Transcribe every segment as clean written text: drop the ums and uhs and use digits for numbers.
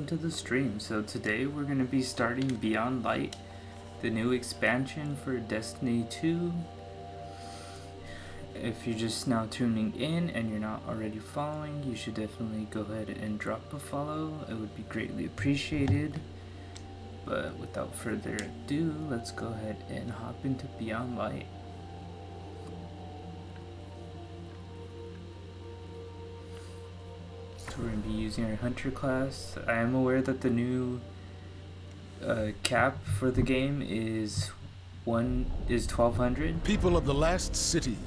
to the stream. So today we're going to be starting Beyond Light, the new expansion for Destiny 2. If you're just now tuning in and you're not already following, you should definitely go ahead and drop a follow. It would be greatly appreciated. But without further ado, let's go ahead and hop into Beyond Light. So we're going to be using our Hunter class. I am aware that the new cap for the game is 1200. People of the last city,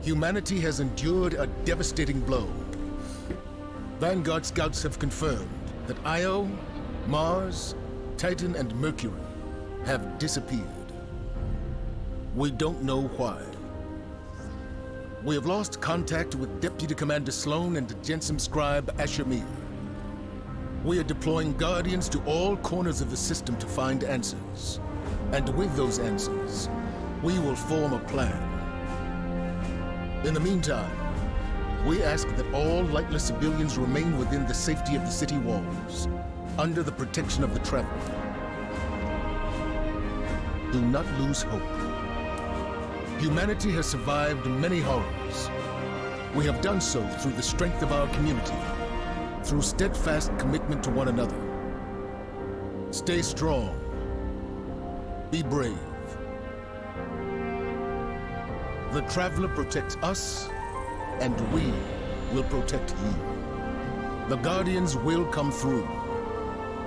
humanity has endured a devastating blow. Vanguard scouts have confirmed that Io, Mars, Titan, and Mercury have disappeared. We don't know why. We have lost contact with Deputy Commander Sloan and Jensen Scribe Ashamir. We are deploying Guardians to all corners of the system to find answers. And with those answers, we will form a plan. In the meantime, we ask that all lightless civilians remain within the safety of the city walls, under the protection of the Traveler. Do not lose hope. Humanity has survived many horrors. We have done so through the strength of our community, through steadfast commitment to one another. Stay strong. Be brave. The Traveler protects us, and we will protect you. The Guardians will come through.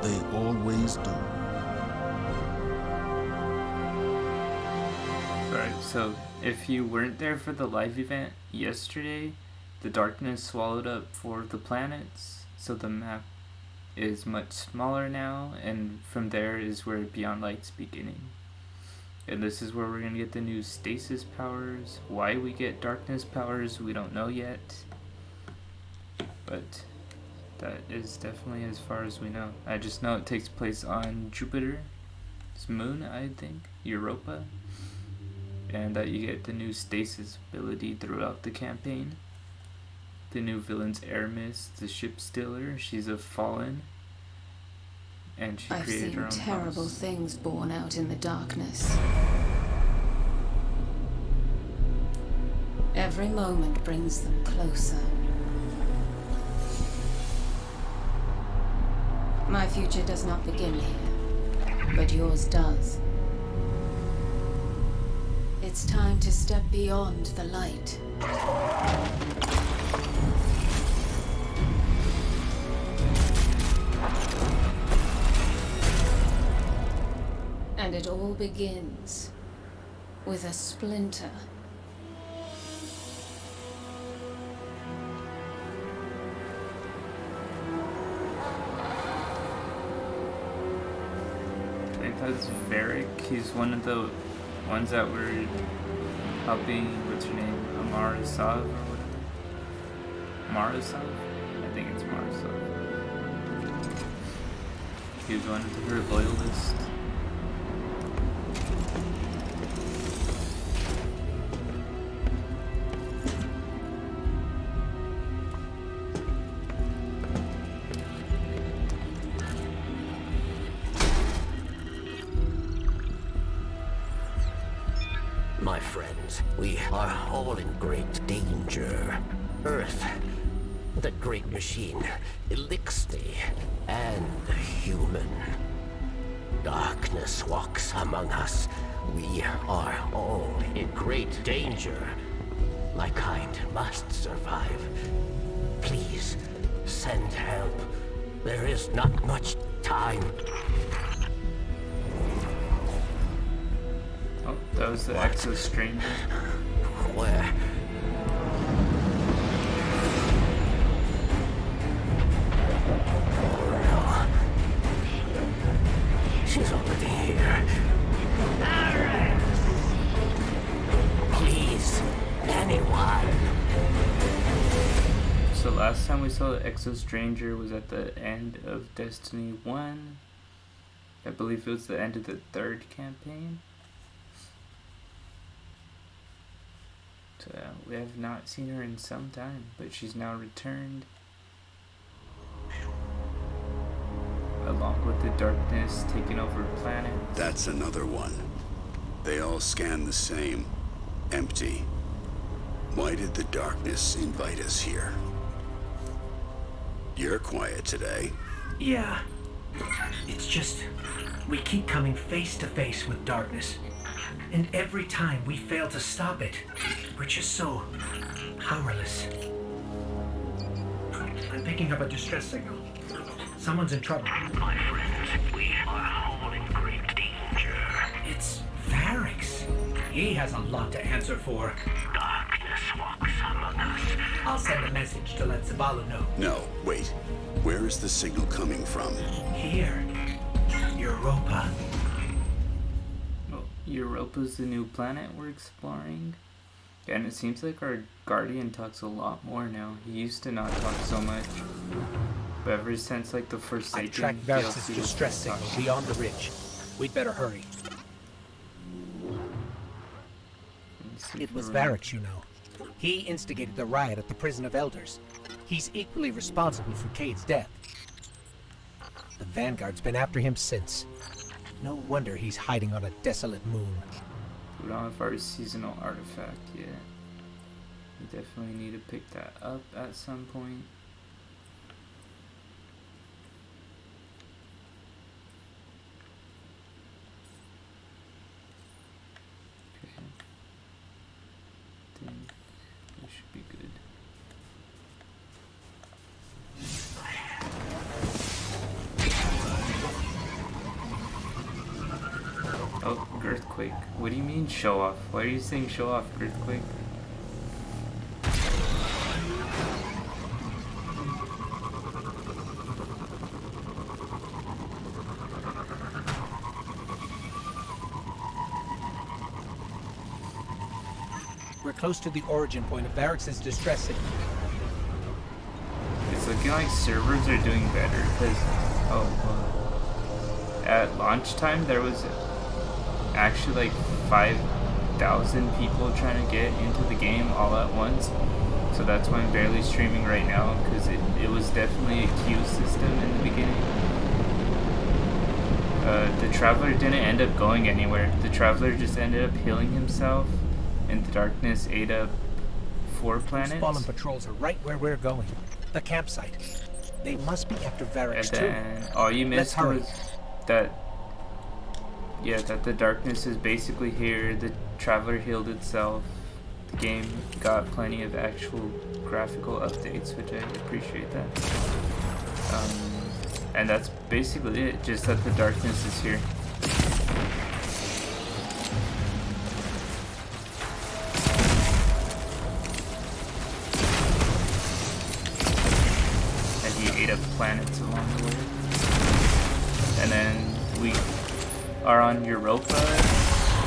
They always do. Alright, so if you weren't there for the live event yesterday, the darkness swallowed up 4 of the planets, so the map is much smaller now, and from there is where Beyond Light's beginning. And this is where we're going to get the new stasis powers. Why we get darkness powers, we don't know yet. But that is definitely as far as we know. I just know it takes place on Jupiter's moon, I think, Europa. And that you get the new stasis ability throughout the campaign. The new villain's Aramis, the ship stealer. She's a fallen. And she created her own I've seen terrible house. things born out in the darkness. Every moment brings them closer. My future does not begin here, but yours does. It's time to step beyond the light. And it all begins with a splinter. I think that's Varric. He's one of the ones that were helping, what's her name, Amarasav or whatever? Marasav? I think it's Marasav. He was one of her loyalists. My friends, we are all in great danger. Earth, the great machine, Elixir, and the human. Darkness walks among us. We are all in great danger. My kind must survive. Please, send help. There is not much time. Oh, that was the Exo Stranger. Where? Oh no. She's already here. Please, anyone. So last time we saw the Exo Stranger was at the end of Destiny 1. I believe it was the end of the 3rd campaign. So we have not seen her in some time, but she's now returned. along with the darkness taking over planets. That's another one. They all scan the same. Empty. Why did the darkness invite us here? You're quiet today. Yeah. It's just, we keep coming face to face with darkness. And every time we fail to stop it, we're just so powerless. I'm picking up a distress signal. Someone's in trouble. My friends, we are all in great danger. It's Varix. He has a lot to answer for. Darkness walks among us. I'll send a message to let Zavala know. No, wait. Where is the signal coming from? Here. Europa. Well, Europa's the new planet we're exploring. And it seems like our Guardian talks a lot more now. He used to not talk so much. But ever since like the Forsaken I tracked Varix's DLC, distress signal beyond the ridge. We'd better hurry. It was Varix, you know. He instigated the riot at the Prison of Elders. He's equally responsible for Cade's death. The Vanguard's been after him since. No wonder he's hiding on a desolate moon. We don't have our seasonal artifact yet. We definitely need to pick that up at some point. Okay. I think we should be good. Oh, Earthquake. What do you mean show off? Why are you saying show off, Earthquake? We're close to the origin point of Varix's distress signal. It's looking like servers are doing better because, at launch time there was actually like 5,000 people trying to get into the game all at once. So that's why I'm barely streaming right now, because it was definitely a queue system in the beginning. The Traveler didn't end up going anywhere. The Traveler just ended up healing himself, and the darkness ate up 4 planets. Those fallen patrols are right where we're going. The campsite. They must be after Varix And too. then all you missed was that the darkness is basically here. The Traveler healed itself. The game got plenty of actual graphical updates, which I appreciate that. And that's basically it, just that the darkness is here. And he ate up planets along the way. And then we are on Europa,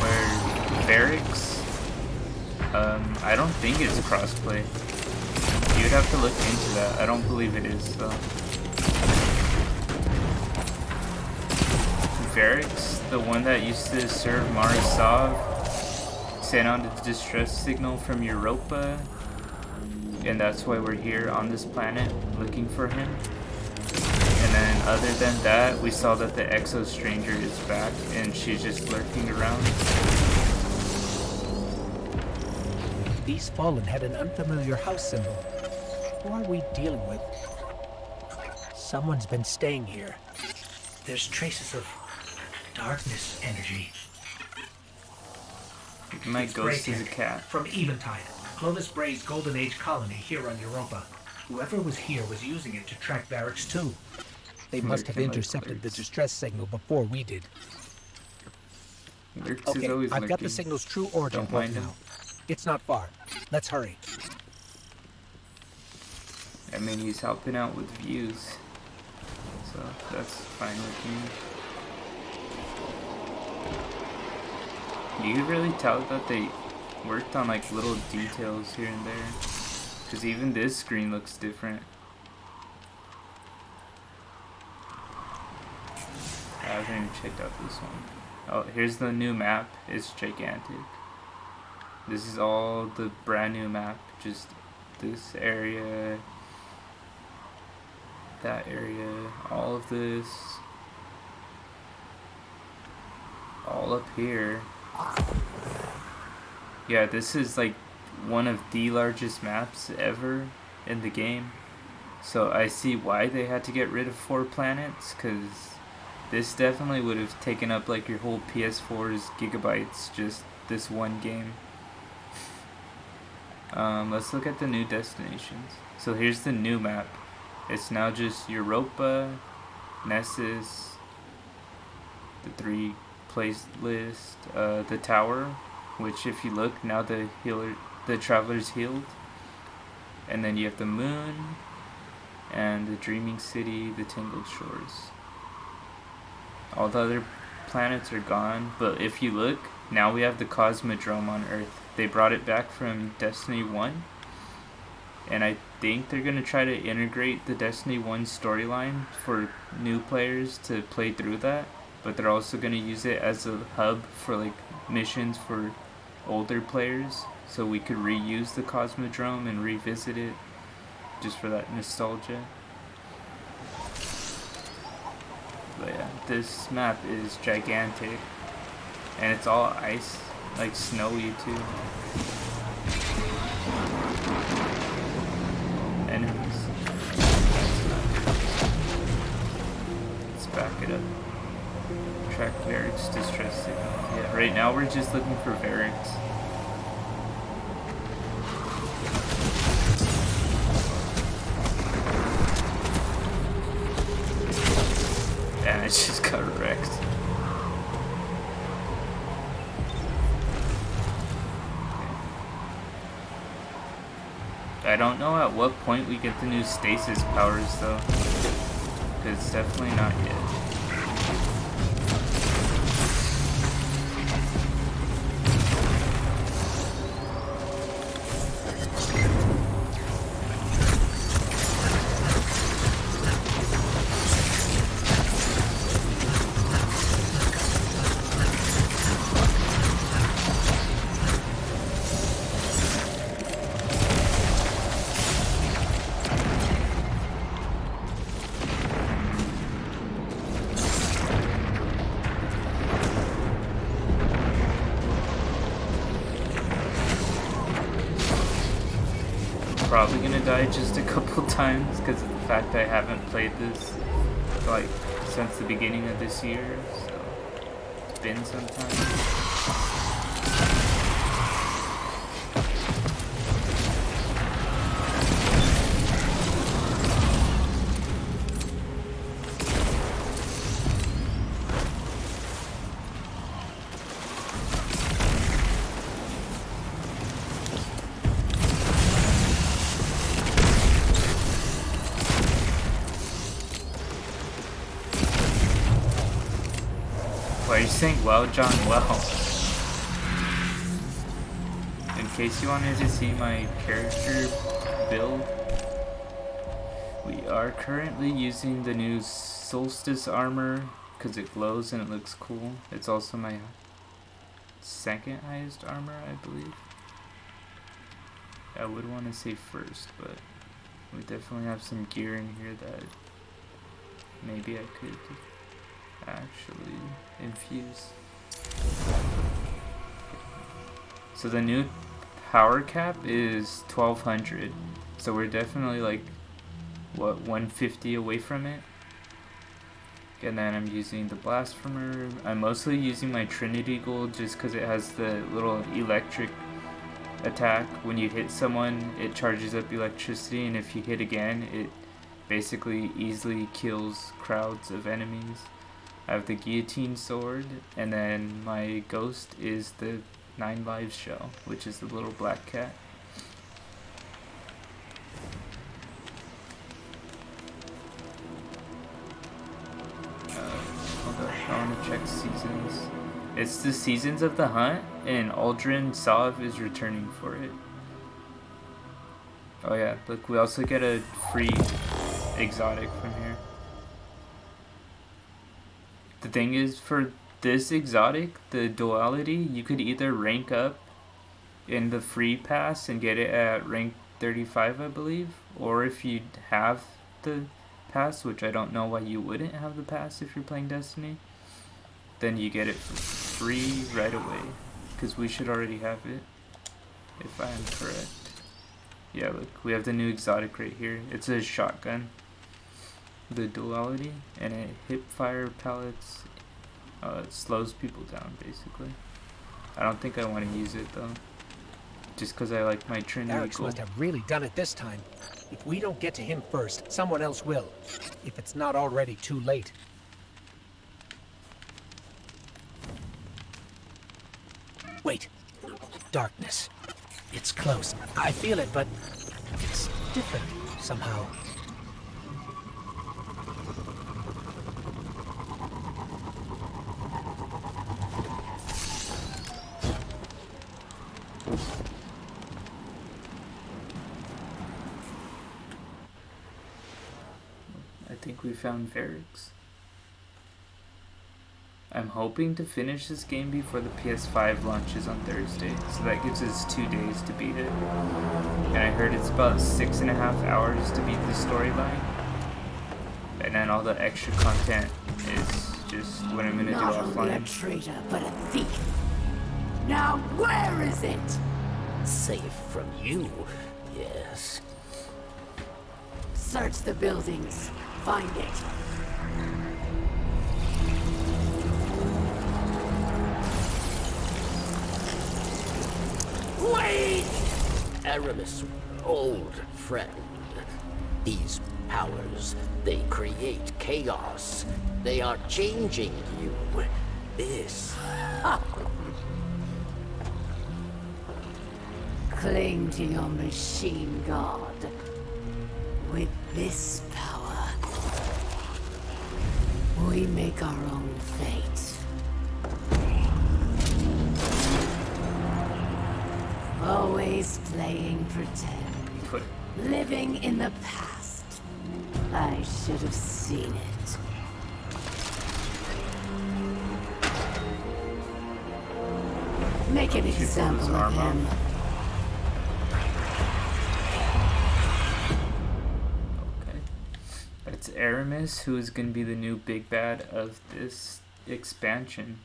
where Varix, I don't think it's crossplay. You'd have to look into that. I don't believe it is, though. Varix, the one that used to serve Mars Sov, sent out a distress signal from Europa, and that's why we're here on this planet looking for him. And then other than that, we saw that the Exo Stranger is back, and she's just lurking around. These fallen had an unfamiliar house symbol. Who are we dealing with? Someone's been staying here. There's traces of darkness energy. My It's ghost is a Greytech, cat. From Eventide, Clovis Bray's Golden Age colony here on Europa. Whoever was here was using it to track Varix too. They must have Lurking like intercepted the lurks. distress signal before we did. Lurks is Okay, always I've got the lurking. signal's true origin Don't point mind him. now. It's not far. Let's hurry. I mean, he's helping out with views, so that's fine with me. You could really tell that they worked on like little details here and there, because even this screen looks different. I haven't even checked out this one. Oh, here's the new map. It's gigantic. This is all the brand new map, just this area, that area, all of this. all up here. Yeah, this is like one of the largest maps ever in the game. So I see why they had to get rid of 4 planets, because this definitely would have taken up like your whole PS4's gigabytes, just this one game. Let's look at the new destinations. So here's the new map. It's now just Europa, Nessus, the 3 place list, the tower, which if you look, now the traveler's healed. And then you have the moon, and the Dreaming City, the Tangled Shores. All the other planets are gone, but if you look, now we have the Cosmodrome on Earth. They brought it back from Destiny 1, and I think they're going to try to integrate the Destiny 1 storyline for new players to play through that, but they're also going to use it as a hub for like missions for older players, so we could reuse the Cosmodrome and revisit it just for that nostalgia. But yeah, this map is gigantic, and it's all ice, like snowy too. Enemies. Let's back it up. Track Varric's distress signal. Yeah, right now we're just looking for Varric's. Yeah, it just got wrecked. I don't know at what point we get the new stasis powers though, because it's definitely not yet. Probably gonna die just a couple times because of the fact I haven't played this like since the beginning of this year, so it's been some time. Why are you saying well, John? Well. In case you wanted to see my character build, we are currently using the new Solstice armor because it glows and it looks cool. It's also my second highest armor, I believe. I would want to say first, but we definitely have some gear in here that maybe I could actually infuse. So the new power cap is 1200, so we're definitely like what, 150 away from it. And then I'm using the blasphemer. I'm mostly using my Trinity Gold just because it has the little electric attack. When you hit someone, it charges up electricity, and if you hit again, it basically easily kills crowds of enemies. I have the guillotine sword, and then my ghost is the 9 lives shell, which is the little black cat. Hold up, I want to check seasons. It's the Seasons of the Hunt, and Aldrin Sov is returning for it. Oh yeah, look, we also get a free exotic from here. The thing is, for this exotic, the duality, you could either rank up in the free pass and get it at rank 35, I believe, or if you have the pass, which I don't know why you wouldn't have the pass if you're playing Destiny, then you get it free right away, because we should already have it, if I am correct. Yeah, look, we have the new exotic right here. It's a shotgun, the duality, and it hip fire pellets. It slows people down, basically. I don't think I want to use it, though. Just because I like my Trinity Barracks gold. must have really done it this time. If we don't get to him first, someone else will. If it's not already too late. Wait. Darkness. It's close. I feel it, but it's different somehow. I think we found Varix. I'm hoping to finish this game before the PS5 launches on Thursday, so that gives us 2 days to beat it. And I heard it's about 6.5 hours to beat the storyline. And then all the extra content is just what I'm gonna do Not only a offline. traitor, but a thief. Now where is it? Safe from you, yes. Search the buildings. Find it. Wait! Aramis, old friend. These powers, they create chaos. They are changing you. This. Cling to your machine god. With this power, we make our own fate. Always playing pretend. Put Living in the past. I should have seen it. Make an his example of arm off. him. Okay. That's Aramis, who is going to be the new big bad of this expansion.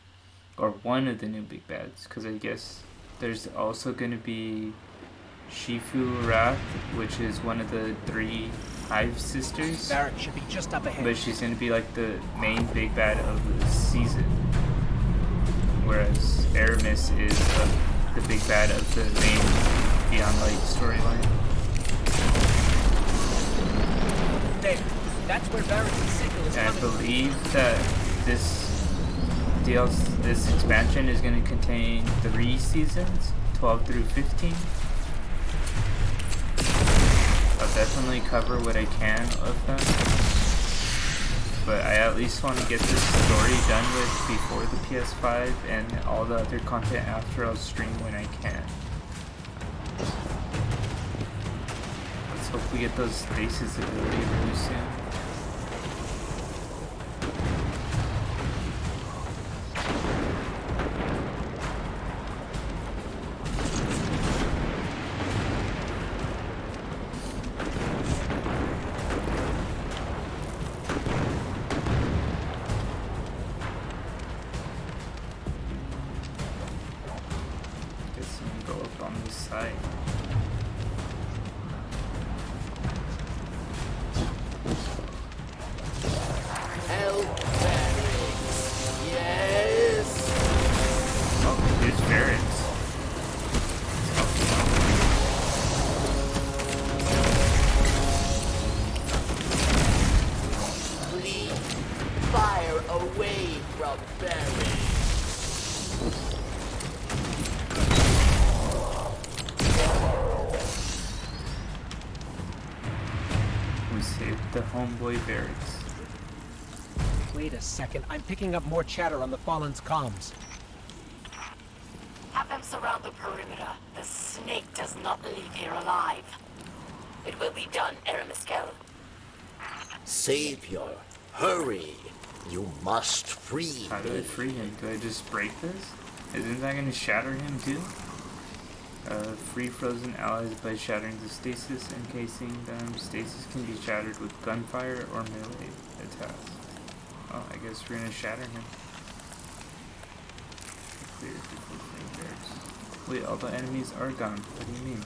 Or one of the new big bads, because I guess there's also going to be Shifu Wrath, which is one of the 3 Hive sisters. Barracks should be just up ahead. But she's going to be like the main big bad of the season. Whereas Aramis is the big bad of the main Beyond Light storyline. There. That's where Barracks' signal is And I coming. believe that this this expansion is going to contain 3 seasons, 12 through 15. I'll definitely cover what I can of them. But I at least want to get this story done with before the PS5, and all the other content after I'll stream when I can. Let's hope we get those stasis ability really soon. Guess I'm gonna go up on this side. Help Barracks. Yes. Oh, here's Varix. Please fire away from Barracks. We saved the homeboy Varix. Wait a second. I'm picking up more chatter on the Fallen's comms. Have them surround the perimeter. The snake does not leave here alive. It will be done, Aramiskel. Savior, hurry. You must free How do I me. free him? Do I just break this? Isn't that gonna shatter him too? Free frozen allies by shattering the stasis, encasing them. Stasis can be shattered with gunfire or melee attacks. Oh, I guess we're gonna shatter him. Wait, all the enemies are gone. What do you mean?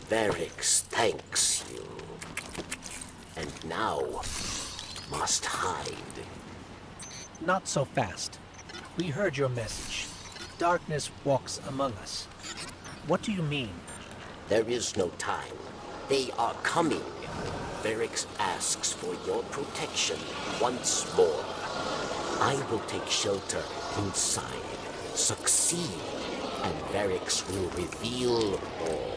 Varix thanks you. And now must hide. Not so fast. We heard your message. Darkness walks among us. What do you mean? There is no time. They are coming. Varix asks for your protection once more. I will take shelter inside. Succeed, and Varix will reveal all.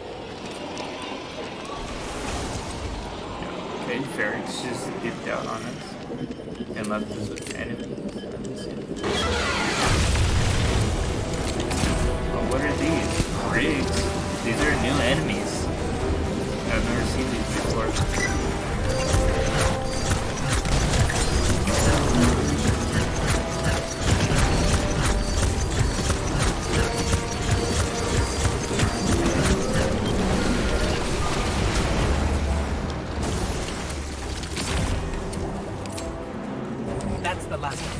Okay, Ferrix just dipped out on us and left us with enemies. Oh, what are these? Rigs? These are new enemies. I've never seen these before. That's the last one.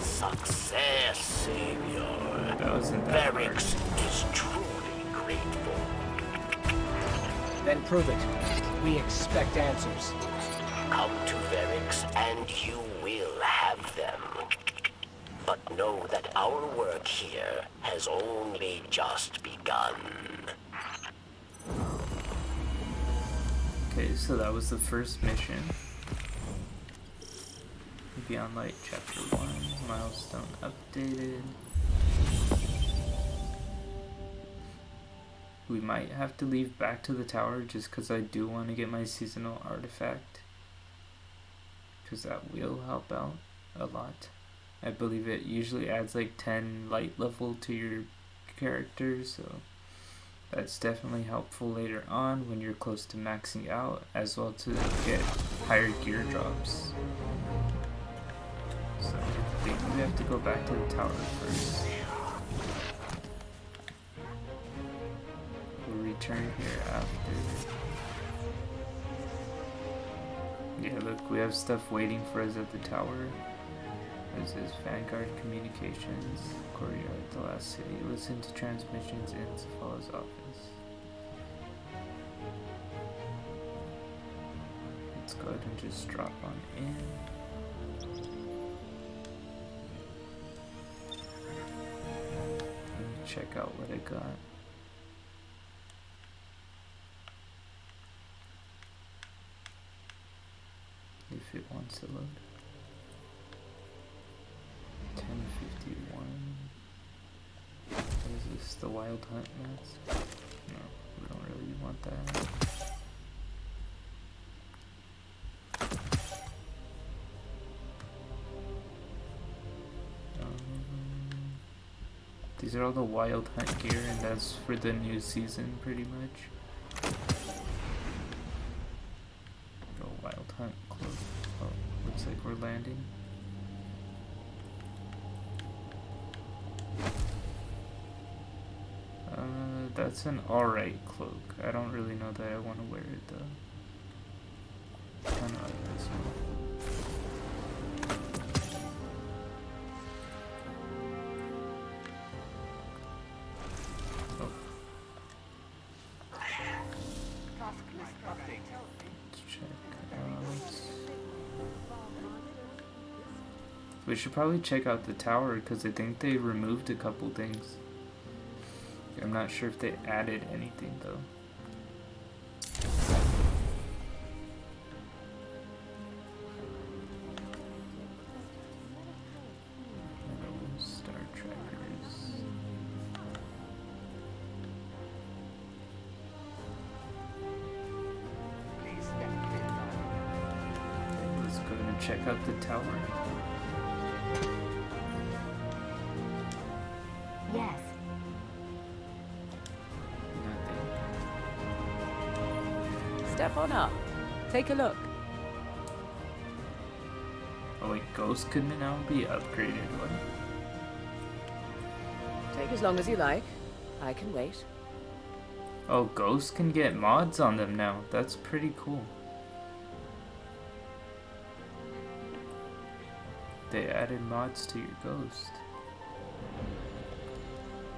Success, Savior. That wasn't that hard. Varix is truly grateful. Then prove it. We expect answers. Come to Varix and you will have them. But know that our work here has only just begun. Okay, so that was the first mission. Beyond Light Chapter 1, milestone updated. We might have to leave back to the tower just because I do want to get my seasonal artifact. Because that will help out a lot. I believe it usually adds like 10 light level to your character, so that's definitely helpful later on when you're close to maxing out, as well to get higher gear drops. So I think we have to go back to the tower first. We'll return here after. Yeah, look, we have stuff waiting for us at the tower. This is Vanguard Communications, Courtyard, the last city. Listen to transmissions in Zafalla's office. Let's go ahead and just drop on in. Let me check out what I got. If it wants to load. 1051. What is this? The Wild Hunt mask? No, we don't really want that. These are all the Wild Hunt gear, and that's for the new season, pretty much. Go Wild Hunt close. Oh, looks like we're landing. That's an alright cloak. I don't really know that I want to wear it though. Kind of like this one. Oh. Let's check out. We should probably check out the tower because I think they removed a couple things. I'm not sure if they added anything though. Star trackers. Let's go and check out the tower. Yes. Nothing. Step on up. Take a look. Oh wait, Ghost could now be upgraded. What? Take as long as you like. I can wait. Oh, Ghost can get mods on them now. That's pretty cool. They added mods to your Ghost.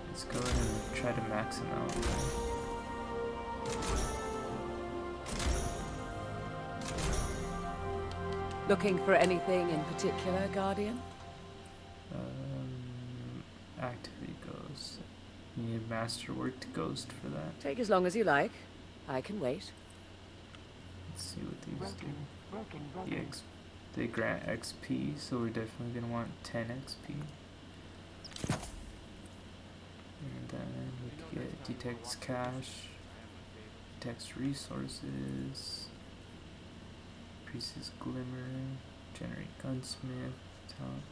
Let's go ahead and try to max them out. Looking for anything in particular, Guardian? Activate Ghost. You need Masterwork to Ghost for that. Take as long as you like. I can wait. Let's see what these do. They grant XP, so we're definitely going to want 10 XP. And then we can get detects cash, detects resources, increases glimmer, generate gunsmith, talent.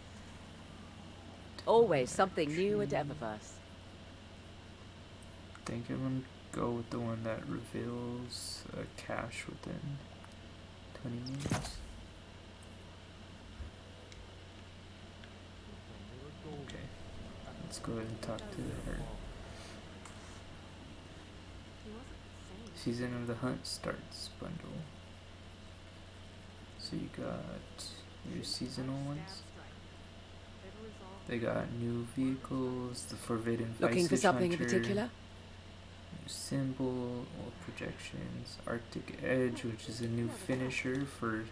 Always something new at Eververse. I think I'm going to go with the one that reveals cash within 20 minutes. Okay, let's go ahead and talk to her. Season of the Hunt starts bundle. So you got your seasonal ones. They got new vehicles, the Forbidden Looking for Visage something Hunter, in particular? new symbol, old projections, Arctic Edge, which is a new finisher for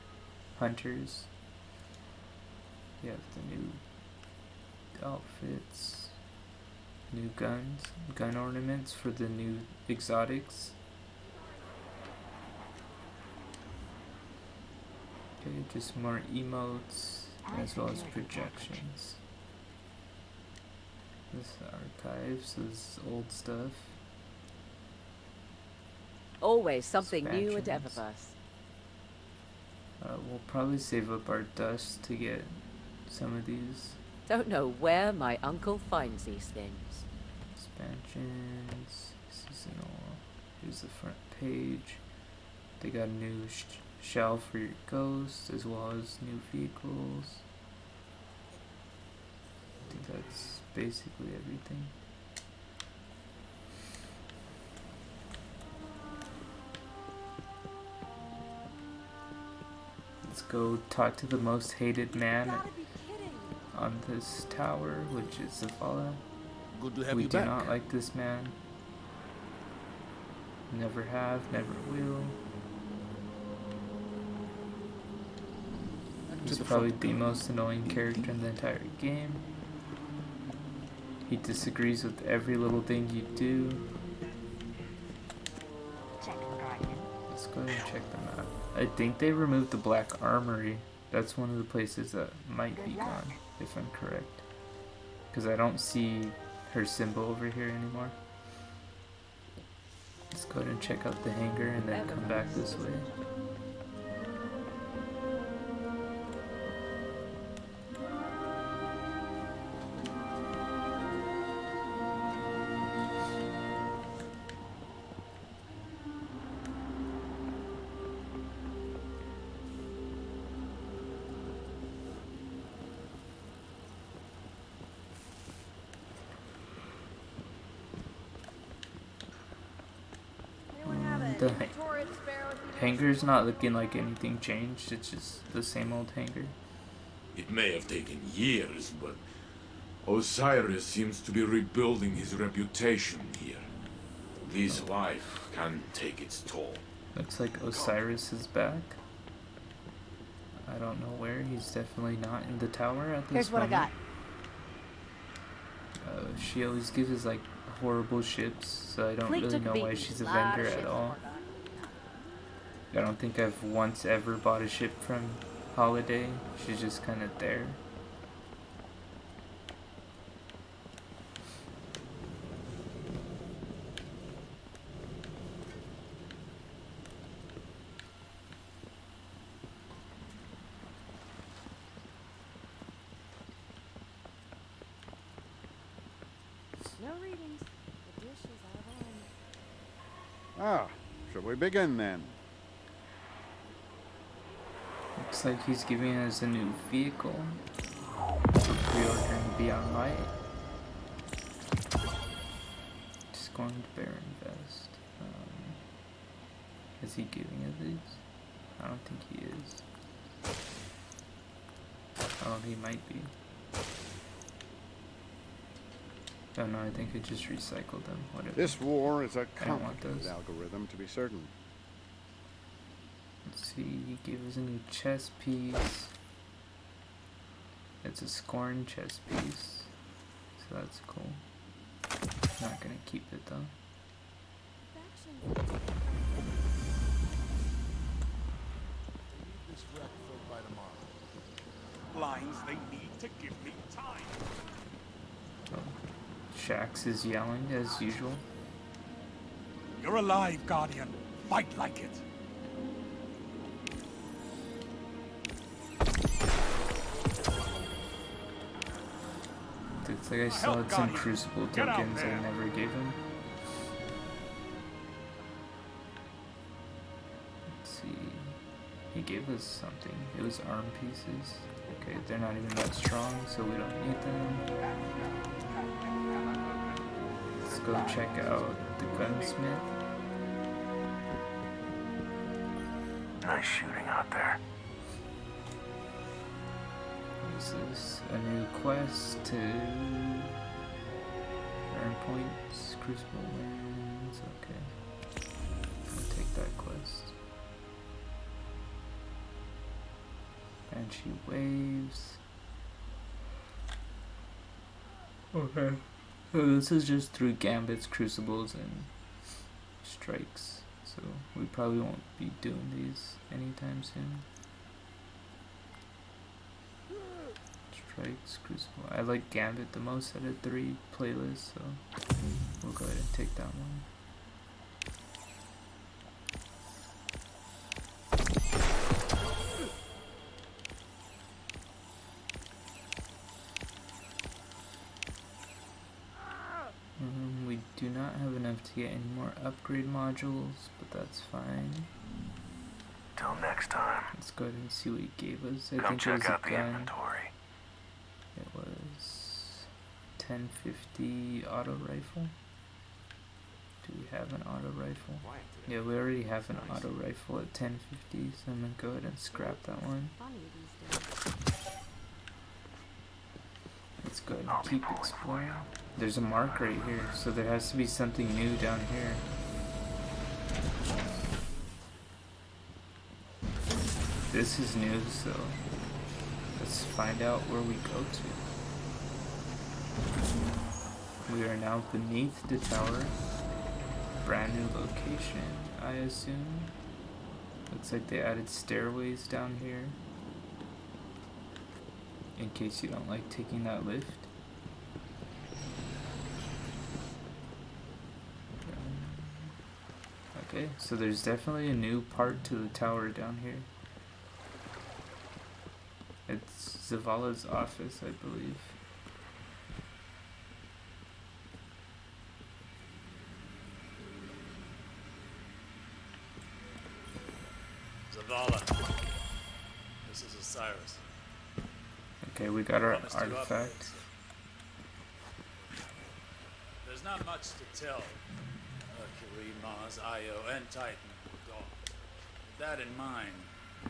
hunters. You have the new outfits, new guns, gun ornaments for the new exotics. Okay, just more emotes as well as projections. This archives is old stuff. Always something new at Expansions. Eververse. We'll probably save up our dust to get some of these Don't know where my uncle finds these things. expansions. Seasonal. Here's the front page. They got a new shell for your ghost as well as new vehicles. I think that's basically everything. Let's go talk to the most hated man on this tower, which is Zavala. Good to have We you do back. not like this man. Never have, never will. He's probably the most annoying character in the entire game. He disagrees with every little thing you do. Let's go ahead and check them out. I think they removed the Black Armory. That's one of the places that might be gone, if I'm correct. Because I don't see her symbol over here anymore. Let's go ahead and check out the hangar and then come back this way. The hangar's not looking like anything changed, it's just the same old hangar. It may have taken years, but Osiris seems to be rebuilding his reputation here. This life can take its toll. Looks like Osiris is back. I don't know where, he's definitely not in the tower at this Here's what I moment. got. She always gives us like horrible ships, so I don't Fleet really took a know why beating. she's a Lot of vendor at ships all. poured on. I don't think I've once ever bought a ship from Holiday. She's just kind of there. No readings. The dish is out of line. Ah, shall we begin then? Looks like he's giving us a new vehicle. Pre-ordering Beyond Light. Scorned Baron Vest. Is he giving us these? I don't think he is. Oh, he might be. Oh no, I think I just recycled them. Whatever. This war is a I don't want complicated those. algorithm, to be certain. Let's see, he gave us a new chess piece. It's a Scorn chess piece. So that's cool. Not gonna keep it though. Lines they need to give me time. Oh. Shax is yelling as usual. You're alive, Guardian. Fight like it. Looks like I still had some Crucible tokens I never gave him. Let's see. He gave us something. It was arm pieces. Okay, they're not even that strong, so we don't need them. Let's go check out the gunsmith. Nice shooting out there. This is a new quest to earn points, Crucible wins, okay. I'll take that quest. Banshee waves. Okay. So this is just through gambits, crucibles, and strikes. So we probably won't be doing these anytime soon. Strikes, crucible. I like gambit the most out of 3 playlists, so we'll go ahead and take that one. We do not have enough to get any more upgrade modules, but that's fine. Till next time. Let's go ahead and see what he gave us. I Come think it was check a out the gun. inventory. It was 1050 auto rifle. Do we have an auto rifle? Yeah, we already have an auto rifle at 1050, so I'm gonna go ahead and scrap that one. Let's go ahead and keep exploring. There's a mark right here, so there has to be something new down here. This is new, so let's find out where we go to. We are now beneath the tower. Brand new location, I assume. Looks like they added stairways down here. In case you don't like taking that lift. Okay, so there's definitely a new part to the tower down here. It's Zavala's office, I believe. Zavala, this is Osiris. Okay, we got our Promised you artifact. upgrades. There's not much to tell. Mercury, Mars, Io, and Titan are gone. With that in mind, I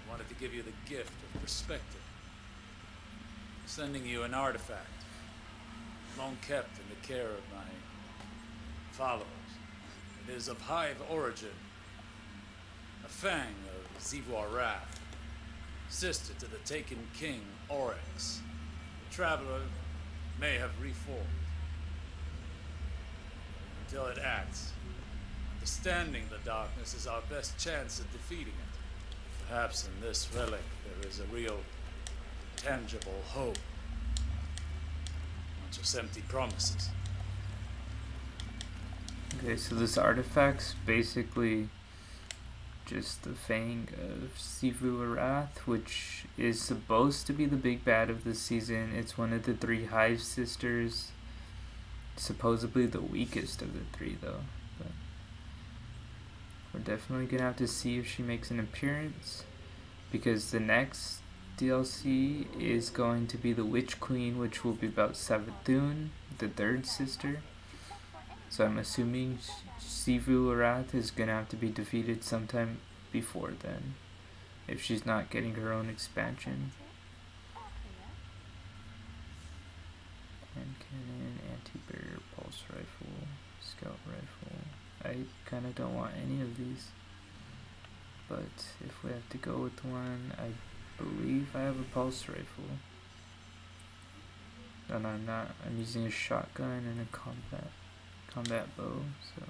wanted to give you the gift of perspective. I'm sending you an artifact, long kept in the care of my followers. It is of Hive origin, a fang of Zivor Wrath, sister to the taken king Oryx. The traveler may have reformed. Until it acts, understanding the darkness is our best chance at defeating it. Perhaps in this relic there is a real, tangible hope, not just empty promises. Okay, so this artifact's basically just the Fang of Sivu Arath, which is supposed to be the big bad of this season. It's one of the 3 Hive sisters. Supposedly the weakest of the 3, though. But we're definitely gonna have to see if she makes an appearance. because the next DLC is going to be the Witch Queen, which will be about Savathun, the third sister. So I'm assuming Sivu Arath is gonna have to be defeated sometime before then, if she's not getting her own expansion. Hand cannon, anti-barrier, pulse rifle, scout rifle. I kinda don't want any of these, but if we have to go with one, I believe I have a pulse rifle. And I'm using a shotgun and a combat bow, so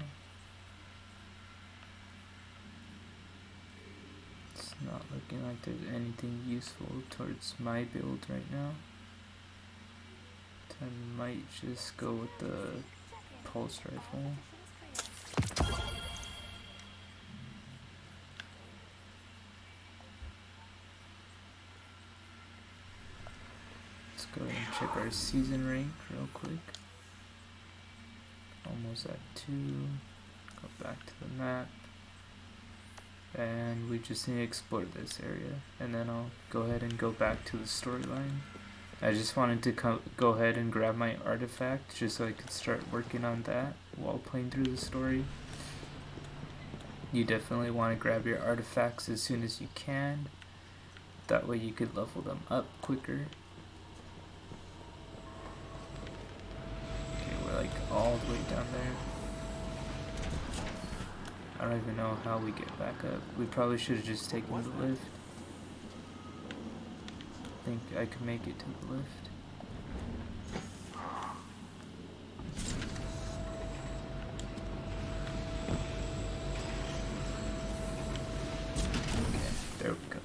it's not looking like there's anything useful towards my build right now. I might just go with the pulse rifle. Let's go ahead and check our season rank real quick. Almost at 2. Go back to the map. And we just need to explore this area. And then I'll go ahead and go back to the storyline. I just wanted to go ahead and grab my artifact just so I could start working on that while playing through the story. You definitely want to grab your artifacts as soon as you can. That way you could level them up quicker. Okay, we're like all the way down there. I don't even know how we get back up. We probably should have just taken the lift. I think I could make it to the lift. Okay, there we go.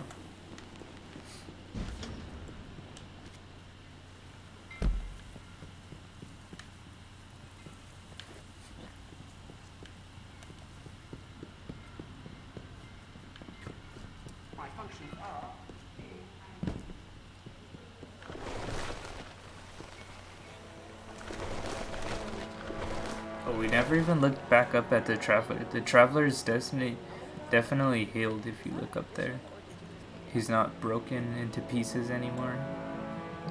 My functions are Oh, we never even looked back up at the Traveler. The Traveler is definitely healed if you look up there. He's not broken into pieces anymore.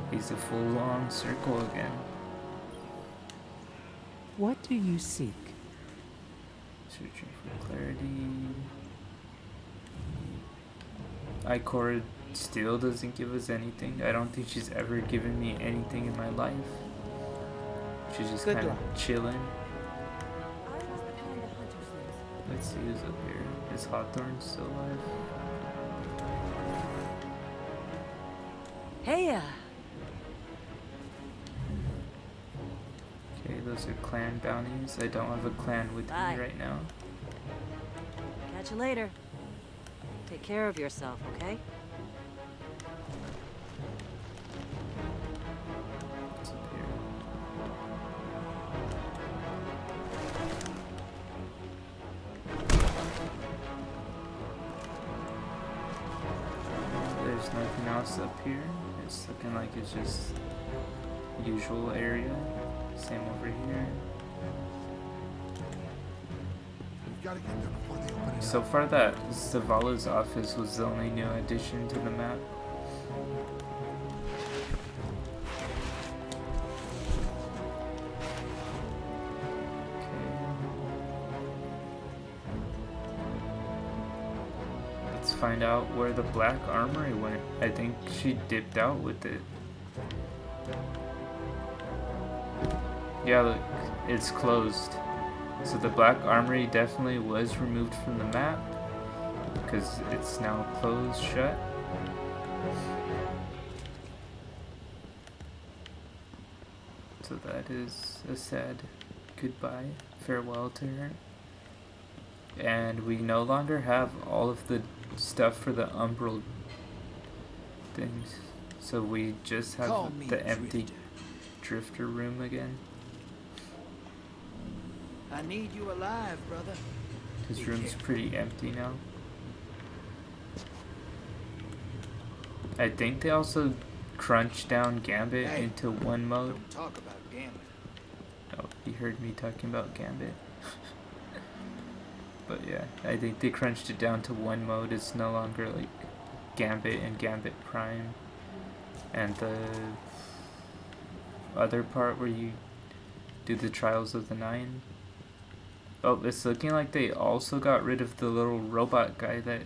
He's a full-on circle again. What do you seek? Searching for clarity. Ikora still doesn't give us anything. I don't think she's ever given me anything in my life. She's just kind of chilling. Let's see who's up here. Is Hawthorne still alive? Heya! Okay, those are clan bounties. I don't have a clan with Bye. me right now. Catch you later. Take care of yourself, okay? What's up here? There's nothing else up here. It's looking like it's just usual area. Same over here. We've got to get there before they open it So up. far that Zavala's office was the only new addition to the map. Let's find out where the black armory went. I think she dipped out with it. Yeah, look, it's closed. So the black armory definitely was removed from the map because it's now closed shut. So that is a sad goodbye, farewell to her. And we no longer have all of the stuff for the umbral things. So we just have the empty drifter room again. I need you alive, brother. His room's pretty empty now. I think they also crunched down Gambit into one mode. Don't talk about Gambit. Oh, you heard me talking about Gambit. But yeah, I think they crunched it down to one mode. It's no longer like Gambit and Gambit Prime, and the other part where you do the Trials of the Nine. Oh, it's looking like they also got rid of the little robot guy that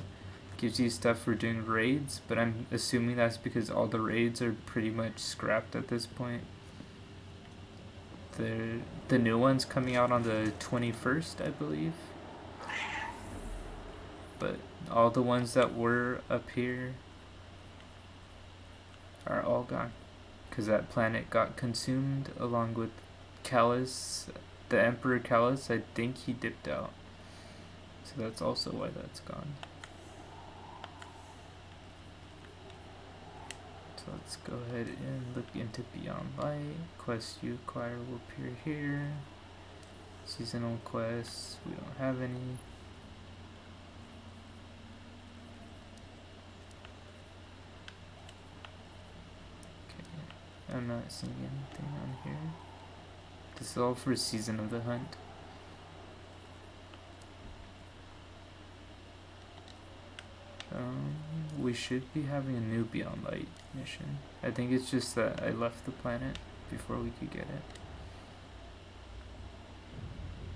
gives you stuff for doing raids, but I'm assuming that's because all the raids are pretty much scrapped at this point. The new one's coming out on the 21st, I believe. But all the ones that were up here are all gone. Because that planet got consumed along with Callus, the Emperor Callus. I think he dipped out. So that's also why that's gone. So let's go ahead and look into Beyond Light. Quests you acquire will appear here. Seasonal quests, we don't have any. Okay, I'm not seeing anything on here. This is all for Season of the Hunt. We should be having a new Beyond Light mission. I think it's just that I left the planet before we could get it.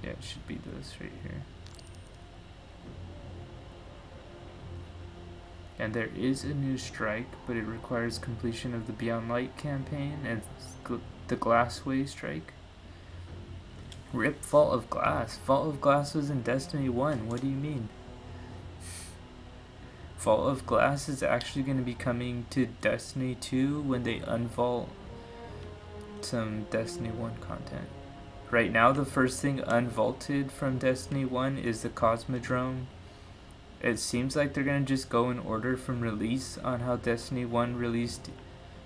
Yeah, it should be this right here. And there is a new strike, but it requires completion of the Beyond Light campaign and the Glassway strike. RIP Vault of Glass. Vault of Glass was in Destiny 1. What do you mean? Vault of Glass is actually going to be coming to Destiny 2 when they unvault some Destiny 1 content. Right now, the first thing unvaulted from Destiny 1 is the Cosmodrome. It seems like they're going to just go in order from release on how Destiny 1 released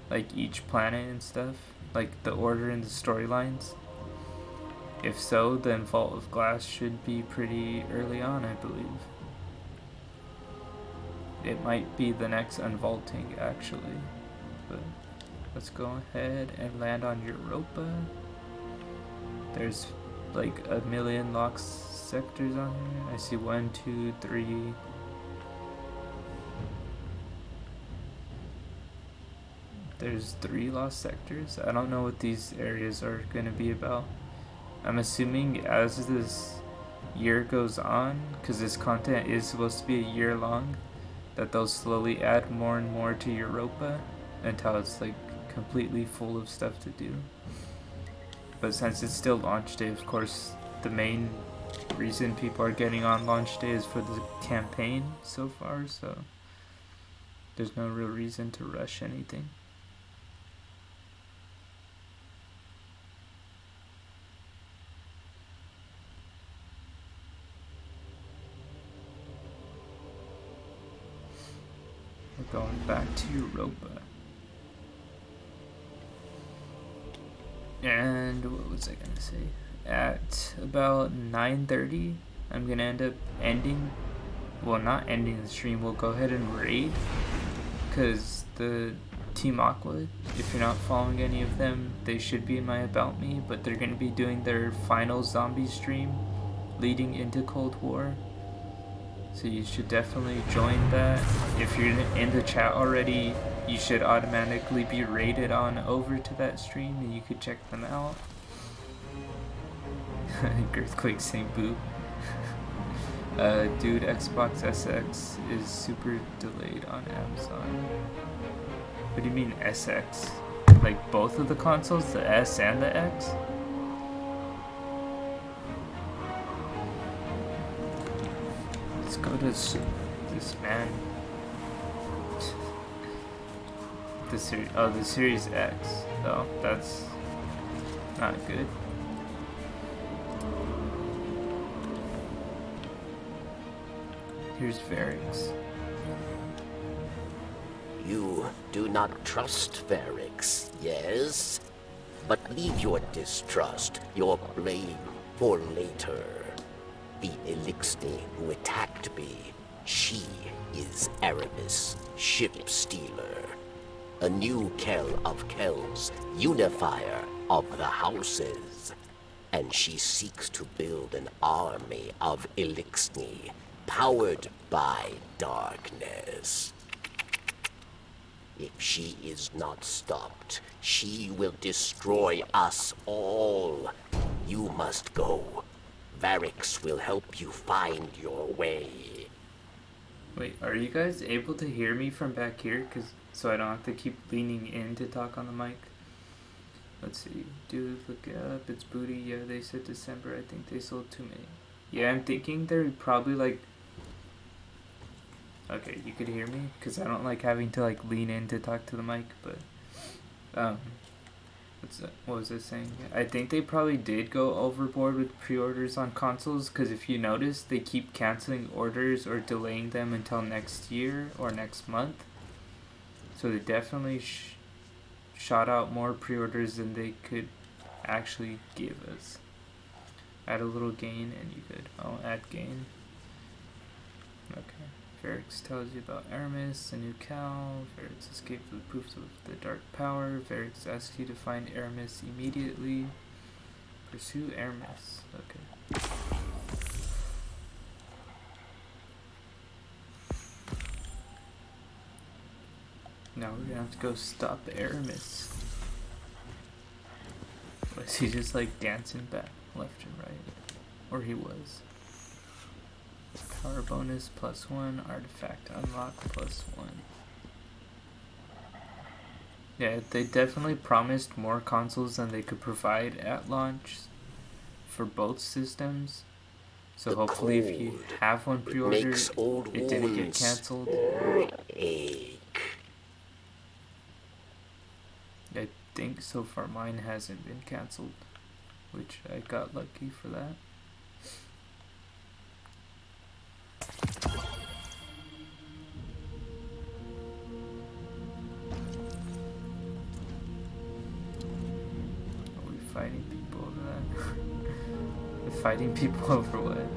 like each planet and stuff, like the order and the storylines. If so, then Vault of Glass should be pretty early on, I believe. It might be the next unvaulting, actually. But let's go ahead and land on Europa. There's like 1 million lost sectors on here. I see 1, 2, 3. There's 3 lost sectors. I don't know what these areas are going to be about. I'm assuming as this year goes on, because this content is supposed to be a year long, that they'll slowly add more and more to Europa until it's like completely full of stuff to do. But since it's still launch day, of course, the main reason people are getting on launch day is for the campaign so far, so there's no real reason to rush anything. We're going back to Europa. And what was I gonna say? At about 9:30, I'm gonna end up ending, well, not ending the stream, we'll go ahead and raid, because the Team Aqua, if you're not following any of them, they should be in my About Me, but they're gonna be doing their final zombie stream leading into Cold War. So you should definitely join that. If you're in the chat already, you should automatically be rated on over to that stream and you could check them out. Earthquake saying boo. Dude, Xbox SX is super delayed on Amazon. What do you mean SX? Like both of the consoles, the S and the X? Let's go to this man. The Series X. Oh, that's not good. Here's Varix. You do not trust Varix, yes? But leave your distrust, your blame, for later. The Elixir who attacked me, she is Aramis, ship stealer. A new Kell of Kells, unifier of the houses. And she seeks to build an army of Elixir, powered by darkness. If she is not stopped, she will destroy us all. You must go. Varix will help you find your way. Wait, are you guys able to hear me from back here? So I don't have to keep leaning in to talk on the mic? Let's see. Dude, look up. It's booty. Yeah, they said December. I think they sold too many. Yeah, I'm thinking they're probably like... Okay, you could hear me? Because I don't like having to like lean in to talk to the mic, but... What was I saying? I think they probably did go overboard with pre-orders on consoles, because if you notice, they keep canceling orders or delaying them until next year or next month. So they definitely shot out more pre-orders than they could actually give us. Add a little gain and you could... Oh, add gain. Okay. Varix tells you about Aramis, the new cow. Varix escaped with proofs of the dark power. Varix asks you to find Aramis immediately. Pursue Aramis. Okay. Now we're gonna have to go stop Aramis. Was he just like dancing back left and right? Or he was. Power bonus +1, artifact unlock +1. Yeah, they definitely promised more consoles than they could provide at launch for both systems. So hopefully if you have one pre-ordered, it didn't get cancelled. I think so far mine hasn't been cancelled, which I got lucky for that. Are we fighting people over that? We're fighting people over what?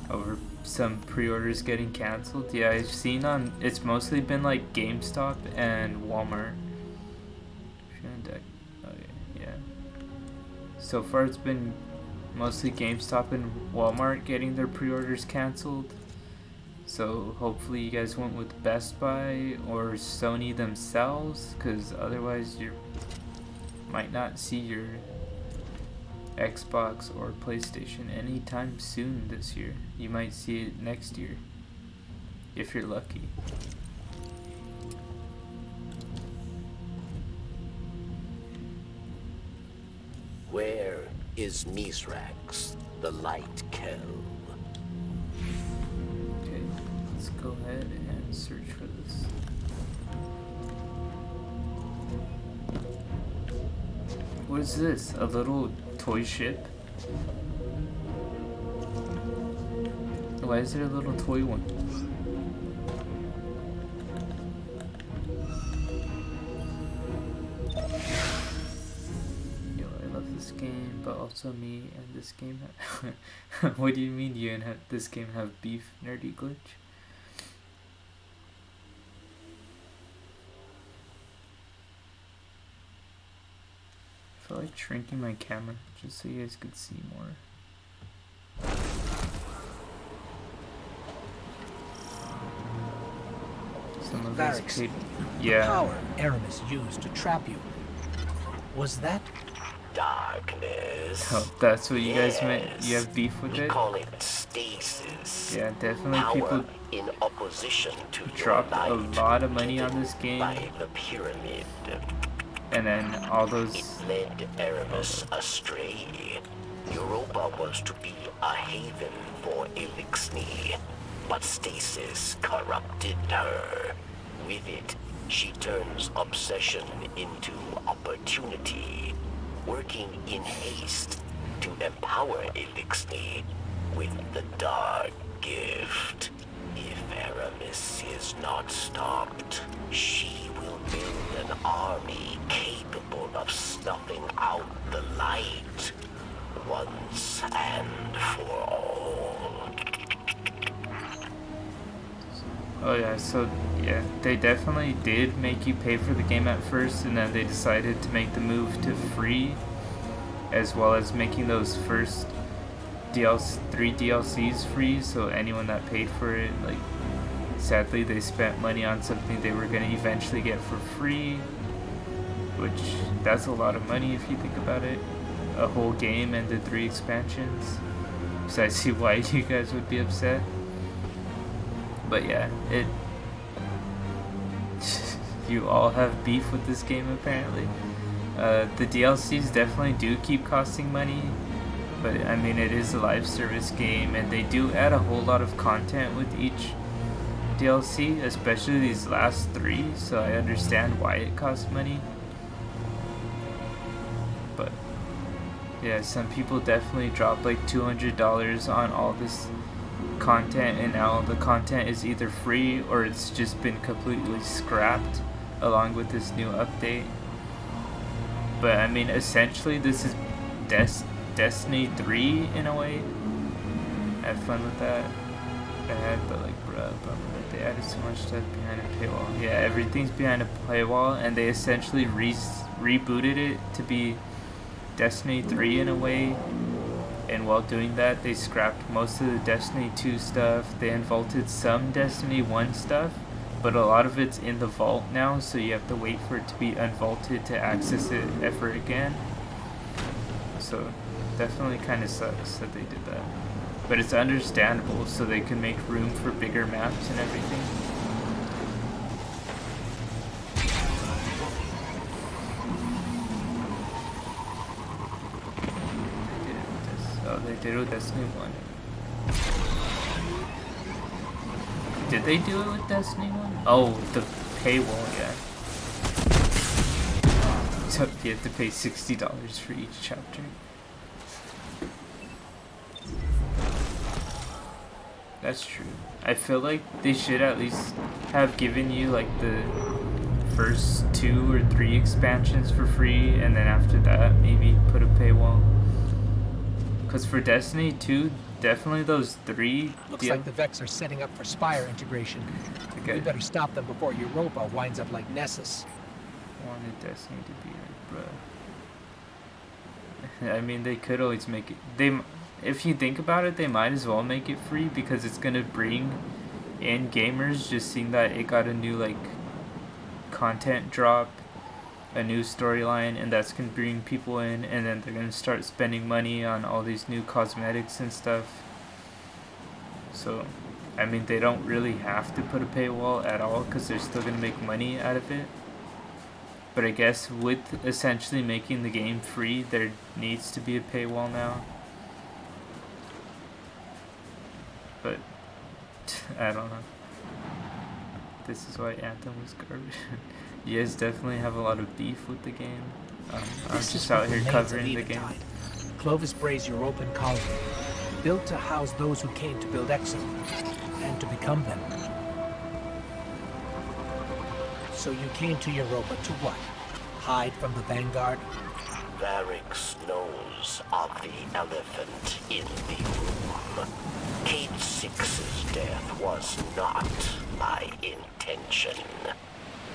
Over some pre-orders getting cancelled? Yeah, I've seen on... It's mostly been like GameStop and Walmart. Okay, yeah. So far it's been mostly GameStop and Walmart getting their pre-orders cancelled. So hopefully you guys went with Best Buy or Sony themselves, because otherwise you might not see your Xbox or PlayStation anytime soon this year. You might see it next year, if you're lucky. Where is Mithrax, the light kell? Okay, let's go ahead and search for this. What is this? A little toy ship? Why is there a little toy one? Yo, I love this game, but also me and this game what do you mean you and this game have beef, Nerdy Glitch? I feel like shrinking my camera just so you guys could see more. Some of us Varix, yeah. The power Aramis used to trap you. Was that darkness? Oh, that's what you guys meant? You have beef with it? Call it stasis. Yeah, definitely power people in opposition to dropped your light, a lot of money on this game. by the pyramid. And then all those... It led Aramis astray. Europa was to be a haven for Elixni, but stasis corrupted her. With it, she turns obsession into opportunity, working in haste to empower Elixni with the dark gift. If Aramis is not stopped, she will build an army capable of snuffing out the light once and for all. Oh yeah, so yeah, they definitely did make you pay for the game at first, and then they decided to make the move to free, as well as making those first 3 DLCs free, so anyone that paid for it, like, sadly they spent money on something they were going to eventually get for free, which that's a lot of money if you think about it. A whole game and the 3 expansions. So I see why you guys would be upset. But yeah, you all have beef with this game apparently. The DLCs definitely do keep costing money, but I mean it is a live service game and they do add a whole lot of content with each DLC, especially these last 3, so I understand why it costs money. But yeah, some people definitely dropped like $200 on all this content, and now the content is either free or it's just been completely scrapped along with this new update. But I mean, essentially this is Destiny 3 in a way. I had fun with that. But like, bruh, they added so much stuff behind a paywall. Yeah, everything's behind a paywall, and they essentially rebooted it to be Destiny 3 in a way. And while doing that, they scrapped most of the Destiny 2 stuff. They unvaulted some Destiny 1 stuff, but a lot of it's in the vault now, so you have to wait for it to be unvaulted to access it ever again. So definitely kind of sucks that they did that. But it's understandable, so they can make room for bigger maps and everything. They did it with Destiny 1. Did they do it with Destiny 1? Oh, the paywall, yeah. So you have to pay $60 for each chapter. That's true. I feel like they should at least have given you like the first 2 or 3 expansions for free, and then after that maybe put a paywall. Because for Destiny 2, definitely those 3... Looks like the Vex are setting up for Spire integration. Okay. We better stop them before Europa winds up like Nessus. Wanted Destiny to be like, bruh. I mean, they could always make it... If you think about it, they might as well make it free, because it's gonna bring in gamers just seeing that it got a new, like, content drop, a new storyline, and that's gonna bring people in, and then they're gonna start spending money on all these new cosmetics and stuff. So, I mean, they don't really have to put a paywall at all, because they're still gonna make money out of it. But I guess with essentially making the game free, there needs to be a paywall now. But I don't know. This is why Anthem was garbage. You guys definitely have a lot of beef with the game. I'm just out here covering the game. Clovis Bray's Europan colony, built to house those who came to build Exo, and to become them. So you came to Europa to what? Hide from the Vanguard? Varric's knows of the elephant in the room. Kate Six's death was not my intention.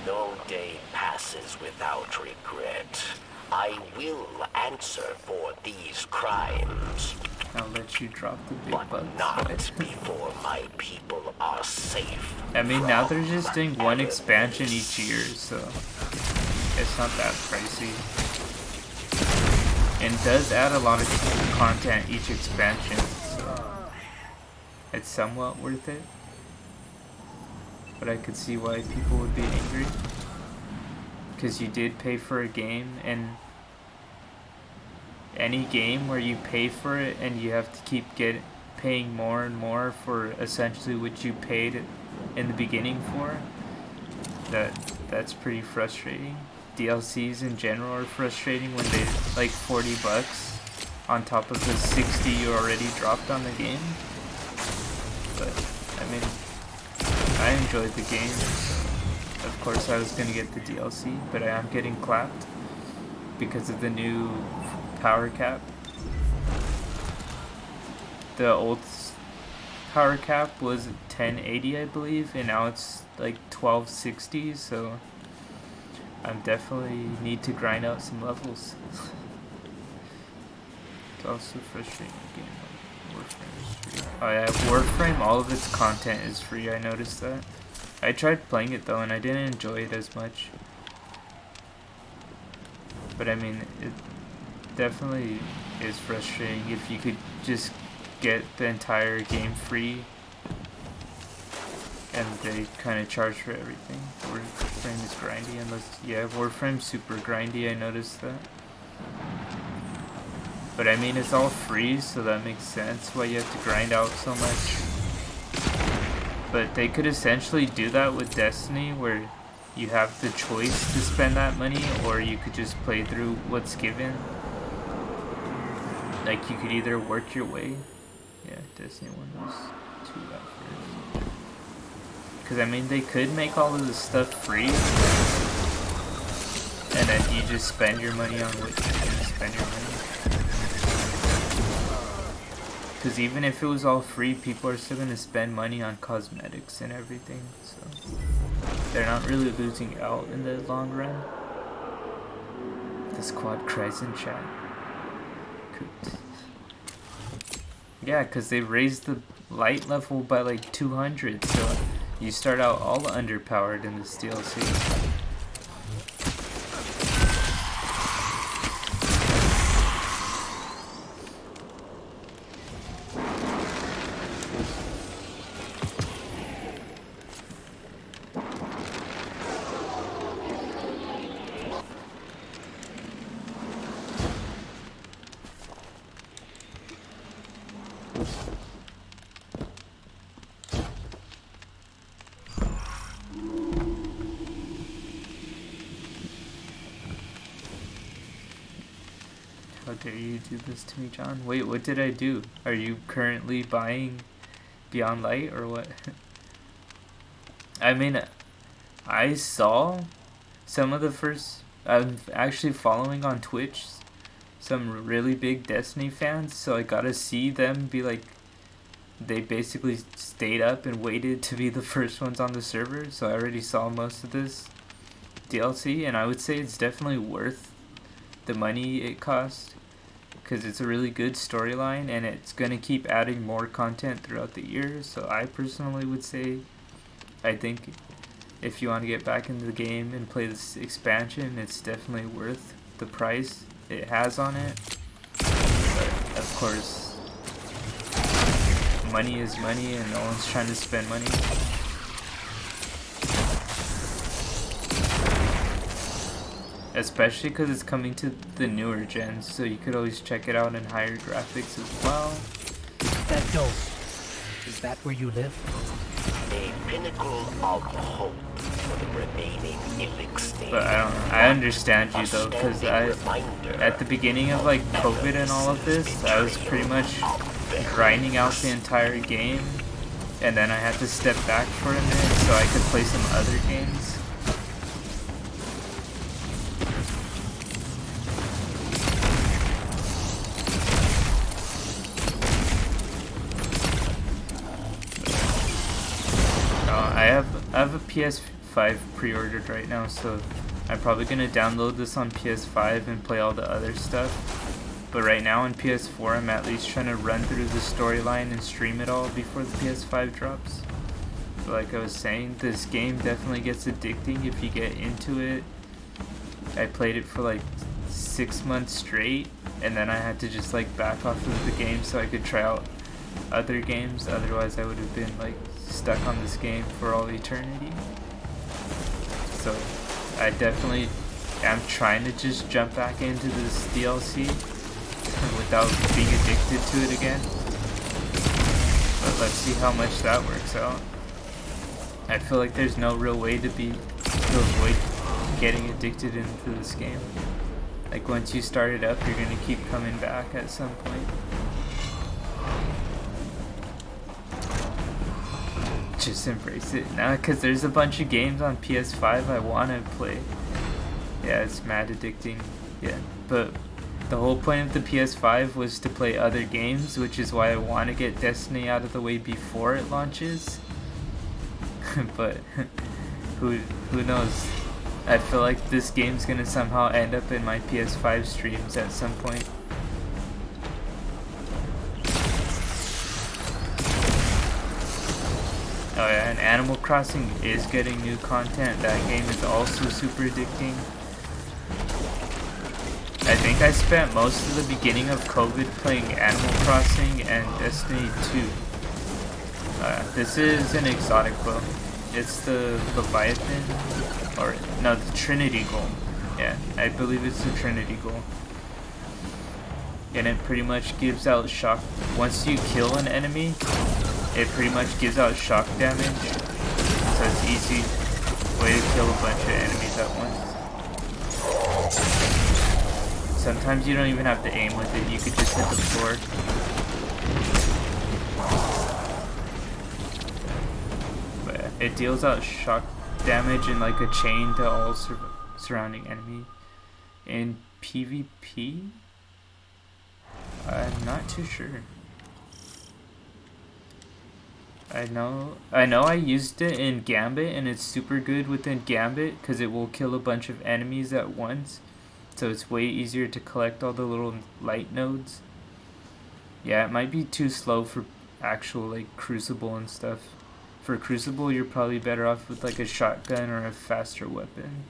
No day passes without regret. I will answer for these crimes. I'll let you drop the big but bucks. Not before my people are safe. I mean, now they're just doing one expansion each year, so it's not that pricey. And it does add a lot of content each expansion, so it's somewhat worth it. But I could see why people would be angry, because you did pay for a game, and any game where you pay for it and you have to keep paying more and more for essentially what you paid in the beginning for, that's pretty frustrating. DLCs in general are frustrating when they like $40 on top of the 60 you already dropped on the game. But I mean, I enjoyed the game. Of course I was gonna get the DLC, but I am getting clapped because of the new power cap. The old power cap was 1080, I believe, and now it's like 1260, so I definitely need to grind out some levels. It's also frustrating game. Warframe is free. Oh yeah, Warframe, all of its content is free, I noticed that. I tried playing it though and I didn't enjoy it as much. But I mean, it definitely is frustrating if you could just get the entire game free and they kind of charge for everything. Warframe is grindy unless, yeah, Warframe's super grindy, I noticed that. But I mean, it's all free, so that makes sense why you have to grind out so much. But they could essentially do that with Destiny, where you have the choice to spend that money, or you could just play through what's given. Like, you could either work your way. Yeah, Destiny 1 was 2 at first. Because, I mean, they could make all of this stuff free, and then you just spend your money on what you're going to spend your money. Because even if it was all free, people are still going to spend money on cosmetics and everything, so they're not really losing out in the long run. The squad cries in chat. Cooked. Yeah, because they raised the light level by like 200, so you start out all underpowered in this DLC. How dare you do this to me, John? Wait, what did I do? Are you currently buying Beyond Light or what? I mean, I saw some of the first... I'm actually following on Twitch some really big Destiny fans, so I gotta see them be like... They basically stayed up and waited to be the first ones on the server, so I already saw most of this DLC, and I would say it's definitely worth the money it cost, because it's a really good storyline and it's going to keep adding more content throughout the year. So I personally would say, I think if you want to get back into the game and play this expansion, it's definitely worth the price it has on it. But of course, money is money and no one's trying to spend money. Especially because it's coming to the newer gens, so you could always check it out in higher graphics as well. That dome, is that where you live? A pinnacle of hope for the remaining elixir. But I don't know, I understand you though, because at the beginning of like COVID and all of this, I was pretty much grinding out the entire game, and then I had to step back for a minute so I could play some other games. I have a PS5 pre-ordered right now, so I'm probably gonna download this on PS5 and play all the other stuff. But right now on PS4, I'm at least trying to run through the storyline and stream it all before the PS5 drops. But like I was saying, this game definitely gets addicting if you get into it. I played it for like 6 months straight, and then I had to just like back off of the game so I could try out other games. Otherwise I would have been like stuck on this game for all eternity. So I definitely am trying to just jump back into this DLC without being addicted to it again. But let's see how much that works out. I feel like there's no real way to avoid getting addicted into this game. Like once you start it up, you're gonna keep coming back at some point. Just embrace it now, because there's a bunch of games on PS5 I want to play. Yeah, it's mad addicting. Yeah, but the whole point of the PS5 was to play other games, which is why I want to get Destiny out of the way before it launches. But who knows? I feel like this game's gonna somehow end up in my PS5 streams at some point. Oh yeah, and Animal Crossing is getting new content. That game is also super addicting. I think I spent most of the beginning of COVID playing Animal Crossing and Destiny 2. This is an exotic bow. It's the Leviathan, or no, the Trinity Gold. Yeah, I believe it's the Trinity Gold. And it pretty much gives out shock. Once you kill an enemy, it pretty much gives out shock damage. So it's easy way to kill a bunch of enemies at once. Sometimes you don't even have to aim with it, you could just hit the floor. But it deals out shock damage in like a chain to all surrounding enemies. In PvP? I'm not too sure. I know I used it in Gambit and it's super good within Gambit because it will kill a bunch of enemies at once. So it's way easier to collect all the little light nodes. Yeah, it might be too slow for actual like Crucible and stuff. For Crucible, you're probably better off with like a shotgun or a faster weapon.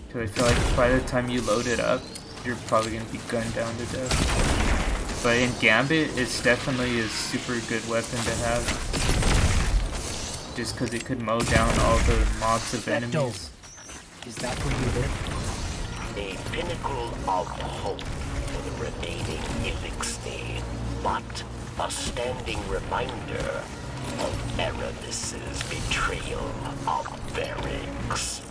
Because I feel like by the time you load it up, you're probably going to be gunned down to death. But in Gambit, it's definitely a super good weapon to have. Just because it could mow down all the mobs of enemies. Is that where you live? A pinnacle of hope for the remaining Elixir, but a standing reminder of Aramis's betrayal of Varix.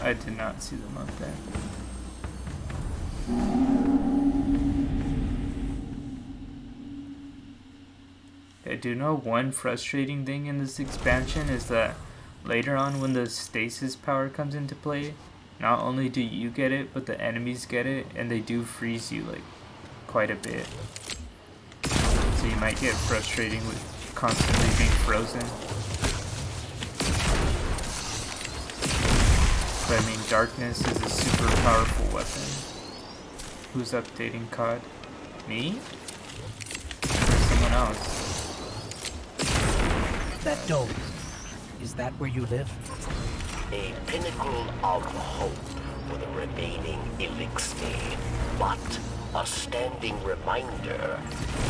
I did not see them up there. I do know one frustrating thing in this expansion is that later on when the stasis power comes into play, not only do you get it, but the enemies get it, and they do freeze you like quite a bit. So you might get frustrating with constantly being frozen. But I mean, darkness is a super powerful weapon. Who's updating COD? Me? Or someone else? That dome. Is that where you live? A pinnacle of hope for the remaining Elixir, but a standing reminder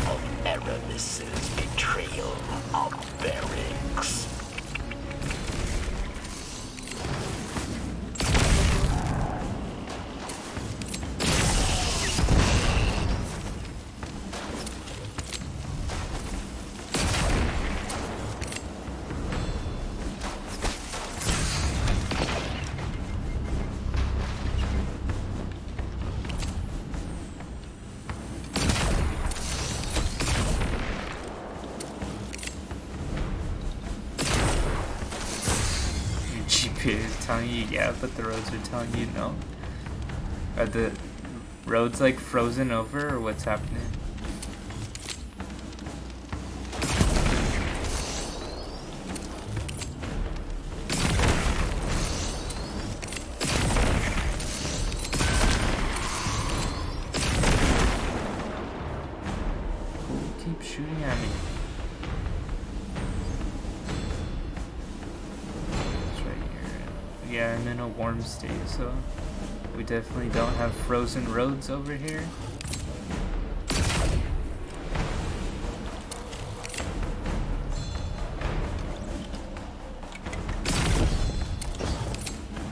of Aramis's betrayal of Varix. Is telling you yeah, but the roads are telling you no. Are the roads like frozen over, or what's happening? Keep shooting at me. Yeah, I'm in a warm state, so we definitely don't have frozen roads over here.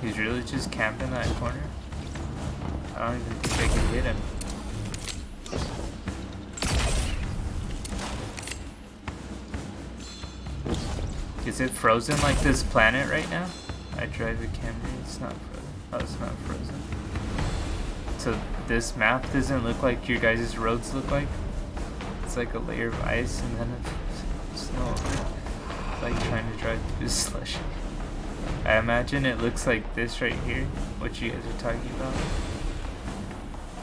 He's really just camping that corner? I don't even think I can hit him. Is it frozen like this planet right now? I drive the Camry, it's not frozen. Oh, it's not frozen. So this map doesn't look like your guys' roads look like? It's like a layer of ice and then snow over it. like trying to drive through the slush. I imagine it looks like this right here, what you guys are talking about.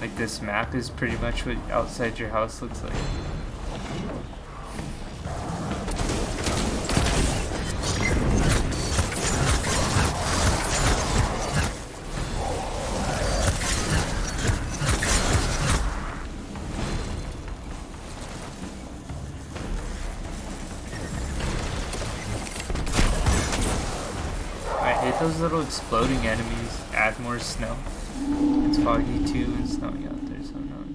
Like this map is pretty much what outside your house looks like. I hate those little exploding enemies. Add more snow. It's foggy too and snowing out there, so no.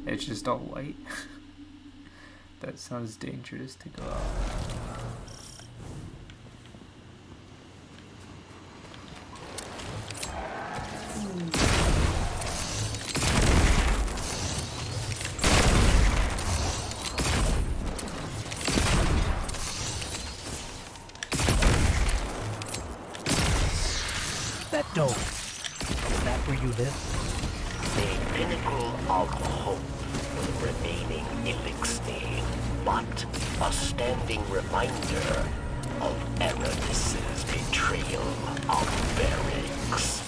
It's just all white. That sounds dangerous to go out. That dome. Is that where you live? A pinnacle of hope for the remaining Illichstein, but a standing reminder of Aramis' betrayal of Barracks.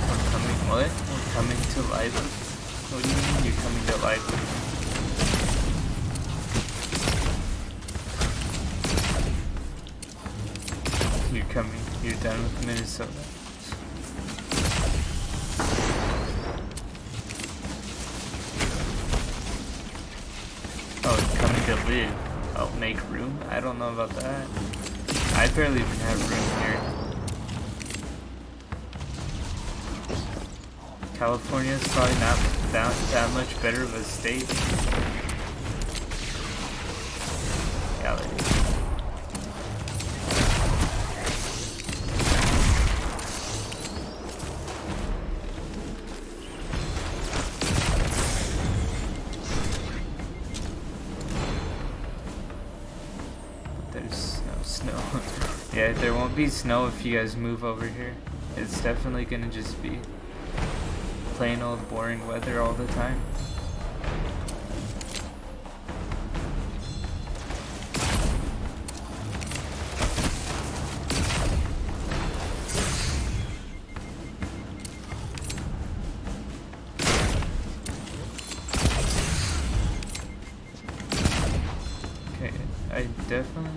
We're coming, what? We're coming to Live. What do you mean you're coming to Live? You're coming. You're done with Minnesota. Oh, it's coming to live. Oh, make room? I don't know about that. I barely even have room here. California is probably not that much better of a state. Reality. There's no snow. Yeah, there won't be snow if you guys move over here. It's definitely gonna just be plain old boring weather all the time. Okay, I definitely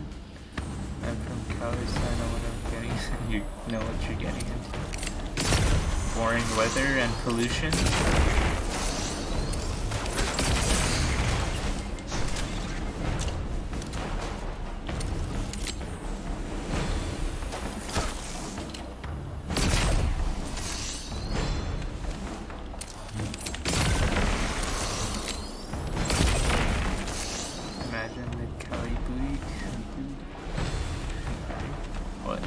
am from Cali, so I know what I'm getting. You know what you're getting into. Boring weather and pollution. Imagine the Cali booty. What?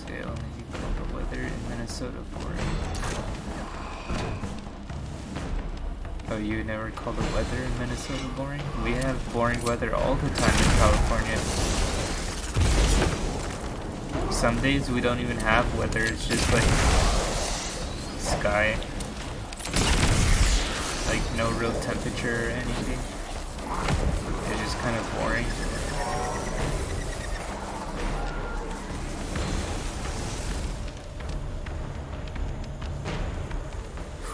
Say only you call the weather in Minnesota boring. Oh, you never call the weather in Minnesota boring? We have boring weather all the time in California. Some days we don't even have weather, it's just like sky. Like no real temperature or anything. It's just kind of boring.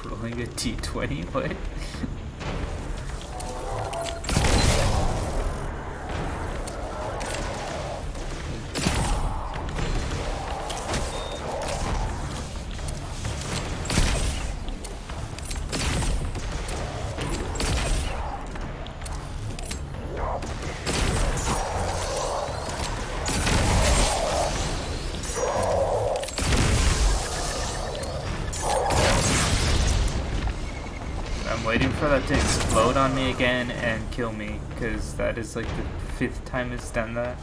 Rolling a T20? What? I'm waiting for that to explode on me again and kill me, because that is like the 5th time it's done that.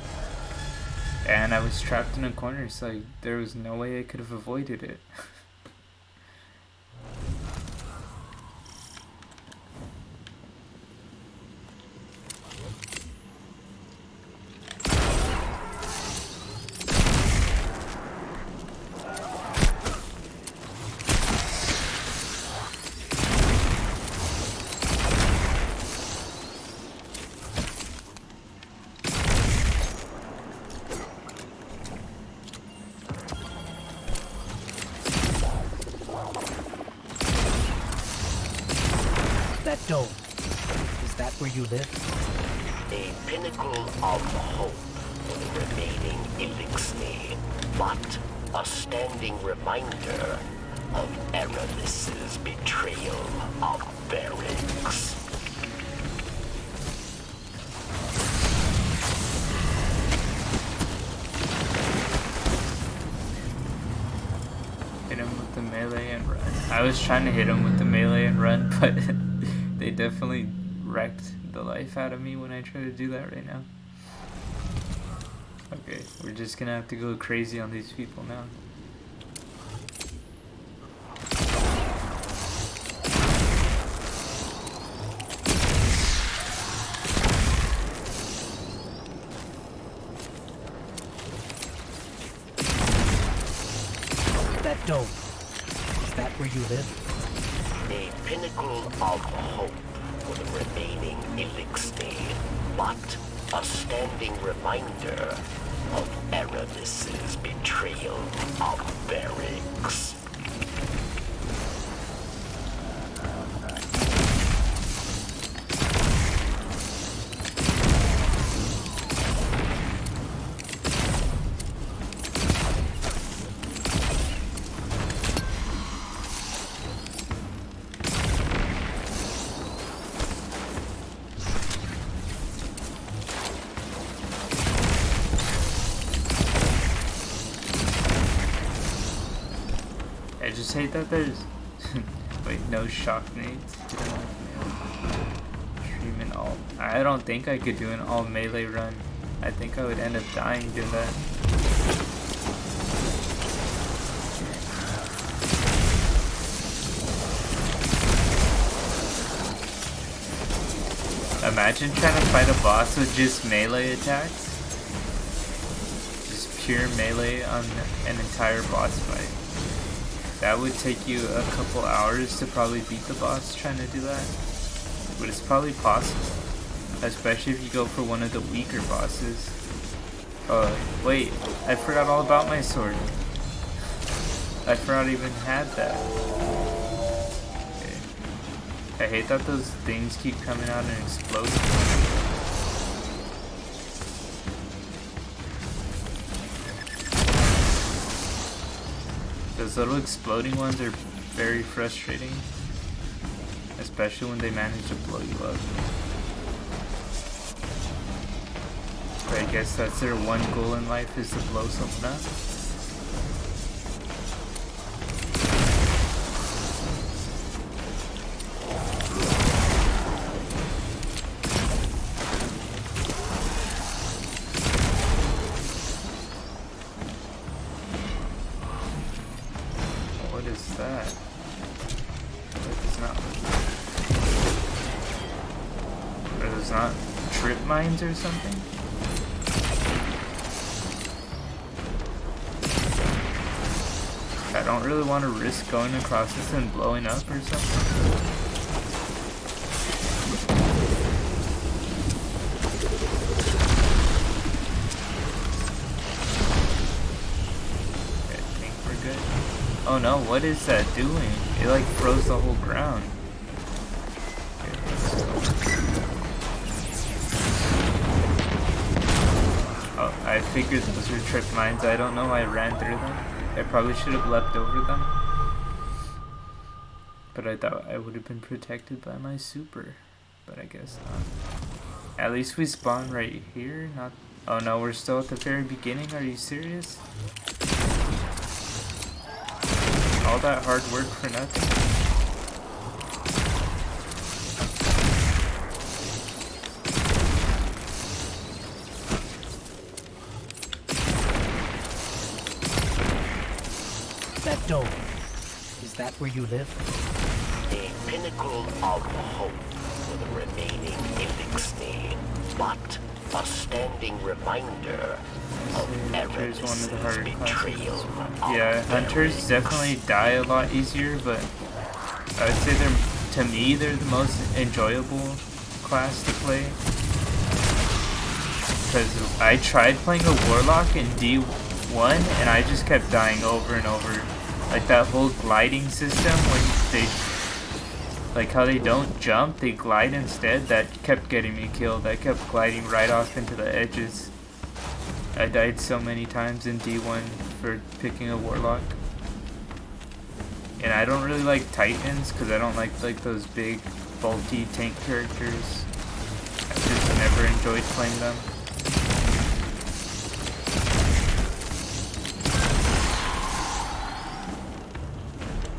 And I was trapped in a corner, so there was no way I could have avoided it. dome. Is that where you live? A pinnacle of hope for the remaining Elixir, but a standing reminder of Aramis's betrayal of Barracks. Hit him with the melee and run. I was trying to hit him with the melee and run, but they definitely wrecked the life out of me when I try to do that right now. Okay, we're just gonna have to go crazy on these people now. That dome. Is that where you live? A pinnacle of hope for the remaining Elixir, but a standing reminder of Aramis's betrayal of Barracks. I just hate that there's wait, no shock nades. Streaming all. I don't think I could do an all melee run. I think I would end up dying doing that. Imagine trying to fight a boss with just melee attacks. Just pure melee on an entire boss fight. That would take you a couple hours to probably beat the boss trying to do that. But it's probably possible. Especially if you go for one of the weaker bosses. Wait, I forgot all about my sword. I forgot I even had that. Okay. I hate that those things keep coming out and exploding. Those little exploding ones are very frustrating, especially when they manage to blow you up. But I guess that's their one goal in life, is to blow someone up. What is that? Are those not trip mines or something? I don't really want to risk going across this and blowing up or something. Oh no, what is that doing? It like froze the whole ground. Oh, I figured those were trip mines. I don't know why I ran through them. I probably should have leapt over them. But I thought I would have been protected by my super. But I guess not. At least we spawn right here. Not. Oh no, we're still at the very beginning. Are you serious? All that hard work for nothing? That dome. Is that where you live? A pinnacle of hope for the remaining Elixir, but a standing reminder of Aramis's betrayal. Yeah, hunters definitely die a lot easier, but I would say to me, they're the most enjoyable class to play. Because I tried playing a warlock in D1 and I just kept dying over and over. Like that whole gliding system when Like how they don't jump, they glide instead. That kept getting me killed. I kept gliding right off into the edges. I died so many times in D1 for picking a warlock. And I don't really like Titans because I don't like those big, bulky tank characters. I just never enjoyed playing them.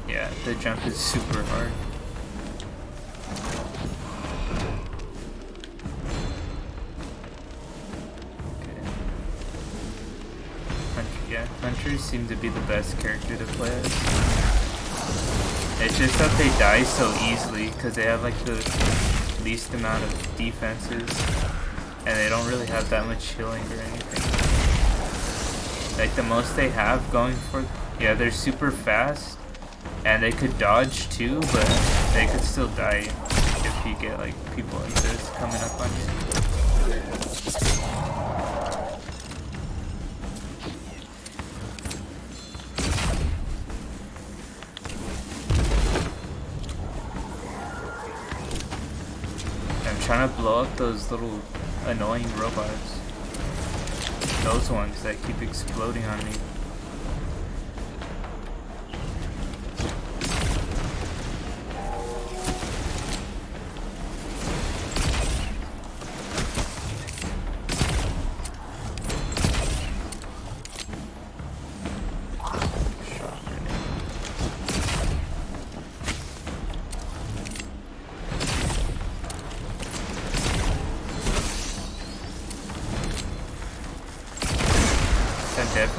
Yeah, the jump is super hard. Yeah, Hunters seem to be the best character to play as. It's just that they die so easily because they have like the least amount of defenses and they don't really have that much healing or anything. Like the most they have going for, yeah, they're super fast and they could dodge too, but they could still die if you get like people like this coming up on you. Trying to blow up those little annoying robots. Those ones that keep exploding on me.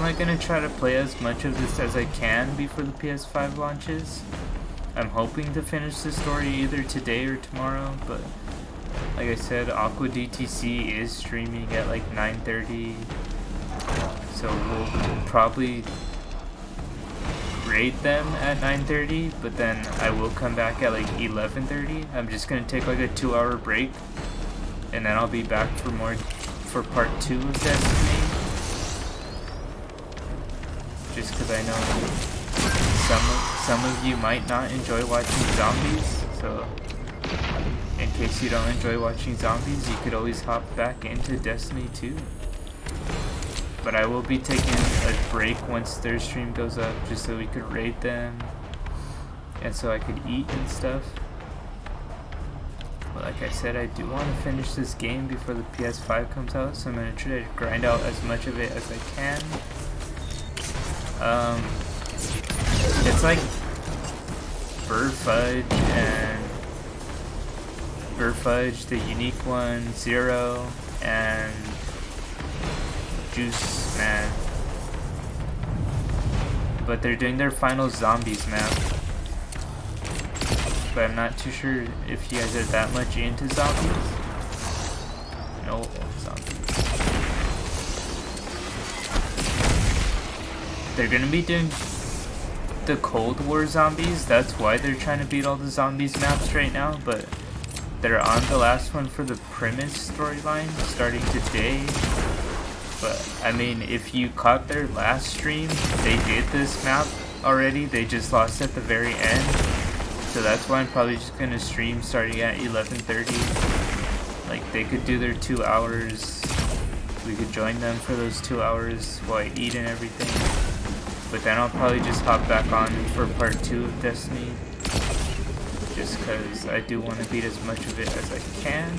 I'm gonna try to play as much of this as I can before the PS5 launches. I'm hoping to finish the story either today or tomorrow, but like I said, Aqua DTC is streaming at like 9:30, so we'll probably raid them at 9:30, but then I will come back at like 11:30. I'm just gonna take like a 2-hour break, and then I'll be back for part 2 of Destiny. Just because I know some of you might not enjoy watching zombies, so in case you don't enjoy watching zombies, you could always hop back into Destiny 2. But I will be taking a break once their stream goes up, just so we could raid them, and so I could eat and stuff. But like I said, I do want to finish this game before the PS5 comes out, so I'm going to try to grind out as much of it as I can. It's like Burfudge, the unique one, Zero, and Juice Man. But they're doing their final zombies map. But I'm not too sure if you guys are that much into zombies. No zombies. They're gonna be doing the Cold War zombies. That's why they're trying to beat all the zombies maps right now, but they're on the last one for the Premise storyline starting today. But I mean, if you caught their last stream, they did this map already. They just lost at the very end. So that's why I'm probably just gonna stream starting at 11:30. Like, they could do their 2 hours. We could join them for those 2 hours while I eat and everything. But then I'll probably just hop back on for part 2 of Destiny. Just because I do want to beat as much of it as I can.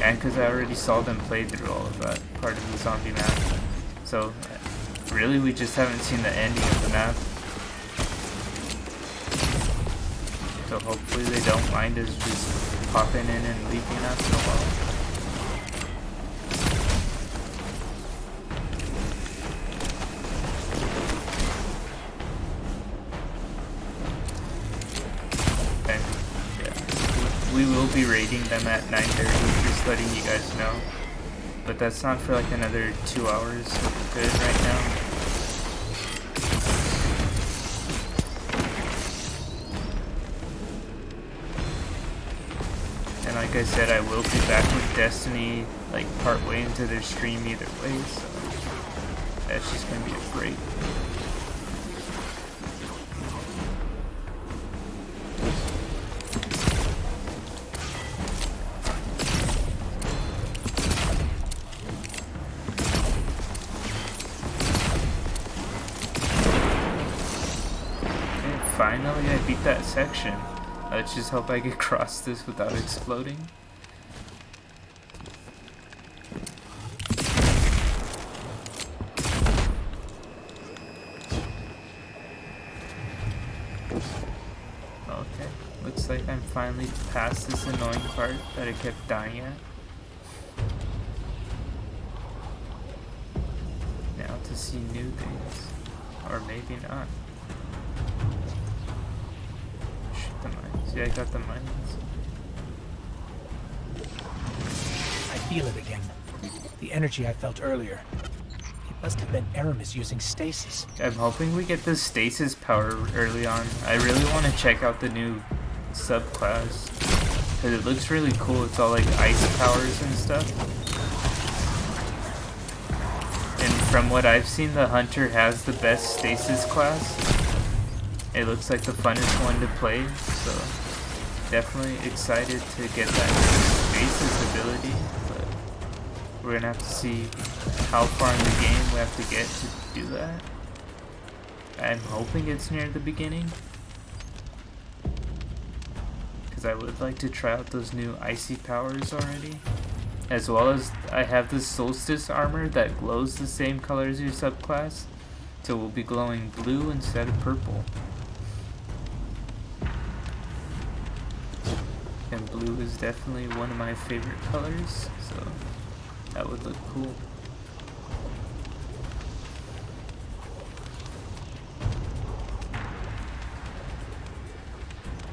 And because I already saw them play through all of that part of the zombie map. So, really, we just haven't seen the ending of the map. So hopefully they don't mind us just popping in and leaving after a while. We will be raiding them at 9:30, just letting you guys know. But that's not for like another 2 hours. Good right now. And like I said, I will be back with Destiny like part way into their stream either way, so that's just gonna be a break. finally I beat that section. Let's just hope I get across this without exploding. Okay, looks like I'm finally past this annoying part that I kept dying at. Now to see new things. Or maybe not. Shoot the mines. Yeah, I got the mines. I feel it again. The energy I felt earlier. It must have been Aramis using stasis. I'm hoping we get the stasis power early on. I really want to check out the new subclass. Because it looks really cool. It's all like ice powers and stuff. And from what I've seen, the Hunter has the best stasis class. It looks like the funnest one to play, so definitely excited to get that stasis ability, but we're gonna have to see how far in the game we have to get to do that. I'm hoping it's near the beginning, because I would like to try out those new icy powers already. As well as I have this Solstice armor that glows the same color as your subclass, so we'll be glowing blue instead of purple. And blue is definitely one of my favorite colors, so that would look cool.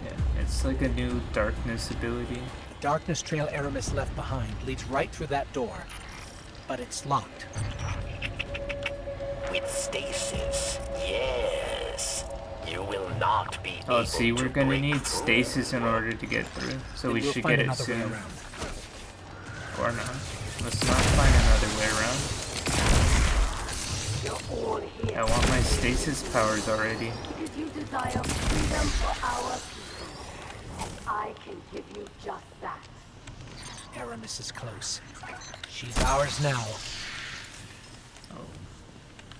Yeah, it's like a new darkness ability. The darkness trail Aramis left behind leads right through that door, but it's locked. With stasis, yes. You will not be Oh, able see, we're to gonna break need through. stasis in order to get through, so we We'll should find get it another way soon. around. Or not. Let's not find another way around. You're all here. I want my stasis powers already. Because you desire freedom for our people. And I can give you just that. Aramis is close. She's ours now.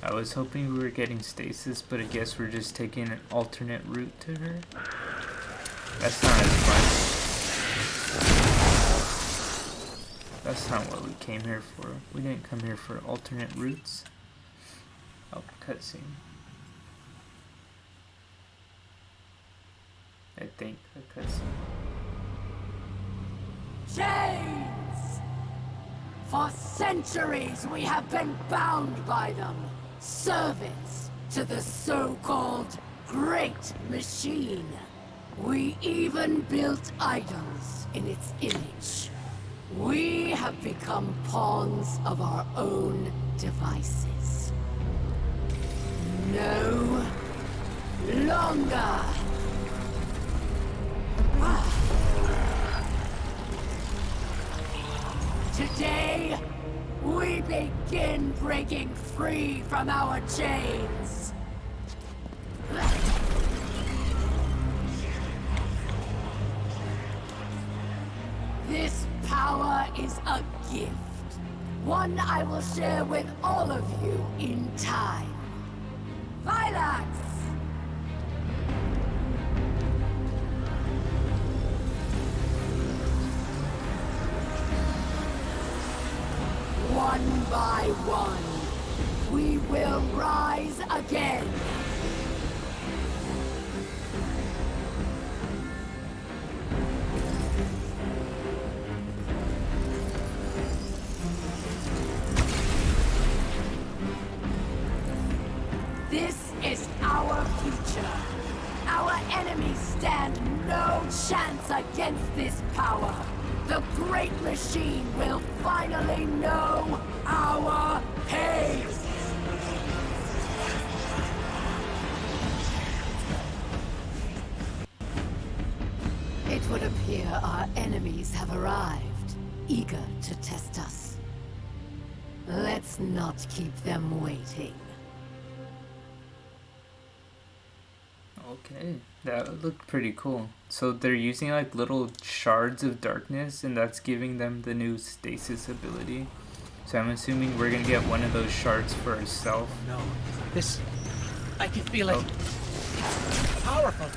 I was hoping we were getting stasis, but I guess we're just taking an alternate route to her. That's not as fun. That's not what we came here for. We didn't come here for alternate routes. Oh, cutscene. I think a cutscene. Chains! For centuries we have been bound by them. Servants to the so-called Great Machine. We even built idols in its image. We have become pawns of our own devices. No longer. Today, we begin breaking free from our chains. This power is a gift. One I will share with all of you in time. Vilax! One by one, we will rise again. This is our future. Our enemies stand no chance against this power. The Great Machine will finally know our pain! It would appear our enemies have arrived, eager to test us. Let's not keep them waiting. Okay, that looked pretty cool. So they're using like little shards of darkness, and that's giving them the new stasis ability. So I'm assuming we're gonna get one of those shards for ourselves. No, this... I can feel it. Powerful.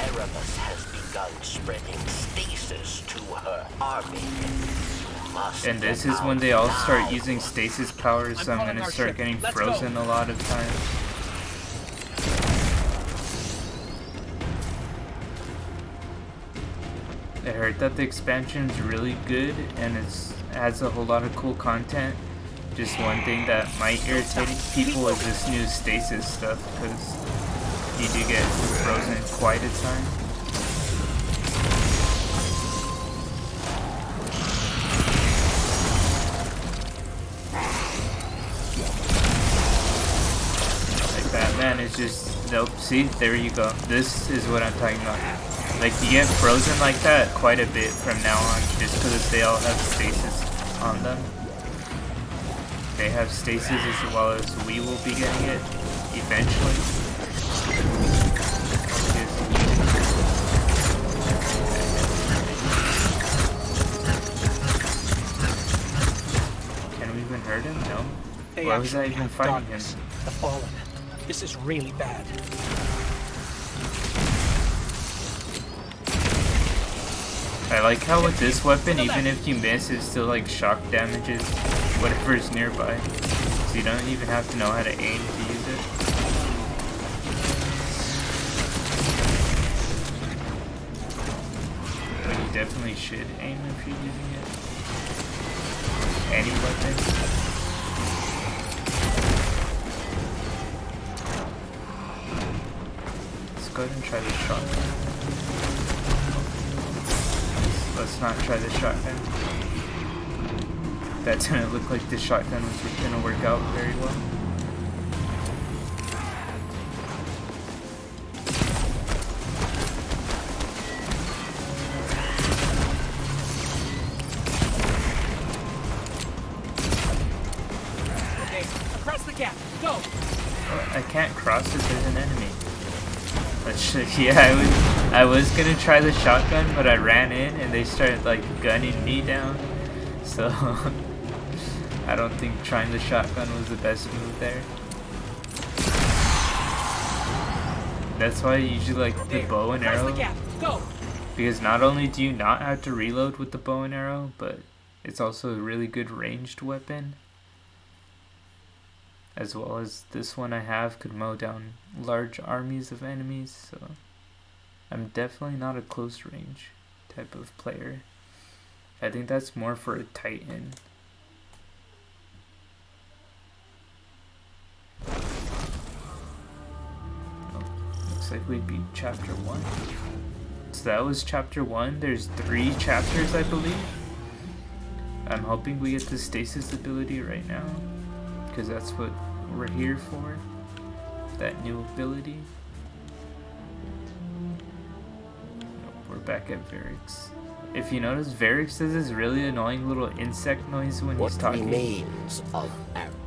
Erebus has begun spreading stasis to her army. You must And this get is when out they all now. start using stasis powers, so I'm calling gonna our start ship. getting Let's frozen a lot of times. I heard that the expansion is really good and it adds a whole lot of cool content. Just one thing that might irritate people is this new stasis stuff, because you do get frozen quite a time. Like that, man, it's just, nope, see, there you go. This is what I'm talking about. Like, you get frozen like that quite a bit from now on, just because they all have stasis on them. They have stasis as well as we will be getting it eventually. Can we even hurt him? No. They Why was I actually even have fighting him? darkness. The Fallen. This is really bad. I like how with this weapon, even if you miss, it still like shock damages whatever's nearby. So you don't even have to know how to aim to use it. But you definitely should aim if you're using it. Any weapon. Let's go ahead and try the shotgun. Let's not try the shotgun. That didn't look like the shotgun was gonna work out very well. Okay, across the gap. Go. Well, I can't cross if there's an enemy. Yeah, I was gonna try the shotgun, but I ran in and they started like gunning me down. So I don't think trying the shotgun was the best move there. That's why I usually like the bow and arrow. Go. Because not only do you not have to reload with the bow and arrow, but it's also a really good ranged weapon. As well as this one I have could mow down large armies of enemies, so I'm definitely not a close range type of player. I think that's more for a Titan. Oh, looks like we beat chapter 1. So that was chapter 1. There's 3 chapters, I believe. I'm hoping we get the stasis ability right now, because that's what we're here for. That new ability. Nope, we're back at Varix. If you notice, Varix does this really annoying little insect noise when he's talking. What remains of Aramis?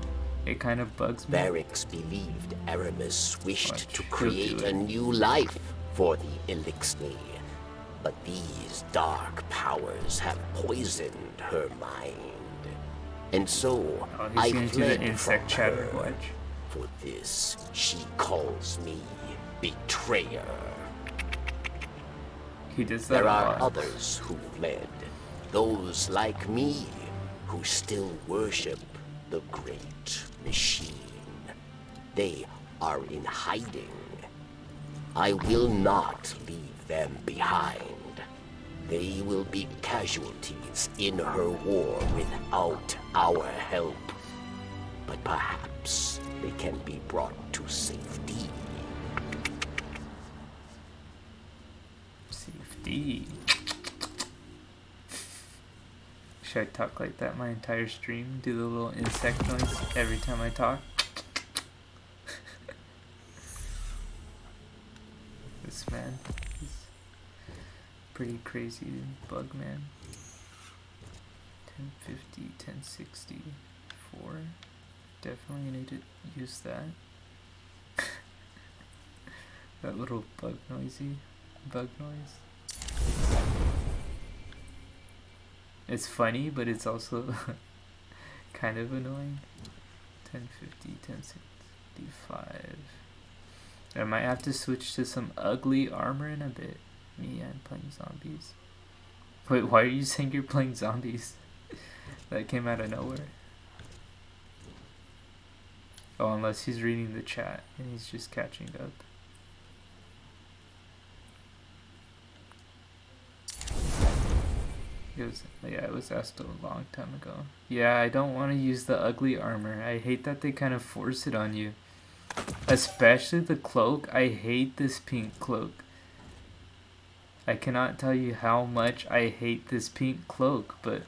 It kind of bugs me. Varix believed Aramis wished Watch, to he'll create do a it. new life for the Elixir, but these dark powers have poisoned her mind. And so, Oh, I he's gonna do the fled insect from chatter, her. watch. For this, she calls me betrayer. He does that There a are lot. others who fled. Those like me, who still worship the great machine. They are in hiding. I will not leave them behind. They will be casualties in her war without our help. But perhaps they can be brought to safety. Safety. Should I talk like that my entire stream? Do the little insect noise every time I talk? This man, he's pretty crazy bug man. 1050, 1064. Definitely need to use that. That little bug noise. It's funny, but it's also kind of annoying. 1050, 1065. I might have to switch to some ugly armor in a bit. Me, I'm playing zombies. Wait, why are you saying you're playing zombies? That came out of nowhere. Oh, unless he's reading the chat and he's just catching up. It was asked a long time ago. Yeah, I don't want to use the ugly armor. I hate that they kind of force it on you. Especially the cloak. I hate this pink cloak. I cannot tell you how much I hate this pink cloak, but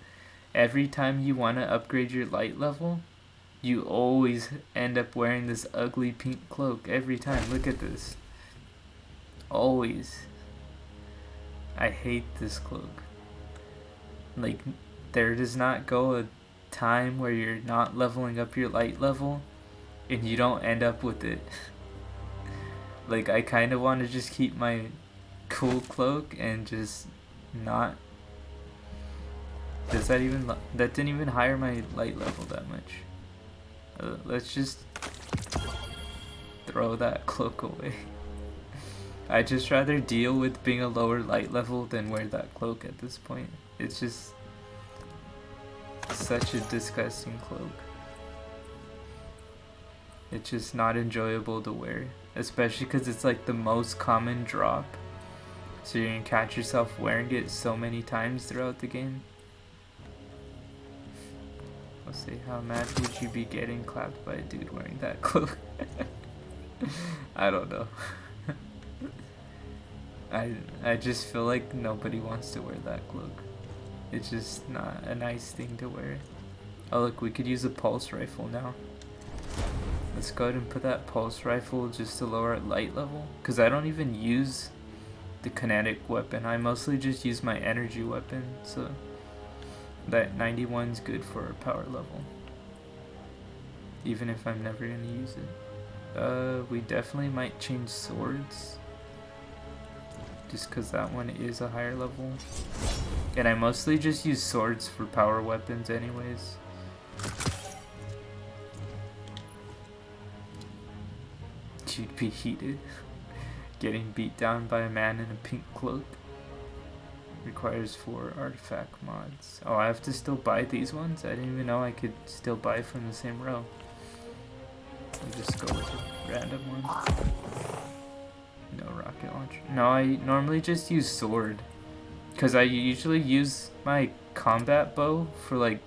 every time you want to upgrade your light level, you always end up wearing this ugly pink cloak every time. Look at this. Always. I hate this cloak. Like, there does not go a time where you're not leveling up your light level and you don't end up with it. Like, I kind of want to just keep my cool cloak and just not. Does that even, that didn't even higher my light level that much. Let's just throw that cloak away. I'd just rather deal with being a lower light level than wear that cloak at this point. It's just such a disgusting cloak. It's just not enjoyable to wear, especially because it's like the most common drop. So you're gonna catch yourself wearing it so many times throughout the game. Let's see, how mad would you be getting clapped by a dude wearing that cloak? I don't know. I just feel like nobody wants to wear that cloak. It's just not a nice thing to wear. Oh look, we could use a pulse rifle now. Let's go ahead and put that pulse rifle just to lower our light level. Because I don't even use the kinetic weapon. I mostly just use my energy weapon. So that 91's good for our power level. Even if I'm never going to use it. We definitely might change swords. Just because that one is a higher level. And I mostly just use swords for power weapons anyways. You'd be heated. Getting beat down by a man in a pink cloak. Requires 4 artifact mods. Oh, I have to still buy these ones? I didn't even know I could still buy from the same row. I'll just go with a random one. No rocket launcher. No, I normally just use sword. Because I usually use my combat bow for like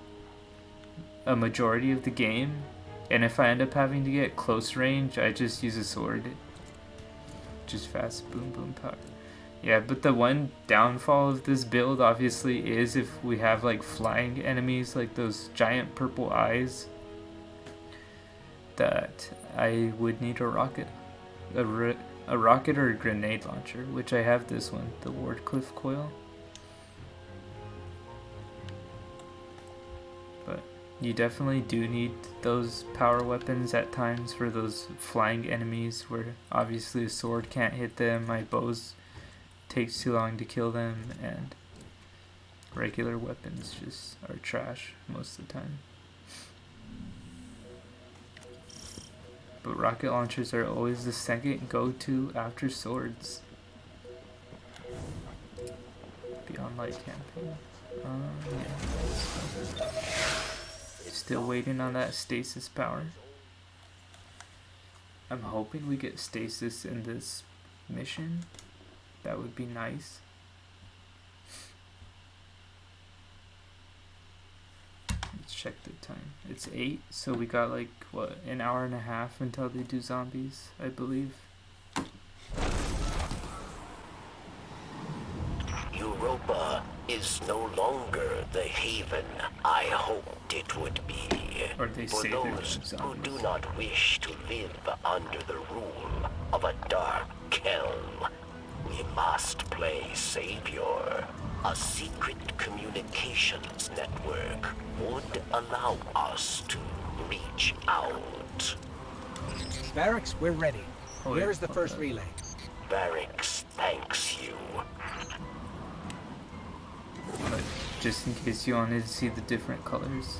a majority of the game. And if I end up having to get close range, I just use a sword. Just fast boom boom power. Yeah, but the one downfall of this build obviously is if we have like flying enemies, like those giant purple eyes, that I would need a rocket. A rocket or a grenade launcher, which I have this one, the Wardcliffe coil. But you definitely do need those power weapons at times for those flying enemies where obviously a sword can't hit them, my bows takes too long to kill them, and regular weapons just are trash most of the time. But rocket launchers are always the second go-to after swords. Beyond Light campaign. Yeah. Still waiting on that stasis power. I'm hoping we get stasis in this mission. That would be nice. Let's check the time. It's 8, so we got like, what, an hour and a half until they do zombies, I believe. Europa is no longer the haven I hoped it would be. Or they For say those who do not wish to live under the rule of a dark kelm, we must play Savior. A secret communications network would allow us to reach out. Barracks, we're ready. Where is the first relay? Barracks thanks you. But just in case you wanted to see the different colors.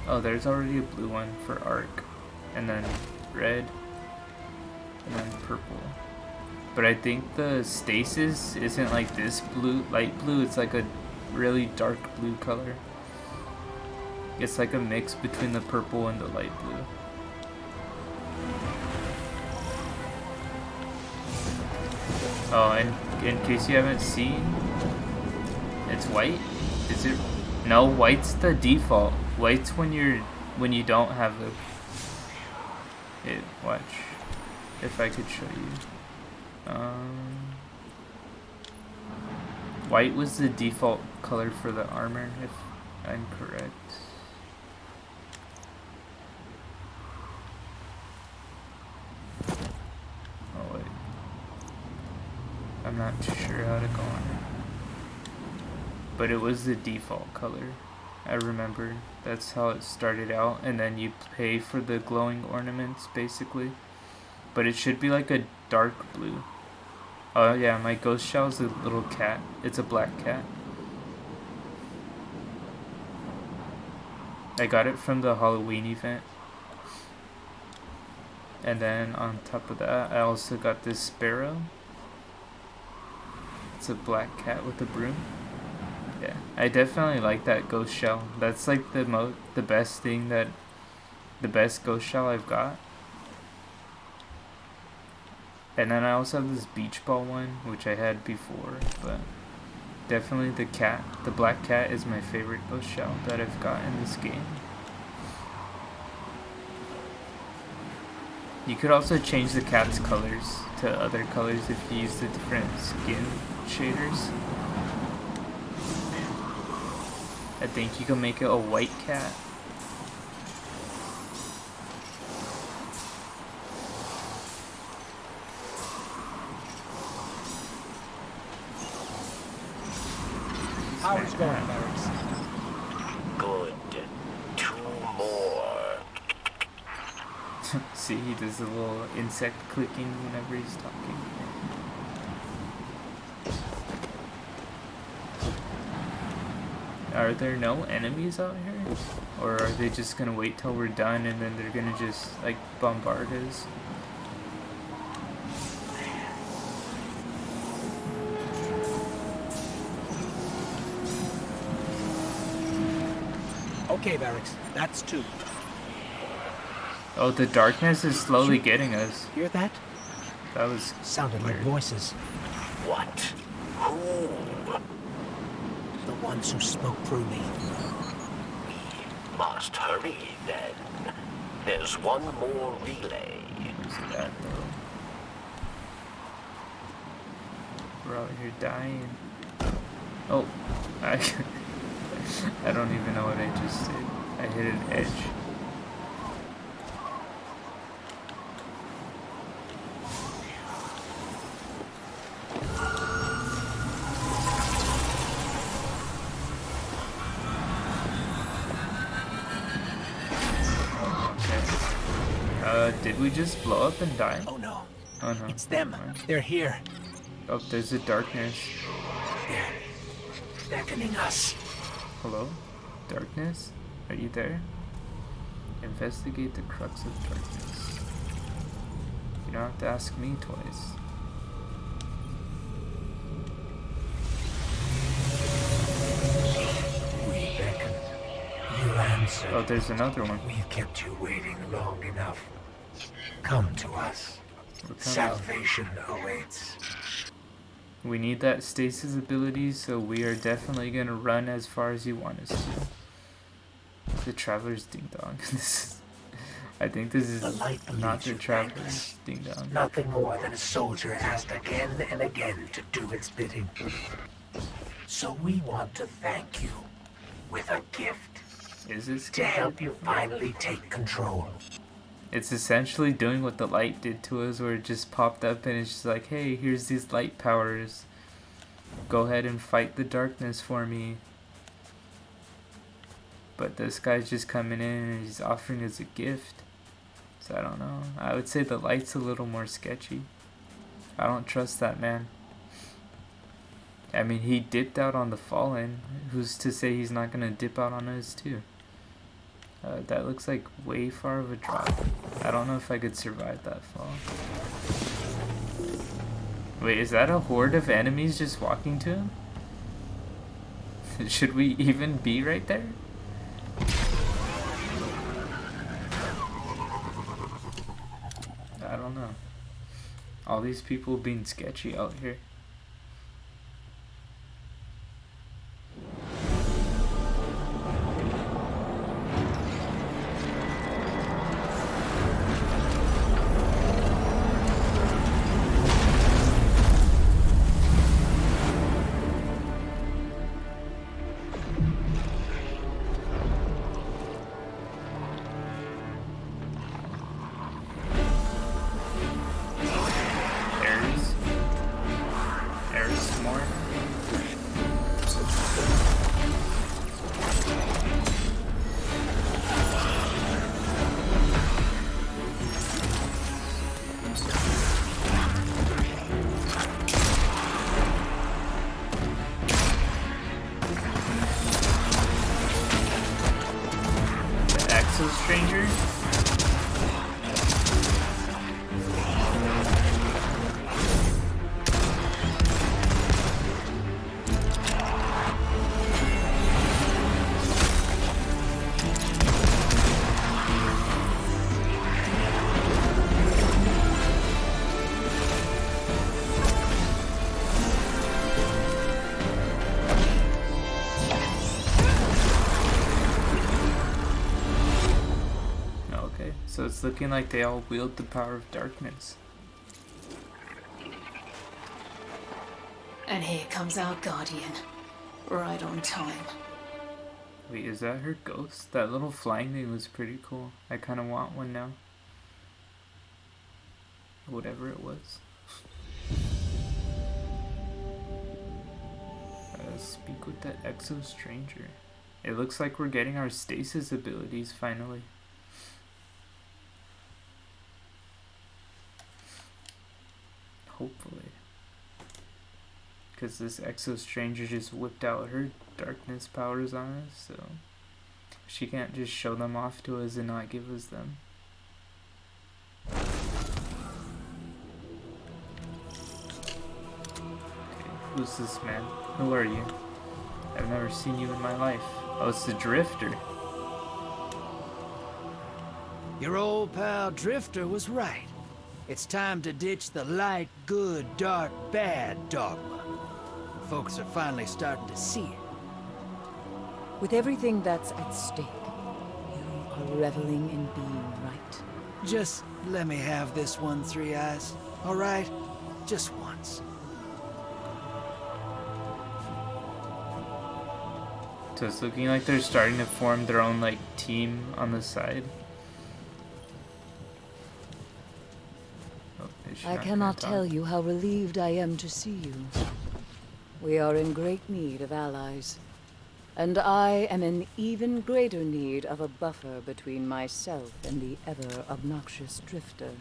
Oh, there's already a blue one for Arc. And then red, and then purple. But I think the stasis isn't like this blue, light blue. It's like a really dark blue color. It's like a mix between the purple and the light blue. Oh, and in case you haven't seen, it's white. Is it? No, white's the default. White's when you don't have it. Watch, if I could show you. White was the default color for the armor, if I'm correct. Oh wait, I'm not too sure how to go on it, but it was the default color. I remember that's how it started out, and then you pay for the glowing ornaments basically, but it should be like a dark blue. Oh yeah, my ghost shell is a little cat. It's a black cat. I got it from the Halloween event. And then on top of that, I also got this sparrow. It's a black cat with a broom. Yeah, I definitely like that ghost shell. That's like the best thing that, the best ghost shell I've got. And then I also have this beach ball one, which I had before, but definitely the black cat is my favorite ghost shell that I've got in this game. You could also change the cat's colors to other colors if you use the different skin shaders. I think you can make it a white cat. How's it going, Barracks? Good. 2 more. See, he does a little insect clicking whenever he's talking. Are there no enemies out here? Or are they just gonna wait till we're done and then they're gonna just, like, bombard us? Okay, Barracks, that's 2. Oh, the darkness is slowly getting us. Hear that? That was sounded weird. like voices. What? Who? The ones who spoke through me. We must hurry then. There's one more relay. Where's that though? We're out here dying. Oh, I don't even know what I just did. I hit an edge. Did we just blow up and die? Oh no. Oh no. It's them. They're here. Oh, there's a darkness. They're beckoning us. Hello? Darkness? Are you there? Investigate the crux of darkness. You don't have to ask me twice. We beckoned. You answered. Oh, there's another one. We've kept you waiting long enough. Come to us. Salvation awaits. We need that stasis ability, so we are definitely gonna run as far as you want us to. The Traveler's Ding Dong. I think this is not the Traveler's Ding Dong. Nothing more than a soldier asked again and again to do its bidding. So we want to thank you with a gift. Is this to help you finally take control? It's essentially doing what the light did to us, where it just popped up and it's just like, hey, here's these light powers. Go ahead and fight the darkness for me. But this guy's just coming in and he's offering us a gift. So I don't know. I would say the light's a little more sketchy. I don't trust that man. I mean, he dipped out on the Fallen. Who's to say he's not gonna dip out on us too? That looks like way far of a drop. I don't know if I could survive that fall. Wait, is that a horde of enemies just walking to him? Should we even be right there? I don't know. All these people being sketchy out here. Stranger? So it's looking like they all wield the power of darkness. And here comes our guardian. Right on time. Wait, is that her ghost? That little flying thing was pretty cool. I kind of want one now. Whatever it was. Speak with that Exo Stranger. It looks like we're getting our stasis abilities finally. Hopefully. Because this Exo Stranger just whipped out her darkness powers on us, so she can't just show them off to us and not give us them. Okay, who's this man? Who are you? I've never seen you in my life. Oh, it's the Drifter. Your old pal Drifter was right. It's time to ditch the light, good, dark, bad dogma. Folks are finally starting to see it. With everything that's at stake, you are reveling in being right. Just let me have this one, Three Eyes. All right? Just once. So it's looking like they're starting to form their own, like, team on the side. I cannot tell you how relieved I am to see you. We are in great need of allies. And I am in even greater need of a buffer between myself and the ever-obnoxious Drifter.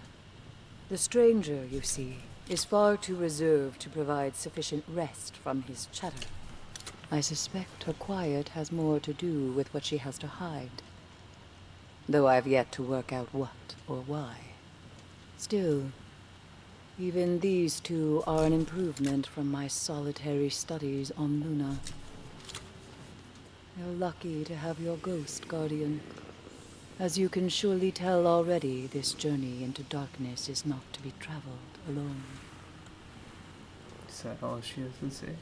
The Stranger, you see, is far too reserved to provide sufficient rest from his chatter. I suspect her quiet has more to do with what she has to hide. Though I've yet to work out what or why. Still, even these two are an improvement from my solitary studies on Luna. You're lucky to have your ghost, Guardian. As you can surely tell already, this journey into darkness is not to be traveled alone. Is that all she has to say?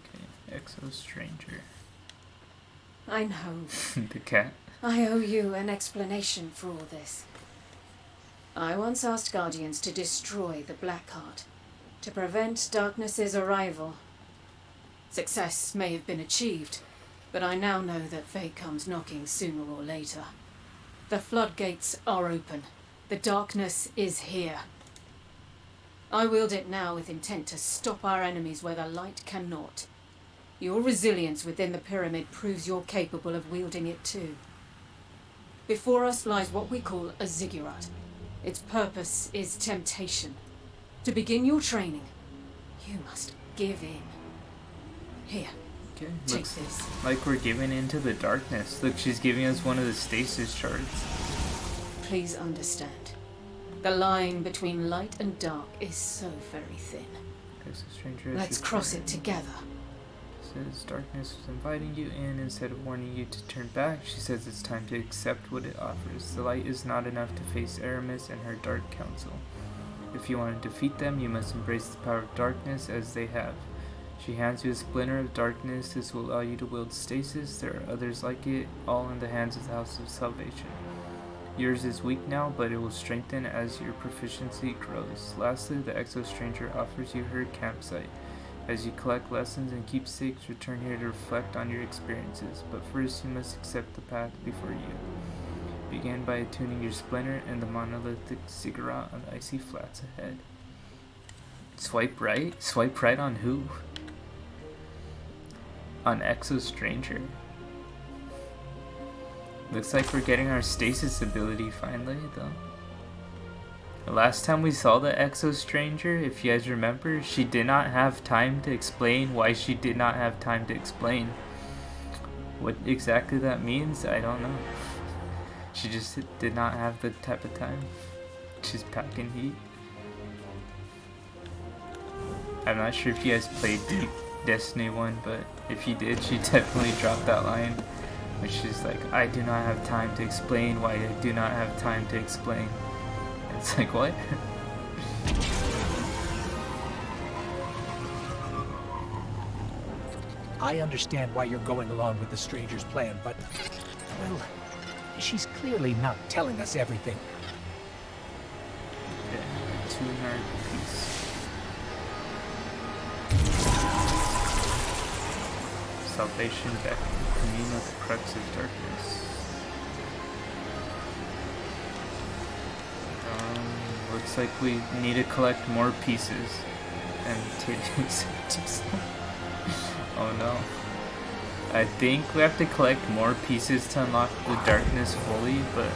Okay, Exo Stranger. I know. The cat. I owe you an explanation for all this. I once asked Guardians to destroy the Blackheart, to prevent Darkness's arrival. Success may have been achieved, but I now know that fate comes knocking sooner or later. The floodgates are open. The darkness is here. I wield it now with intent to stop our enemies where the light cannot. Your resilience within the pyramid proves you're capable of wielding it too. Before us lies what we call a ziggurat. Its purpose is temptation. To begin your training, you must give in. Here, Okay, Take looks this. like we're giving into the darkness. Look, she's giving us one of the stasis shards. Please understand. The line between light and dark is so very thin. There's a stranger. Let's cross it together. Says darkness was inviting you in instead of warning you to turn back. She says it's time to accept what it offers. The light is not enough to face Aramis and her dark council. If you want to defeat them, you must embrace the power of darkness as they have. She hands you a splinter of darkness. This will allow you to wield stasis. There are others like it, all in the hands of the House of Salvation. Yours is weak now, but it will strengthen as your proficiency grows. Lastly, the Exo Stranger offers you her campsite. As you collect lessons and keepsakes, return here to reflect on your experiences. But first, you must accept the path before you. Begin by attuning your splinter and the monolithic ziggurat on the icy flats ahead. Swipe right? Swipe right on who? On Exo Stranger. Looks like we're getting our stasis ability finally, though. The last time we saw the Exo Stranger, if you guys remember, she did not have time to explain why she did not have time to explain. What exactly that means, I don't know. She just did not have the type of time. She's packing heat. I'm not sure if you guys played Destiny 1, but if you did, she definitely dropped that line. Which is like, I do not have time to explain why I do not have time to explain. It's like, what? I understand why you're going along with the stranger's plan, but, well, she's clearly not telling us everything. Okay, tune our piece. Salvation back. Commune with the crux of darkness. Looks like we need to collect more pieces. And titties. Oh no. I think we have to collect more pieces to unlock the darkness fully, but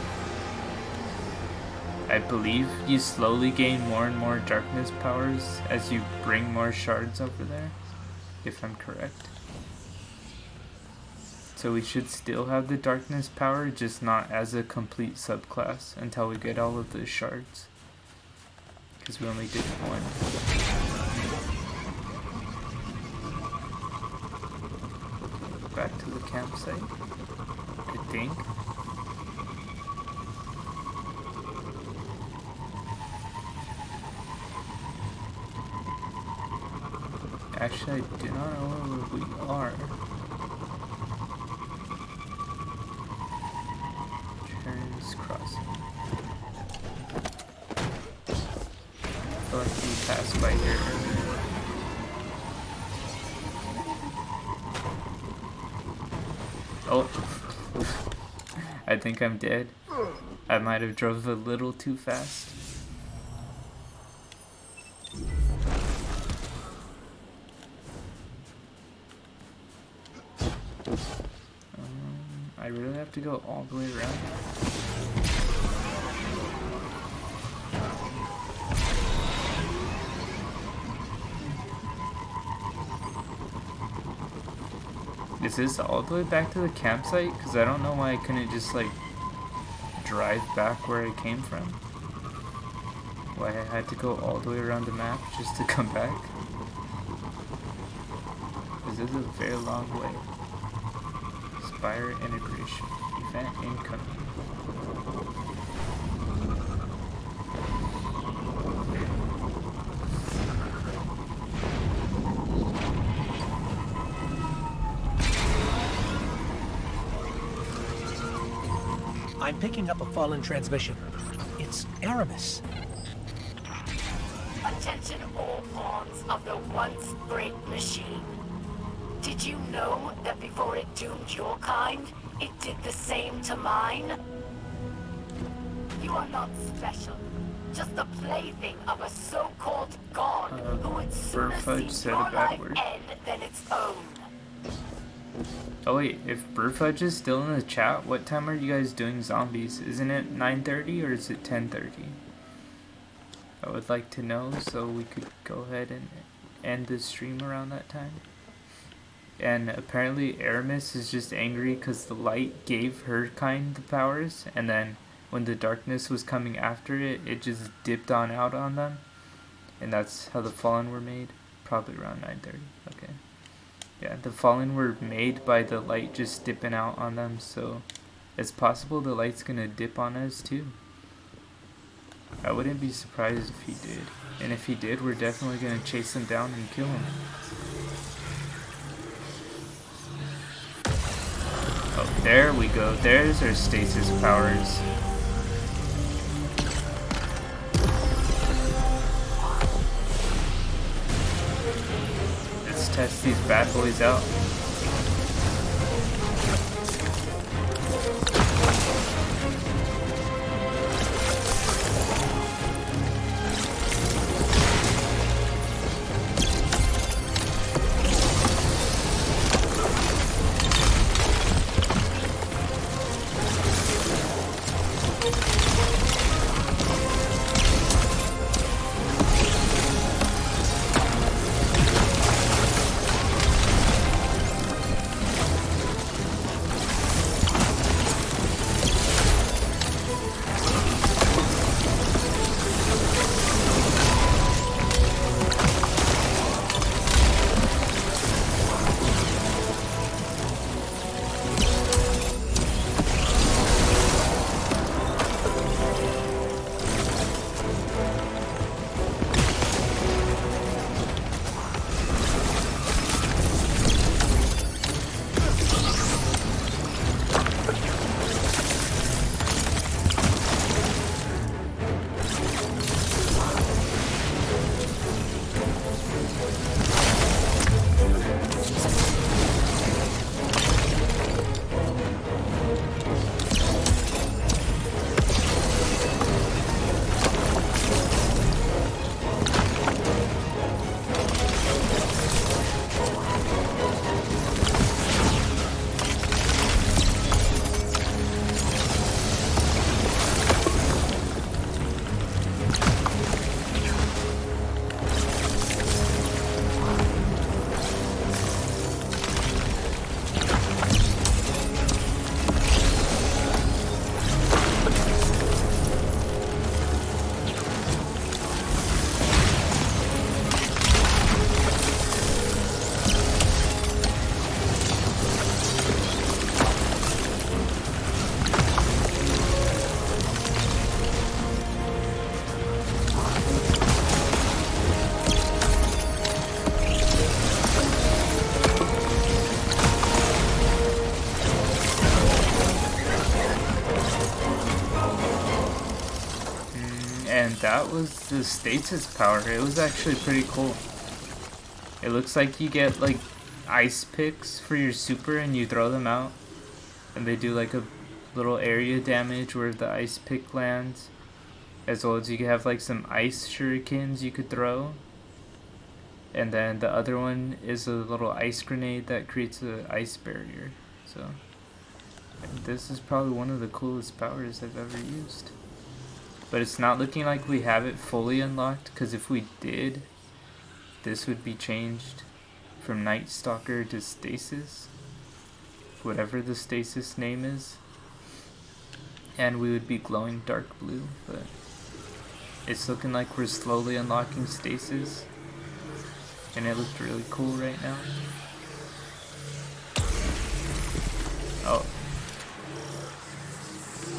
I believe you slowly gain more and more darkness powers as you bring more shards over there, if I'm correct. So we should still have the darkness power, just not as a complete subclass until we get all of the shards. Because we only did one. Back to the campsite, I think. Actually, I do not know where we are. Turns crossing. I feel like we passed by here earlier. Oh, I think I'm dead. I might have drove a little too fast. I really have to go all the way around. Is this all the way back to the campsite? Because I don't know why I couldn't just like drive back where I came from. Why I had to go all the way around the map just to come back. Because this is a very long way. Spire integration. Event incoming. I'm picking up a fallen transmission. It's Aramis. Attention all pawns of the once great machine. Did you know that before it doomed your kind, it did the same to mine? You are not special. Just the plaything of a so-called god who would sooner see your life end than its own. Oh wait, if Burfudge is still in the chat, what time are you guys doing zombies? Isn't it 9:30 or is it 10:30? I would like to know so we could go ahead and end the stream around that time. and apparently Aramis is just angry because the light gave her kind the powers, and then when the darkness was coming after it, it just dipped on out on them, and that's how the Fallen were made. Probably around 9:30. Okay. Yeah, the Fallen were made by the light just dipping out on them, so it's possible the light's gonna dip on us too. I wouldn't be surprised if he did. And if he did, we're definitely gonna chase him down and kill him. Oh, there we go. There's our stasis powers. Let's test these bad boys out. And that was the stasis power. It was actually pretty cool. It looks like you get like ice picks for your super and you throw them out. And they do like a little area damage where the ice pick lands. As well as you can have like some ice shurikens you could throw. And then the other one is a little ice grenade that creates an ice barrier. So this is probably one of the coolest powers I've ever used. But it's not looking like we have it fully unlocked, because if we did, this would be changed from Night Stalker to Stasis, whatever the Stasis name is, and we would be glowing dark blue. But it's looking like we're slowly unlocking Stasis, and it looked really cool right now. Oh.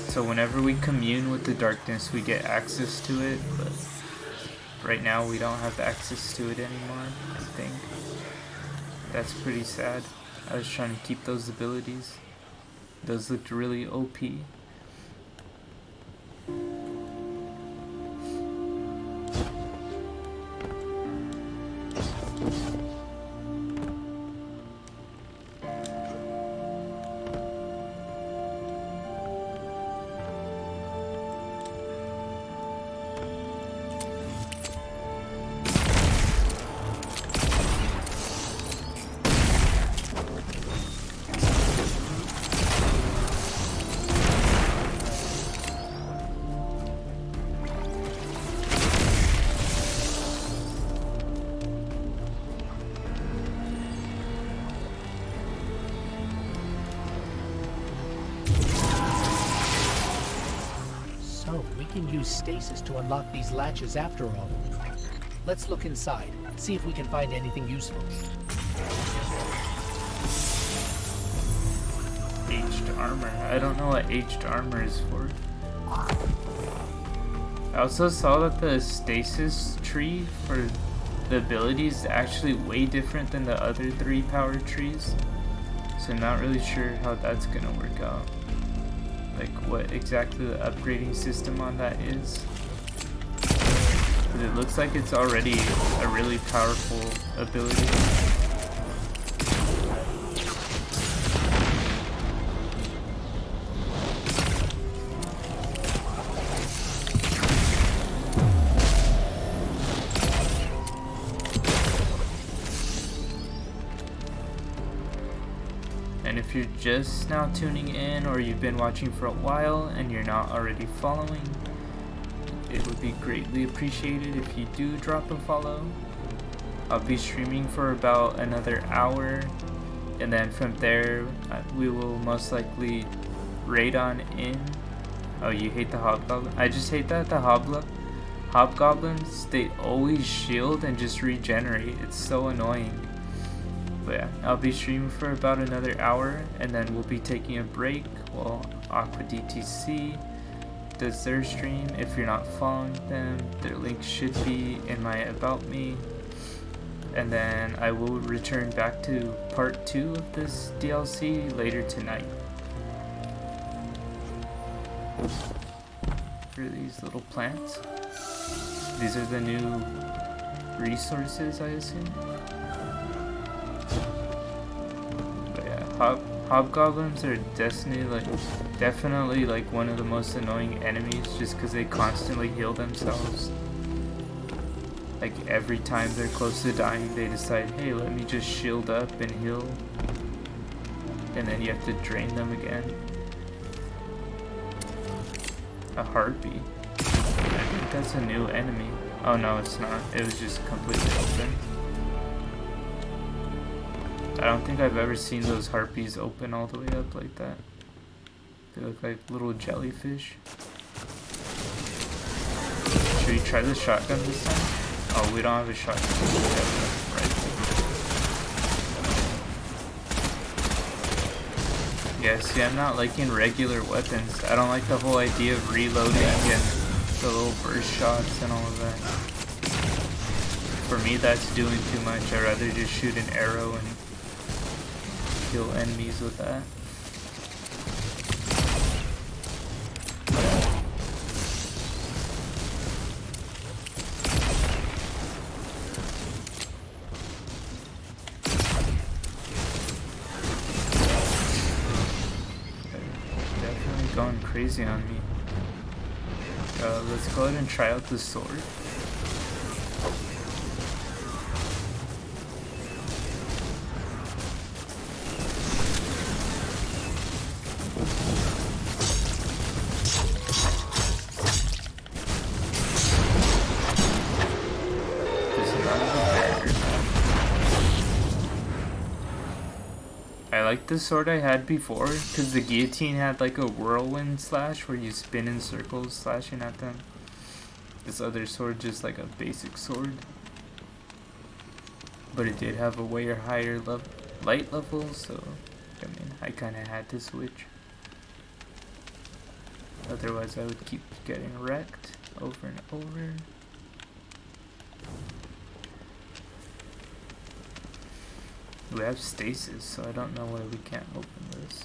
So whenever we commune with the darkness, we get access to it, but right now we don't have access to it anymore, I think. That's pretty sad. I was trying to keep those abilities. Those looked really OP. Oh, we can use stasis to unlock these latches after all. Let's look inside, see if we can find anything useful. Aged armor. I don't know what aged armor is for. I also saw that the stasis tree for the abilities is actually way different than the other 3 power trees. So I'm not really sure how that's gonna work out. Like what exactly the upgrading system on that is. But it looks like it's already a really powerful ability. And if you're just now tuning in or you've been watching for a while and you're not already following, it would be greatly appreciated if you do drop a follow. I'll be streaming for about another hour, and then from there we will most likely raid on in. Oh, you hate the hobgoblin? I just hate that the hobgoblins, they always shield and just regenerate. It's so annoying. But yeah, I'll be streaming for about another hour, and then we'll be taking a break while Aqua DTC does their stream. If you're not following them, their link should be in my About Me. And then I will return back to part 2 of this DLC later tonight. For these little plants. These are the new resources, I assume. Hobgoblins are definitely like one of the most annoying enemies, just because they constantly heal themselves. Like every time they're close to dying, they decide, hey, let me just shield up and heal, and then you have to drain them again. A harpy. I think that's a new enemy. Oh no, it's not. It was just completely open. I don't think I've ever seen those harpies open all the way up like that. They look like little jellyfish. Should we try the shotgun this time? Oh, we don't have a shotgun. Right. Yeah, see, I'm not liking regular weapons. I don't like the whole idea of reloading and the little burst shots and all of that. For me, that's doing too much. I'd rather just shoot an arrow and kill enemies with that. They're definitely going crazy on me. Let's go ahead and try out the sword. I like the sword I had before, because the guillotine had like a whirlwind slash where you spin in circles slashing at them. This other sword just like a basic sword. But it did have a way higher light level, so I mean, I kind of had to switch. Otherwise I would keep getting wrecked over and over. We have stasis, so I don't know why we can't open this.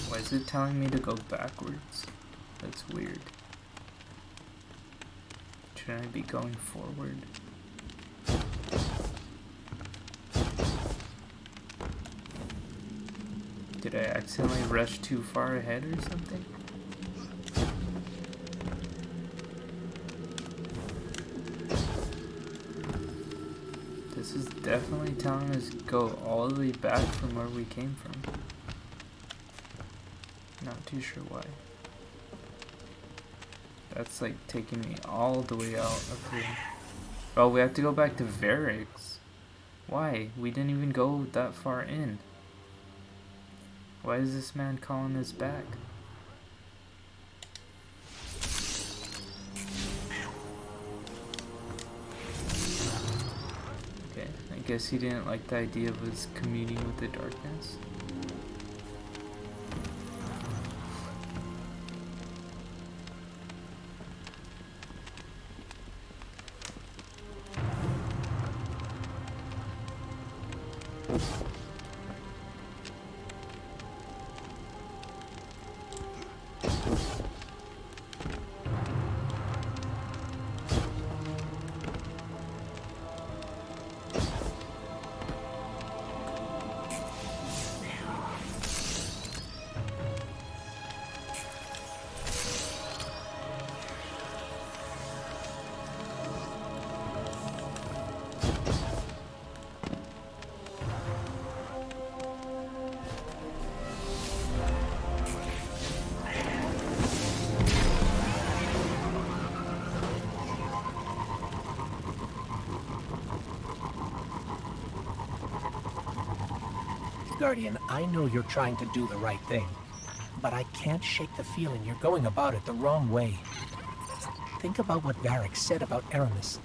Why is it telling me to go backwards? That's weird. Should I be going forward? Did I accidentally rush too far ahead or something? This is definitely telling us to go all the way back from where we came from. Not too sure why. That's like taking me all the way out of here. Oh, we have to go back to Varix. Why? We didn't even go that far in. Why is this man calling us back? Okay, I guess he didn't like the idea of us communing with the darkness. Guardian, I know you're trying to do the right thing, but I can't shake the feeling you're going about it the wrong way. Think about what Varric said about Aramis.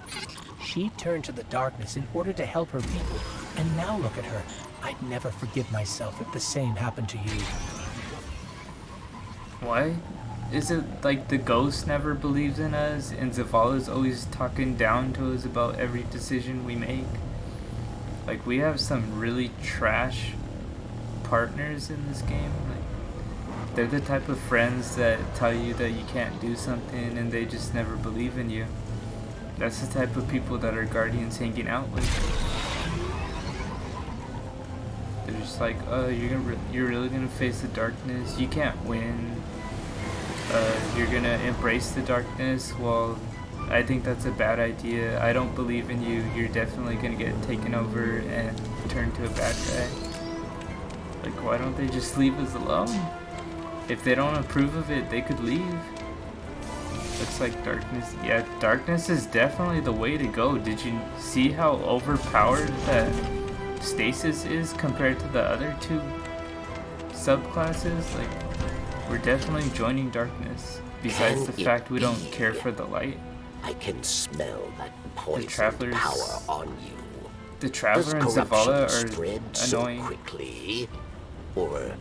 She turned to the darkness in order to help her people, and now look at her. I'd never forgive myself if the same happened to you. Why? Is it like the ghost never believes in us and Zavala's always talking down to us about every decision we make? Like, we have some really trash partners in this game. Like, they're the type of friends that tell you that you can't do something and they just never believe in you. That's the type of people that our guardians hanging out with. They're just like, oh, you're really gonna face the darkness. You can't win. You're gonna embrace the darkness. Well, I think that's a bad idea. I don't believe in you. You're definitely gonna get taken over and turned to a bad guy. Like, why don't they just leave us alone? If they don't approve of it, they could leave. Looks like darkness. Yeah, darkness is definitely the way to go. Did you see how overpowered that stasis is compared to the other two subclasses? Like, we're definitely joining darkness. Besides the fact we don't care for the light. I can smell that poison power on you. The Traveler and Zavala are spread annoying. So quickly? Or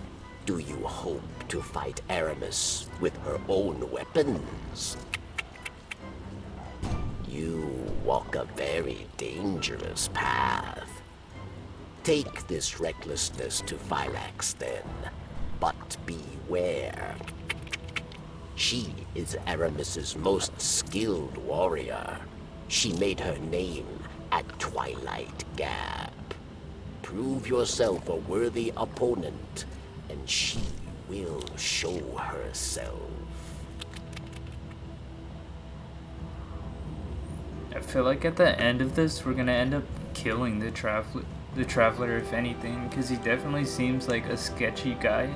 do you hope to fight Aramis with her own weapons? You walk a very dangerous path. Take this recklessness to Phylax then, but beware. She is Aramis's most skilled warrior. She made her name at Twilight Gap. Prove yourself a worthy opponent, and she will show herself. I feel like at the end of this, we're gonna end up killing the Traveler, if anything, because he definitely seems like a sketchy guy.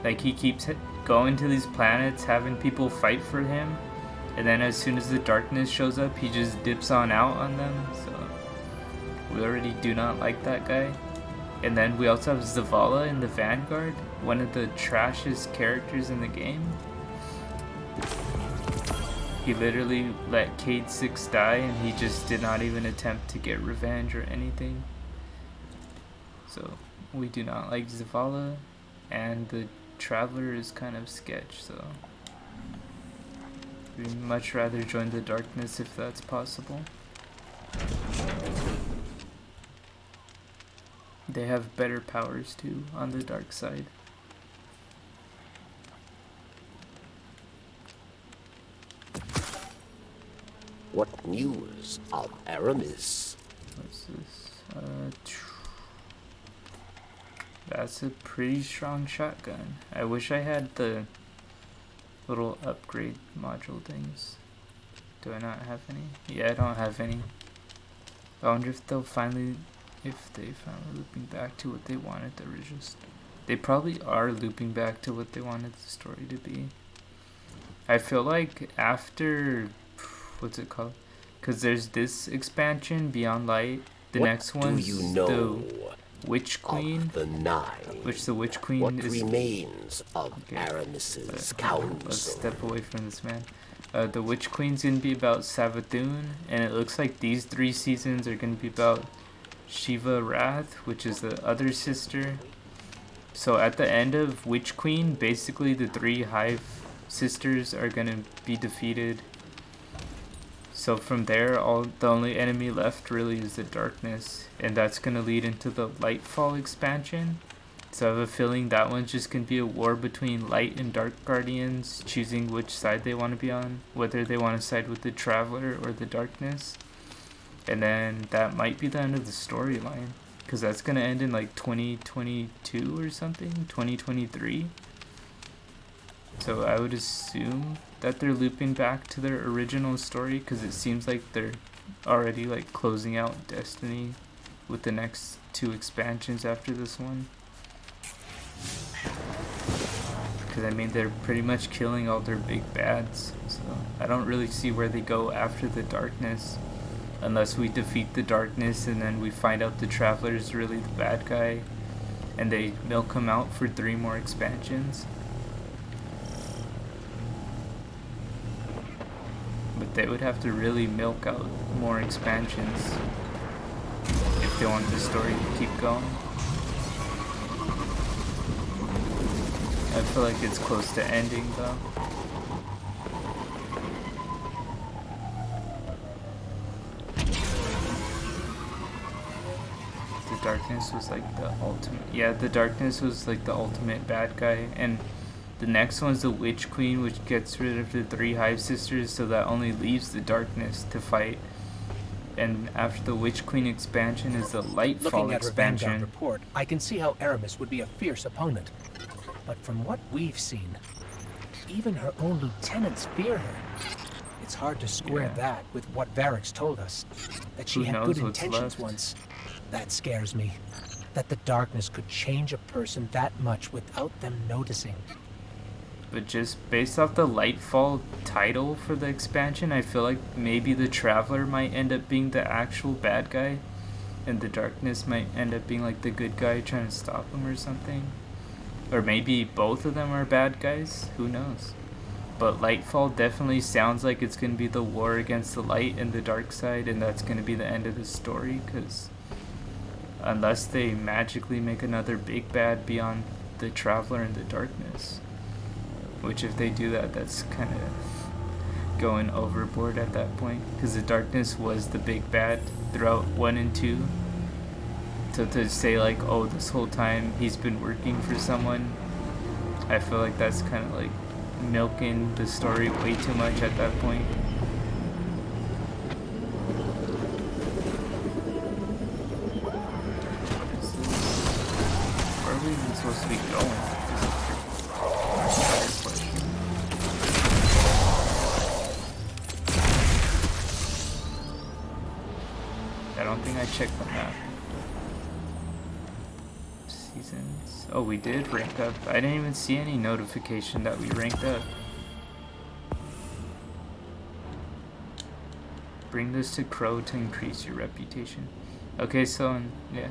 Like, he keeps going to these planets, having people fight for him, and then as soon as the darkness shows up, he just dips on out on them. So we already do not like that guy. And then we also have Zavala in the Vanguard, one of the trashiest characters in the game. He literally let Cade 6 die, and he just did not even attempt to get revenge or anything. So we do not like Zavala, and the Traveler is kind of sketch, so we'd much rather join the darkness if that's possible. They have better powers too on the dark side. What news of Aramis? What's this? That's a pretty strong shotgun. I wish I had the little upgrade module things. Do I not have any? Yeah, I don't have any. I wonder if they finally looping back to what they wanted. They were just They probably are looping back to what they wanted the story to be. I feel like after, what's it called? Because there's this expansion, Beyond Light. The next one's the Witch Queen. The Nine. Which the Witch Queen what is... remains of Aramis's council. Let's step away from this, man. The Witch Queen's gonna be about Savathun, and it looks like these 3 seasons are gonna be about Shiva Wrath, which is the other sister. So at the end of Witch Queen, basically the 3 Hive sisters are gonna be defeated. So from there, the only enemy left really is the darkness, and that's gonna lead into the Lightfall expansion. So I have a feeling that one's just gonna be a war between Light and Dark Guardians, choosing which side they want to be on, whether they want to side with the Traveler or the Darkness. And then that might be the end of the storyline, because that's gonna end in like 2022 or something, 2023. So I would assume that they're looping back to their original story, because it seems like they're already like closing out Destiny with the next 2 expansions after this one. Because I mean, they're pretty much killing all their big bads, so I don't really see where they go after the Darkness, unless we defeat the Darkness and then we find out the Traveler is really the bad guy and they milk him out for 3 more expansions. But they would have to really milk out more expansions if they want the story to keep going. I feel like it's close to ending though. The Darkness was like the ultimate. Yeah, the Darkness was like the ultimate bad guy, and the next one's the Witch Queen, which gets rid of the 3 Hive Sisters, so that only leaves the Darkness to fight. And after the Witch Queen expansion is the Lightfall expansion. Looking at her Vanguard report, I can see how Aramis would be a fierce opponent. But from what we've seen, even her own lieutenants fear her. It's hard to square that with what Varric's told us, that she had good intentions once. That scares me. That the Darkness could change a person that much without them noticing. But just based off the Lightfall title for the expansion, I feel like maybe the Traveler might end up being the actual bad guy, and the Darkness might end up being like the good guy trying to stop him or something. Or maybe both of them are bad guys, who knows. But Lightfall definitely sounds like it's going to be the war against the light and the dark side, and that's going to be the end of the story, because unless they magically make another big bad beyond the Traveler and the Darkness, which if they do that, that's kind of going overboard at that point, because the Darkness was the big bad throughout 1 and 2. So to say like, oh, this whole time he's been working for someone, I feel like that's kind of like milking the story way too much at that point. Where are we even supposed to be going? I don't think I checked the map. Seasons. Oh, we did rank up. I didn't even see any notification that we ranked up. Bring this to Crow to increase your reputation. Okay, so yeah,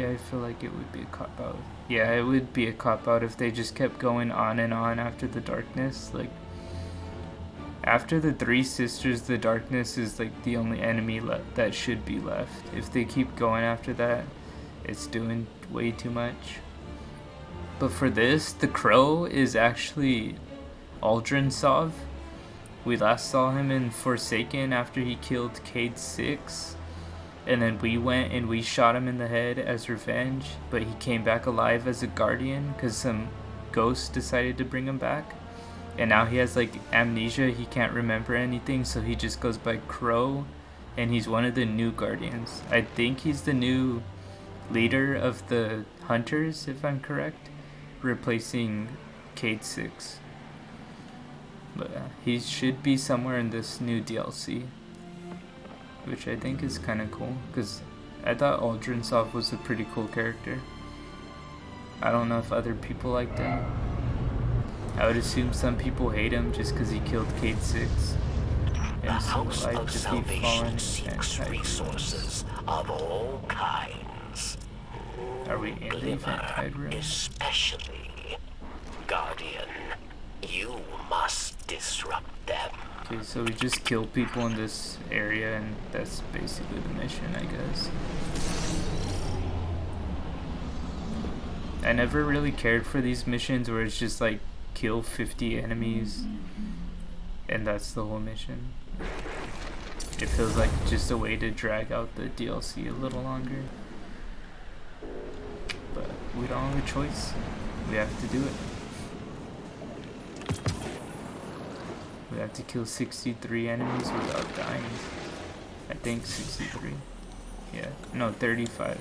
I feel like it would be a cop-out. Yeah, it would be a cop-out if they just kept going on and on after the Darkness. Like, after the 3 sisters, the Darkness is like the only enemy that should be left. If they keep going after that, it's doing way too much. But for this, the Crow is actually Aldrin Sov. We last saw him in Forsaken after he killed Cade 6. And then we went and we shot him in the head as revenge. But he came back alive as a guardian because some ghost decided to bring him back. And now he has like amnesia, he can't remember anything, so he just goes by Crow. And he's one of the new guardians. I think he's the new leader of the Hunters, if I'm correct, replacing Cade 6. But he should be somewhere in this new DLC, which I think is kind of cool, because I thought Aldrin Sov was a pretty cool character. I don't know if other people liked him. I would assume some people hate him just because he killed Cade 6. The And so House life of defeat Salvation fallen seeks and resources of all kinds. Are we in the event tide room? Especially, Guardian, you must disrupt them. Okay, so we just kill people in this area, and that's basically the mission, I guess. I never really cared for these missions where it's just like kill 50 enemies and that's the whole mission. It feels like just a way to drag out the DLC a little longer. But we don't have a choice. We have to do it. We have to kill 63 enemies without dying. I think 63. Yeah, no, 35.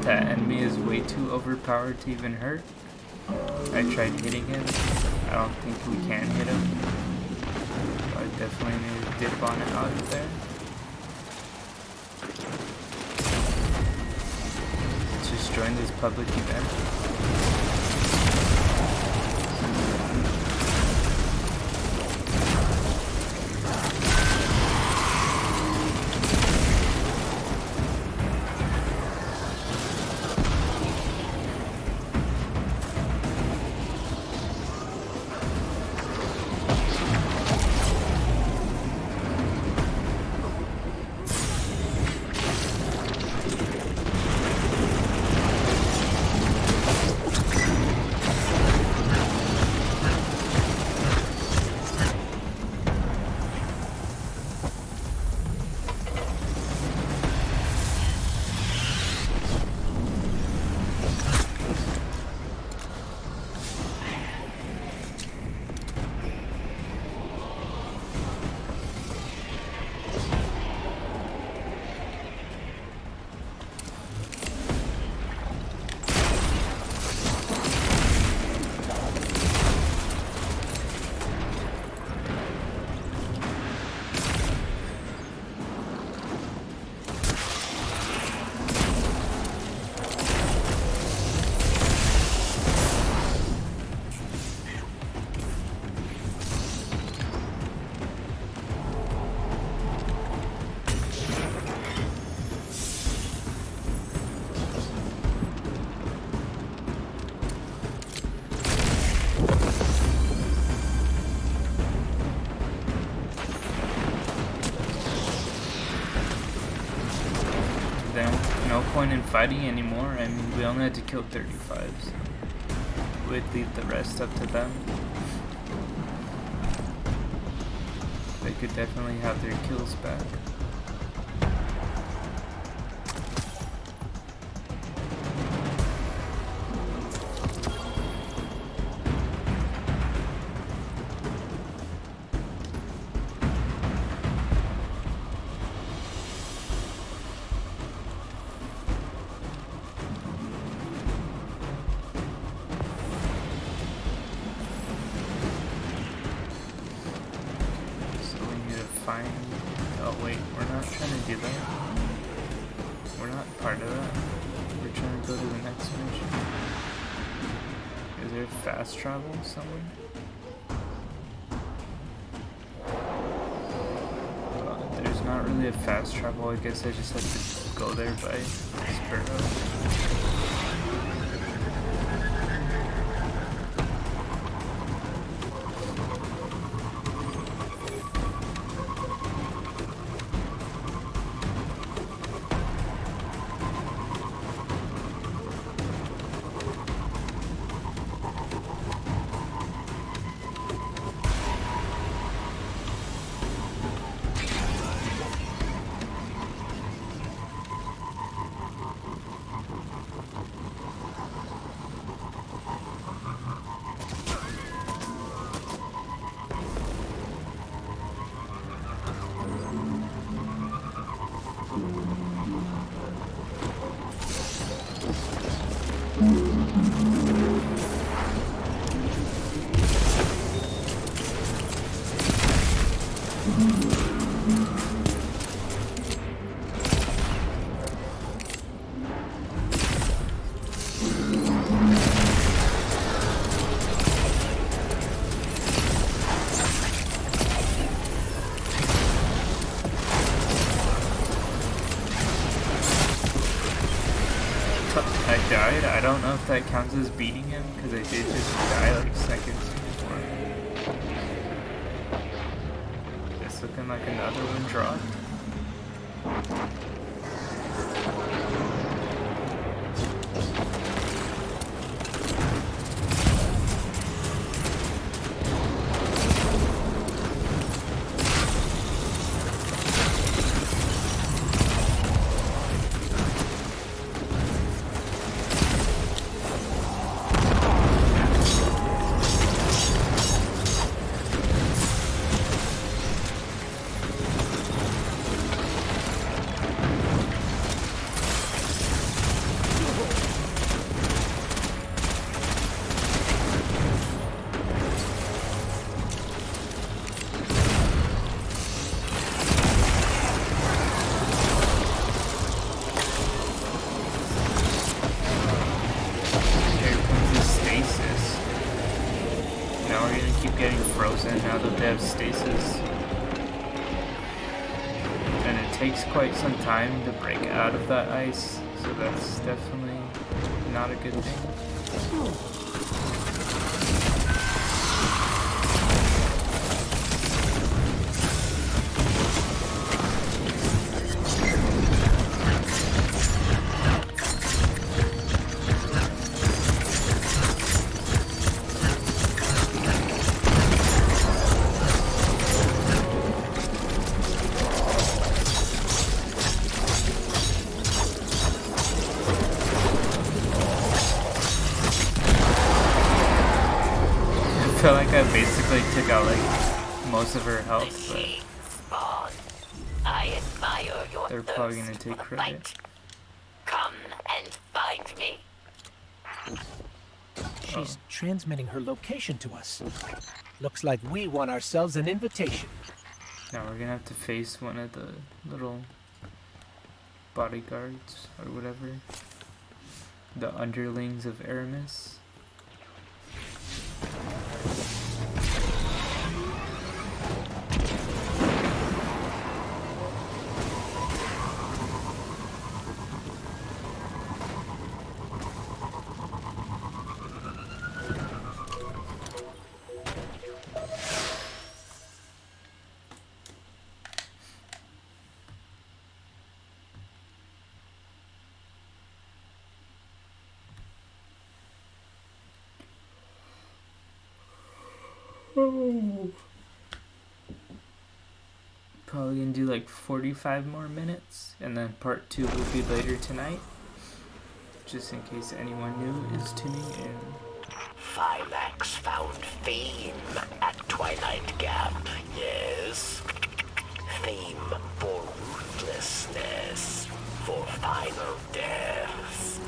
That enemy is way too overpowered to even hurt. I tried hitting him. I don't think we can hit him. So I definitely need to dip on it out of there. Let's just join this public event. No point in fighting anymore. I mean, we only had to kill 35s. We'd leave the rest up to them. They could definitely have their kills back. Oh wait, we're not trying to do that. We're not part of that. We're trying to go to the next mission. Is there fast travel somewhere? There's not really a fast travel. I guess I just have to go there by Sparrow. I don't know if that counts as beating him, because I did just die like seconds before. It's looking like another one dropped. Quite some time to break out of that ice, so that's definitely not a good thing. I feel like I basically took out like most of her health, but I admire your they're probably gonna take credit. Come and find me. She's transmitting her location to us. Looks like we won ourselves an invitation. Now we're gonna have to face one of the little bodyguards or whatever. The underlings of Aramis. Probably gonna do like 45 more minutes, and then part 2 will be later tonight, just in case anyone new is tuning in. Phylax found fame at Twilight Gap, yes. Fame for ruthlessness, for final death.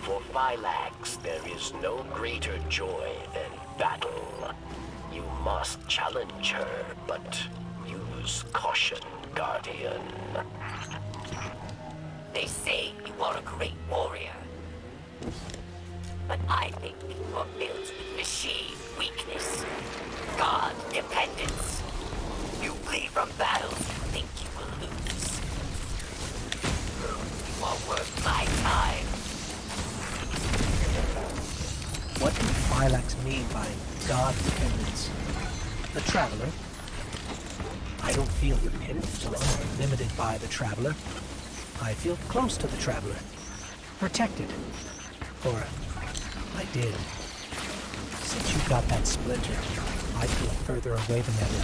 For Phylax, there is no greater joy than battle. You must challenge her, but use caution, Guardian. They say you are a great warrior. but I think you're built with machine weakness, God dependence. You flee from battles you think you will lose. You are worth my time. What do Thylax mean by God dependence? The Traveler? I don't feel dependent or limited by the Traveler. I feel close to the Traveler. Protected. Or I did. Since you got that splinter, I feel further away than ever.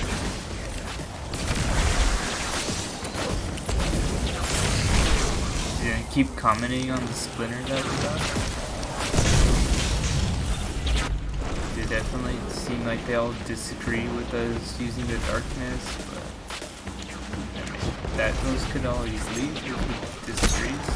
You're gonna keep commenting on the splinter that we got? They definitely seem like they all disagree with us using the darkness, but I mean, those could always leave if he disagrees.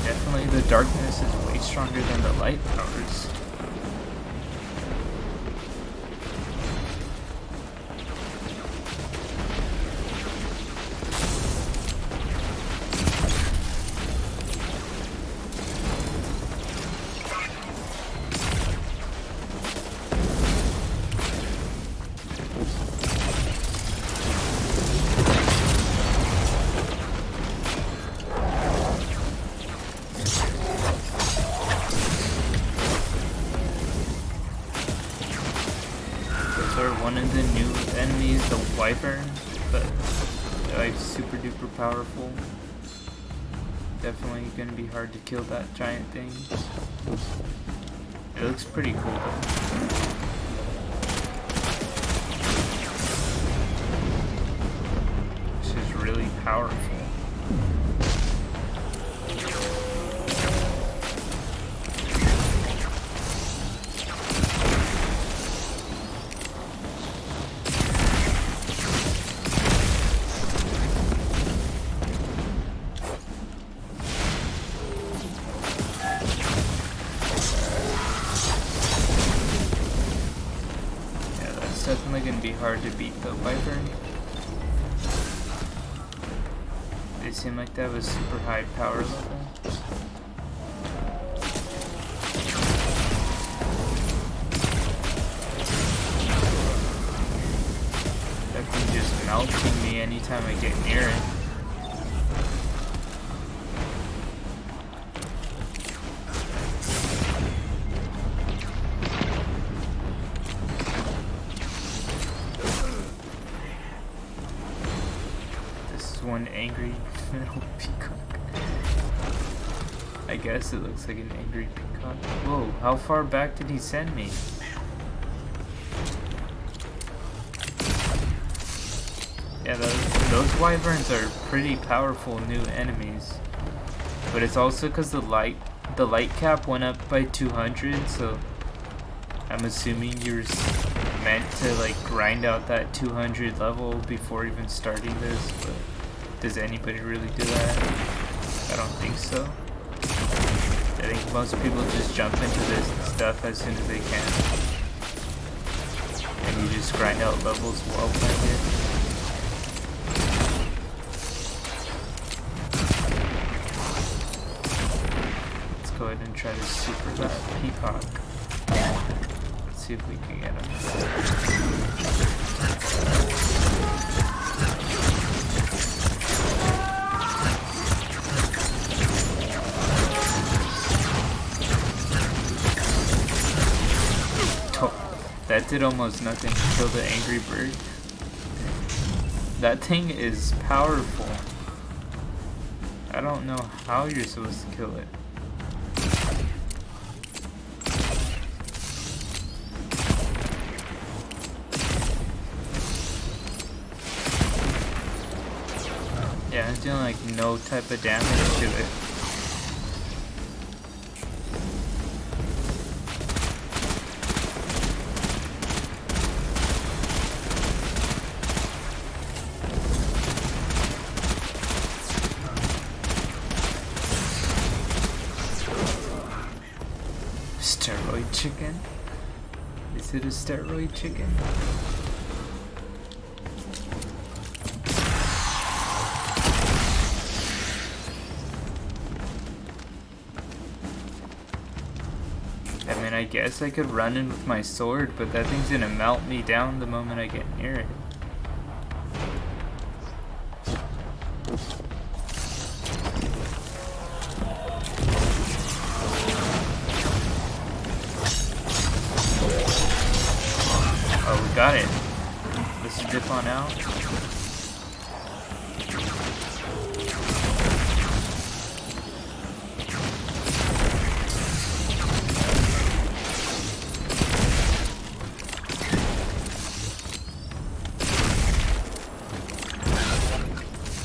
Definitely the darkness is way stronger than the light powers. One of the new enemies, the wyvern, but they're like super duper powerful. Definitely gonna be hard to kill that giant thing. It looks pretty cool though. This is really powerful. Definitely gonna be hard to beat the wyvern. They seem like they have a super high power level. Definitely just melting me anytime I get near it. One angry little peacock. I guess it looks like an angry peacock. Whoa, how far back did he send me? Yeah, those wyverns are pretty powerful new enemies. But it's also because the light cap went up by 200, so I'm assuming you're meant to like grind out that 200 level before even starting this, but does anybody really do that? I don't think so. I think most people just jump into this stuff as soon as they can. And you just grind out levels while playing it. Let's go ahead and try to super that peacock. Let's see if we can get him. That did almost nothing to kill the angry bird. That thing is powerful. I don't know how you're supposed to kill it. Yeah, it's doing like no type of damage to it. Steroid chicken? Is it a steroid chicken? I mean, I guess I could run in with my sword, but that thing's gonna melt me down the moment I get near it. Oh, we got it. Let's dip on out.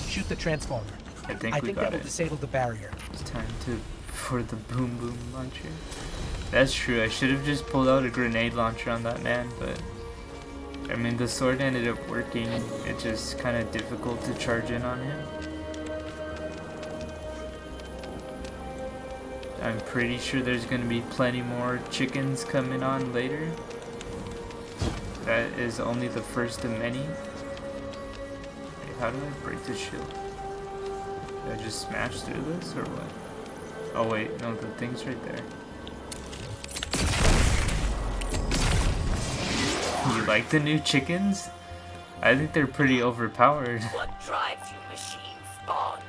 Shoot the transformer. I think that will disable the barrier. It's time for the boom boom launcher. That's true. I should have just pulled out a grenade launcher on that man, but I mean the sword ended up working. It's just kind of difficult to charge in on him. I'm pretty sure there's gonna be plenty more chickens coming on later. That is only the first of many. Wait, how do I break the shield? Did I just smash through this or what? Oh wait, no, the thing's right there. You like the new chickens? I think they're pretty overpowered. What drives you, machine spawn?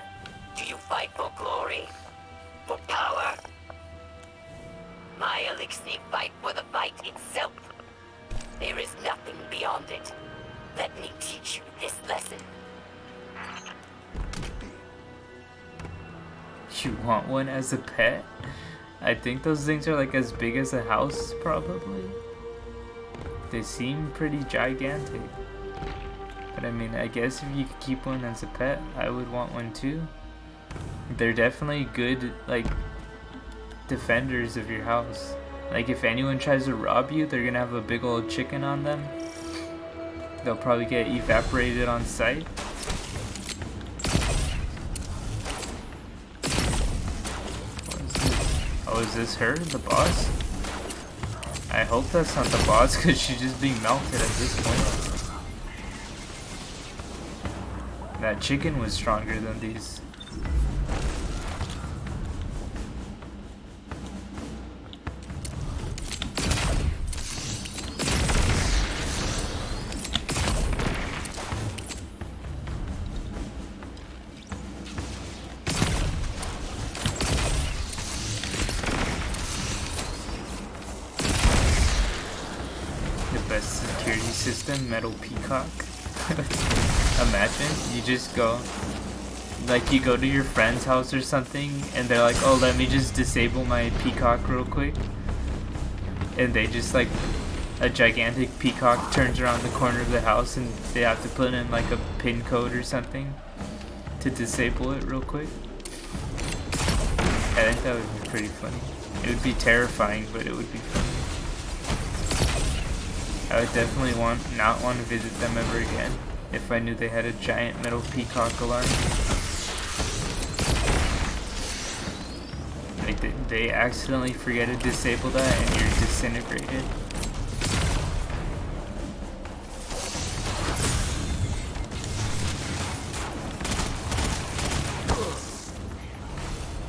Do you fight for glory? For power? My elixir fight for the fight itself. There is nothing beyond it. Let me teach you this lesson. You want one as a pet? I think those things are like as big as a house, probably. They seem pretty gigantic. But I mean, I guess if you could keep one as a pet, I would want one too. They're definitely good, like, defenders of your house. Like, if anyone tries to rob you, they're gonna have a big old chicken on them. They'll probably get evaporated on sight. Oh, is this her, the boss? I hope that's not the boss, because she's just being melted at this point. That chicken was stronger than these. System, metal peacock. Imagine you just go, like, you go to your friend's house or something and they're like, oh, let me just disable my peacock real quick, and they just, like, a gigantic peacock turns around the corner of the house and they have to put in like a pin code or something to disable it real quick. I think that would be pretty funny. It would be terrifying, but it would be funny. I would definitely not want to visit them ever again if I knew they had a giant metal peacock alarm. Like, they accidentally forget to disable that and you're disintegrated.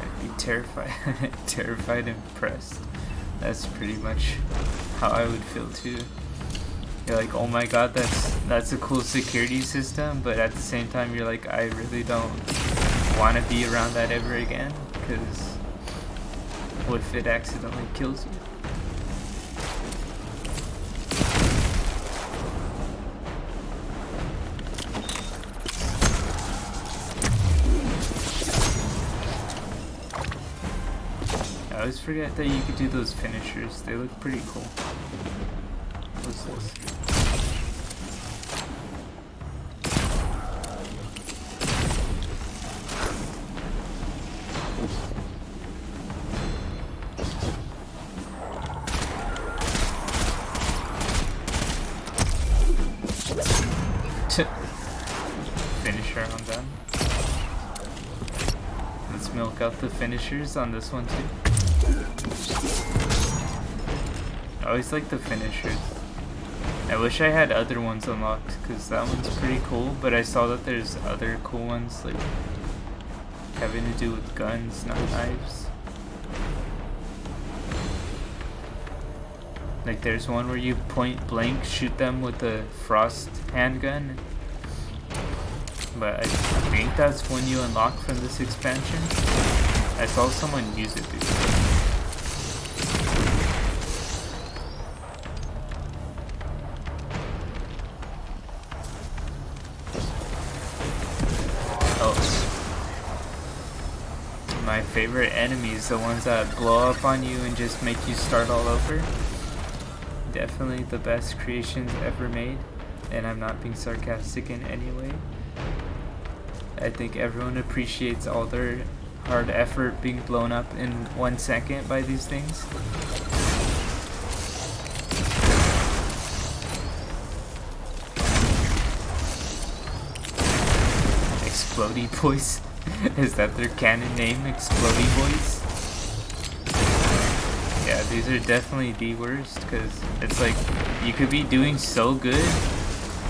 I'd be terrified, terrified and impressed. That's pretty much how I would feel too. You're like, oh my god, that's a cool security system, but at the same time you're like, I really don't want to be around that ever again, because what if it accidentally kills you? I always forget that you could do those finishers. They look pretty cool. What's this? Finisher on them. Let's milk out the finishers on this one too. I always like the finishers. I wish I had other ones unlocked, because that one's pretty cool, but I saw that there's other cool ones, like, having to do with guns, not knives. Like there's one where you point blank shoot them with a frost handgun. But I think that's when you unlock from this expansion. I saw someone use it before. My favorite enemies, the ones that blow up on you and just make you start all over. Definitely the best creations ever made, and I'm not being sarcastic in any way. I think everyone appreciates all their hard effort being blown up in 1 second by these things. Explodey Boys. Is that their canon name? Explodey Boys? Yeah, these are definitely the worst, because it's like, you could be doing so good,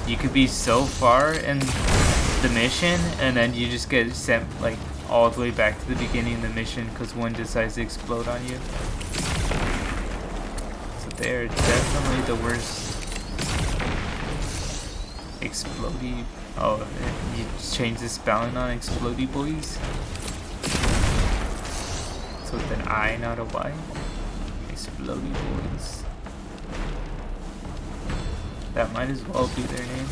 you could be so far in the mission, and then you just get sent like all the way back to the beginning of the mission because one decides to explode on you. So they're definitely the worst. Explodey. Oh, you change the spelling on Explodey Boys? So with an I, not a Y. Explodey Boys. That might as well be their name.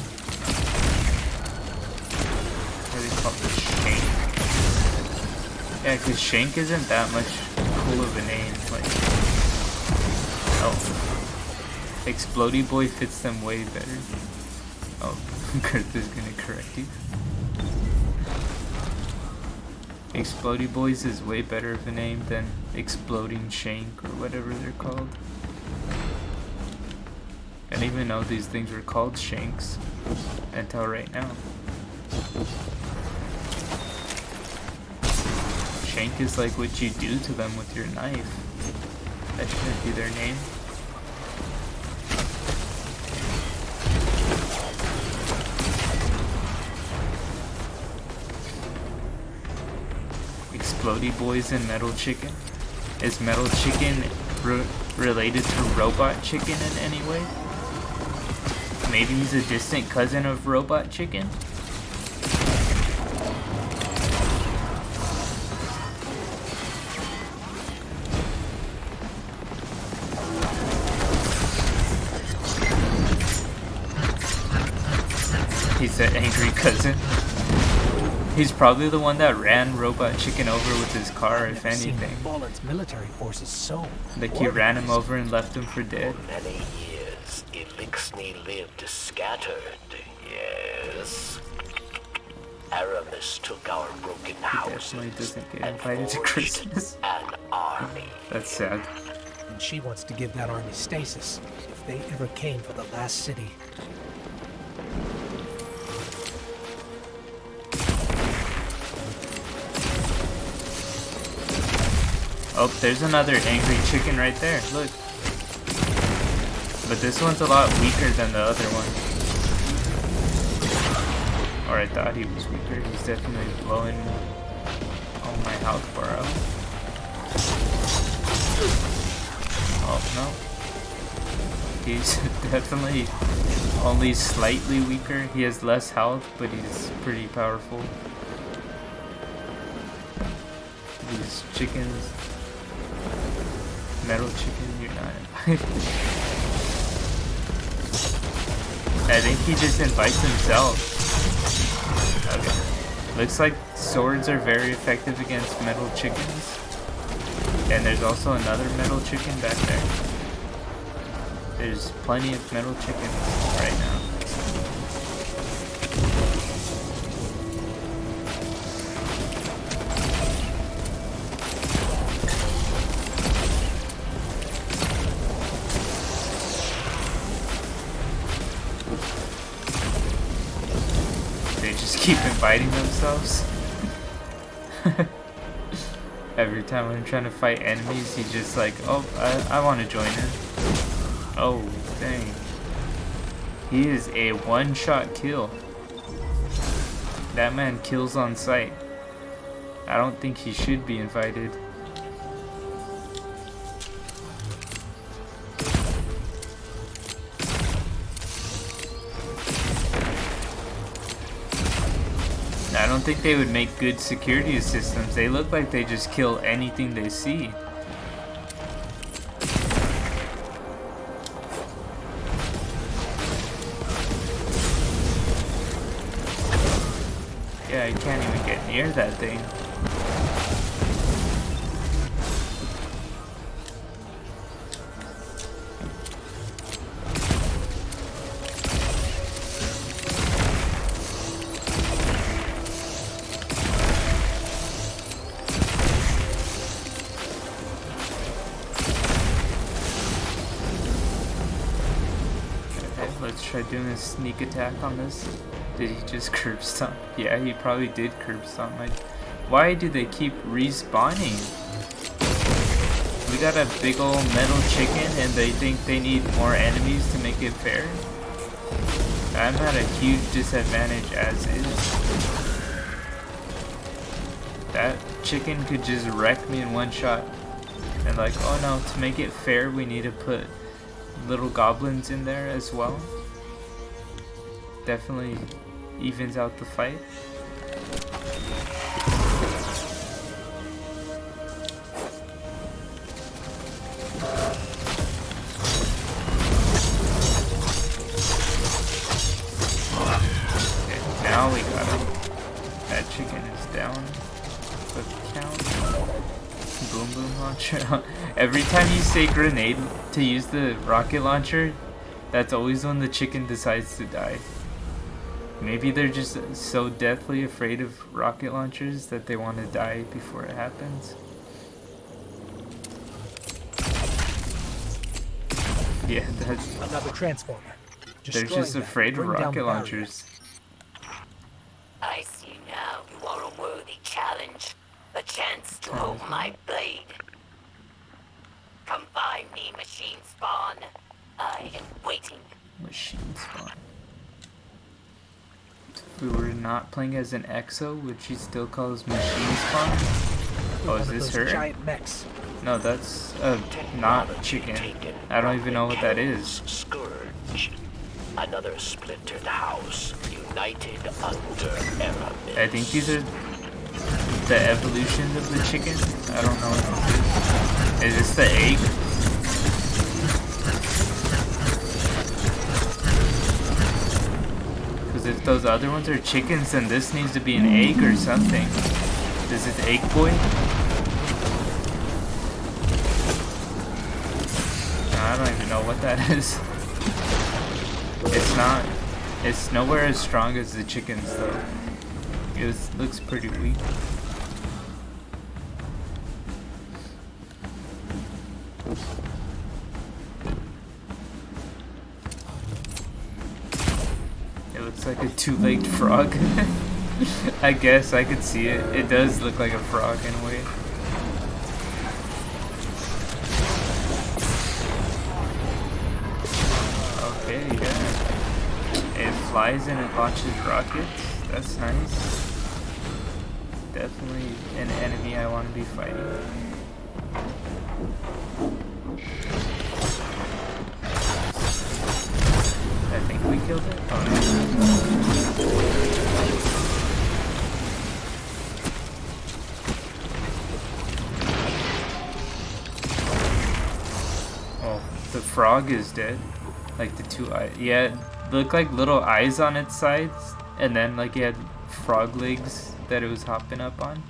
What are they called? Shank. Yeah, because Shank isn't that much cool of a name. Like, oh, Explodey Boy fits them way better. Oh, Kurt is gonna correct you. Explodey Boys is way better of a name than Exploding Shank or whatever they're called. I didn't even know these things were called Shanks until right now. Shank is like what you do to them with your knife. That shouldn't be their name. Explodey Boys and Metal Chicken. Is Metal Chicken related to Robot Chicken in any way? Maybe he's a distant cousin of Robot Chicken? He's that angry cousin. He's probably the one that ran Robot Chicken over with his car, if anything. Military forces so. Like he ran him over and left him for dead. For many years, Elixni lived scattered, yes. Aramis took our broken houses Definitely doesn't get and invited to forged Christmas. an army. That's sad. And she wants to give that army stasis if they ever came for the last city. Oh, there's another angry chicken right there. Look. But this one's a lot weaker than the other one. Or I thought he was weaker. He's definitely blowing all my health bar out. Oh, no. He's definitely only slightly weaker. He has less health, but he's pretty powerful. These chickens. Metal Chicken, you're not invited. I think he just invites himself. Okay. Looks like swords are very effective against metal chickens. And there's also another metal chicken back there. There's plenty of metal chickens right now. Keep inviting themselves. Every time I'm trying to fight enemies, he's just like, oh, I want to join in. Oh, dang. He is a one-shot kill. That man kills on sight. I don't think he should be invited. don't think they would make good security systems. They look like they just kill anything they see. Yeah, you can't even get near that thing. Let's try doing a sneak attack on this. Did he just curb stomp? Yeah, he probably did curb stomp. Like, why do they keep respawning? We got a big old metal chicken and they think they need more enemies to make it fair? I'm at a huge disadvantage as is. That chicken could just wreck me in one shot. And like, oh no, to make it fair we need to put little goblins in there as well. Definitely evens out the fight. Okay, now we got him. That chicken is down. Quick count. Boom boom launcher. Every time you say grenade to use the rocket launcher, that's always when the chicken decides to die. Maybe they're just so deathly afraid of rocket launchers that they want to die before it happens. Yeah, that's... Another transformer. They're just afraid of rocket launchers. I see now you are a worthy challenge. A chance to hold my blade. Come find me, machine spawn. I am waiting. Machine spawn. If we were not playing as an exo, would she still call us machine spawn? Oh, is this her? Giant mechs. No, that's not chicken. I don't even know what that is. Scourge. Another splintered house, united under Aramis. I think these are the evolutions of the chicken. I don't know what this is. Is this the egg? Because if those other ones are chickens, then this needs to be an egg or something. Is it egg boy? I don't even know what that is. It's not. It's nowhere as strong as the chickens though. It looks pretty weak. It looks like a two-legged frog. I guess I could see it. It does look like a frog in a way. Okay, yeah. It flies and it launches rockets. That's nice. Definitely an enemy I want to be fighting. I think we killed it. Oh, no. Oh, the frog is dead. Like the two eyes. Yeah, it looked like little eyes on its sides. And then like it had frog legs that it was hopping up on.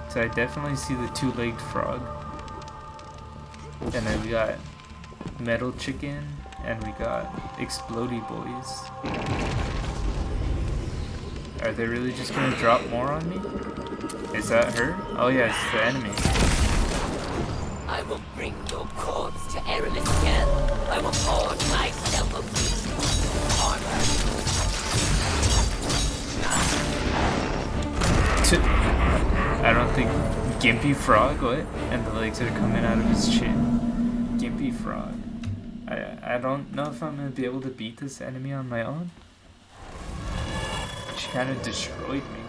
So I definitely see the two-legged frog. And then we got metal chicken and we got explodey boys. Are they really just gonna drop more on me? Is that her? Oh yeah, it's the enemy. I will bring your corpse to Aramis again. I will forge myself a piece of armor. I don't think Gimpy Frog, what? And the legs are coming out of his chin. Gimpy Frog. I don't know if I'm gonna be able to beat this enemy on my own. She kind of destroyed me.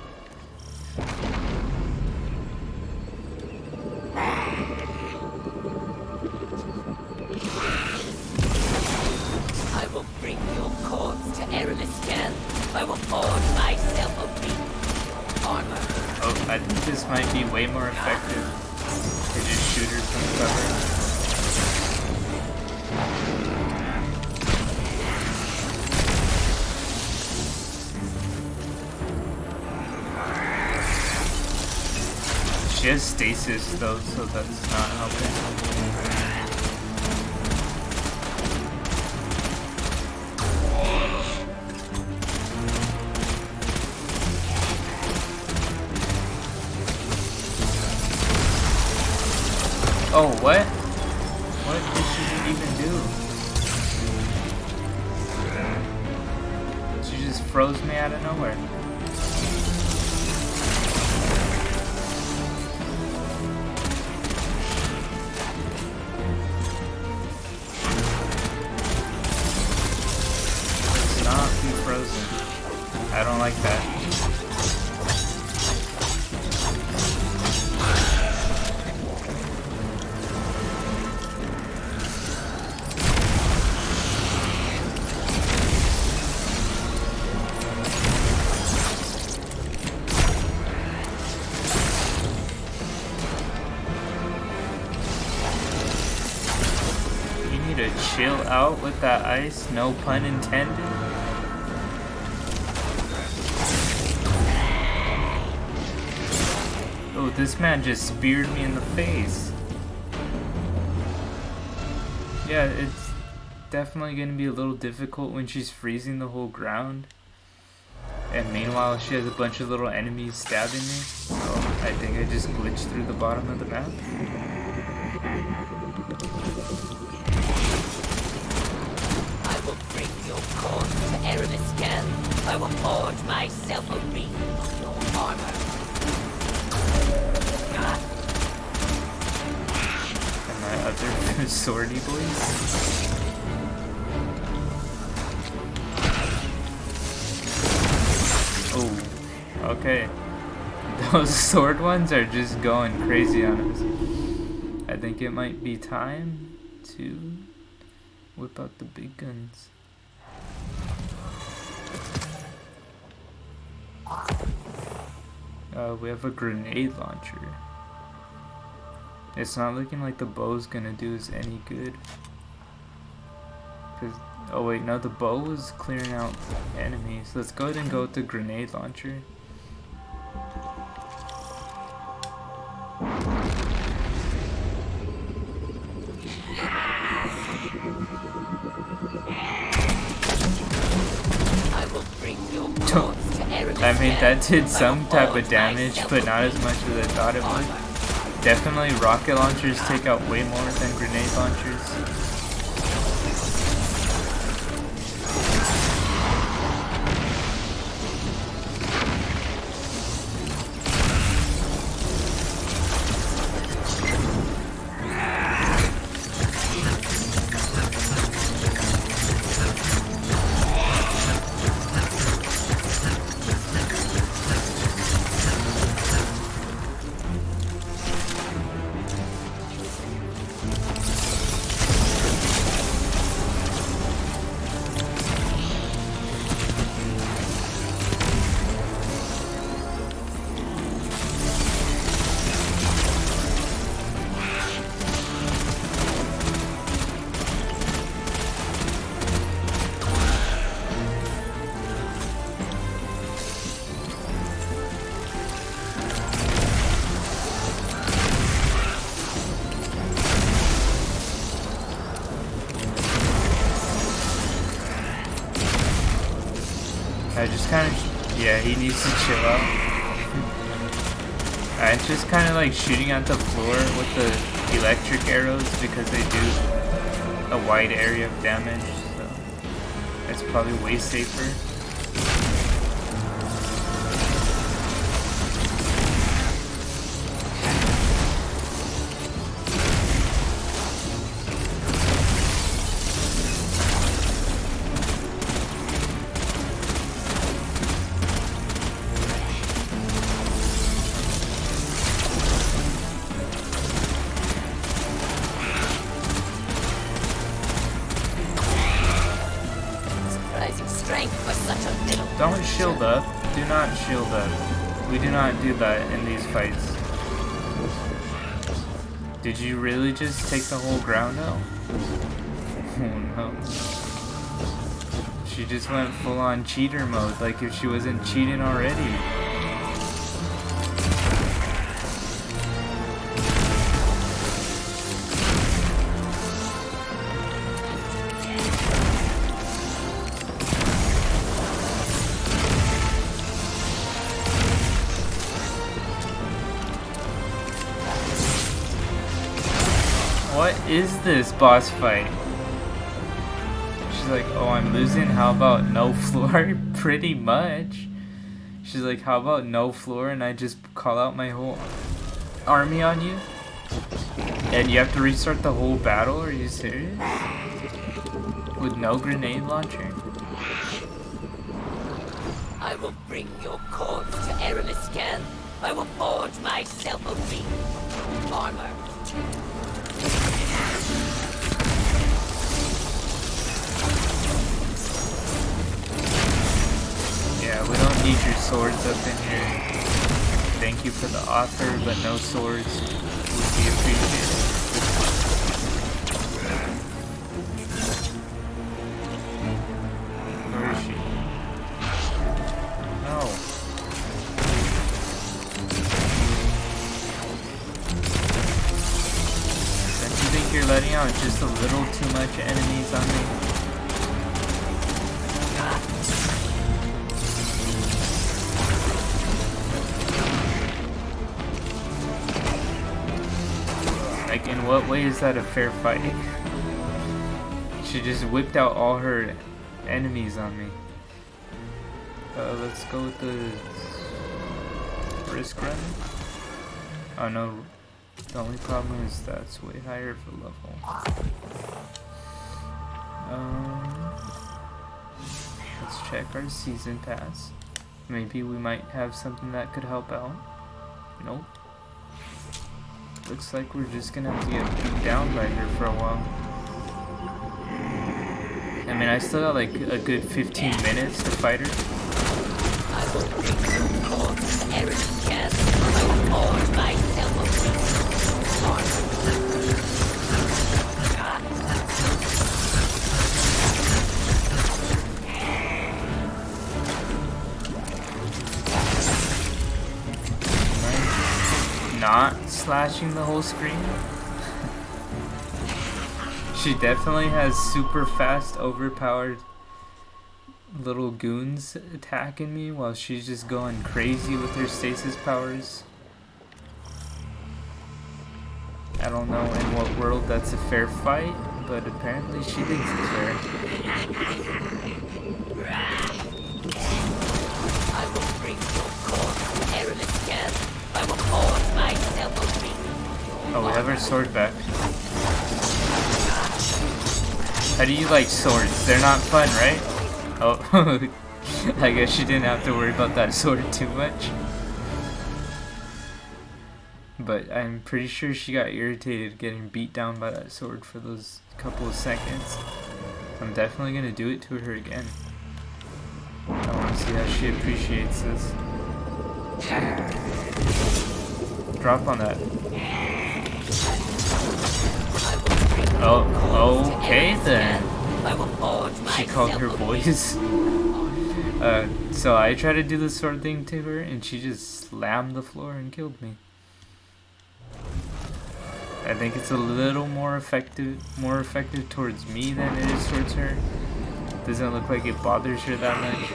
I will bring your corpse to Aramis again. I will forge myself a beat. way more effective to just shoot her from cover. She has stasis though, so that's not helping. Oh, what? What did she even do? She just froze me out of nowhere. Let's not be frozen. I don't like that. Chill out with that ice, no pun intended. Oh, this man just speared me in the face. Yeah, it's definitely gonna be a little difficult when she's freezing the whole ground. And meanwhile, she has a bunch of little enemies stabbing me. So I think I just glitched through the bottom of the map. I will forge myself a ring of your armor. And my other swordy boys. Oh, okay. Those sword ones are just going crazy on us. I think it might be time to whip out the big guns. We have a grenade launcher. It's not looking like the bow's gonna do us any good. Oh wait, no, the bow is clearing out enemies. Let's go ahead and go with the grenade launcher. I mean, that did some type of damage, but not as much as I thought it would. Definitely rocket launchers take out way more than grenade launchers. I just kind of, yeah, he needs to chill out. I'm just kind of like shooting at the floor with the electric arrows because they do a wide area of damage, so it's probably way safer. Don't shield up. Do not shield up. We do not do that in these fights. Did you really just take the whole ground out? Oh no. She just went full on cheater mode, like if she wasn't cheating already. What is this boss fight? She's like, oh, I'm losing, how about no floor? Pretty much. She's like, how about no floor and I just call out my whole army on you? And you have to restart the whole battle? Are you serious? With no grenade launcher? I will bring your corpse to Eremisketh. I will forge myself a ring of armor. Yeah, we don't need your swords up in here. Thank you for the offer, but no swords would be appreciated. Where is she? No. Don't you think you're letting out just a little too much enemies on me? Like, in what way is that a fair fight? She just whipped out all her enemies on me. Let's go with the risk run. Oh no, the only problem is that's way higher for level. Let's check our season pass. Maybe we might have something that could help out. Nope. Looks like we're just gonna have to get beat down by her for a while. I mean, I still got like a good 15 minutes to fight her. I will bring your corpse to Eremisketh. I will forge myself a ring of armor. Not slashing the whole screen. She definitely has super fast, overpowered little goons attacking me while she's just going crazy with her stasis powers. I don't know in what world that's a fair fight, but apparently she thinks it's fair. I will bring your corpse to Eremisketh. I will forge myself a ring. Oh, we have our sword back. How do you like swords? They're not fun, right? Oh, I guess she didn't have to worry about that sword too much. But I'm pretty sure she got irritated getting beat down by that sword for those couple of seconds. I'm definitely gonna do it to her again. I want to see how she appreciates this. Drop on that. Oh, okay then. She called her boys. So I tried to do the sword thing to her and she just slammed the floor and killed me. I think it's a little more effective towards me than it is towards her. Doesn't look like it bothers her that much.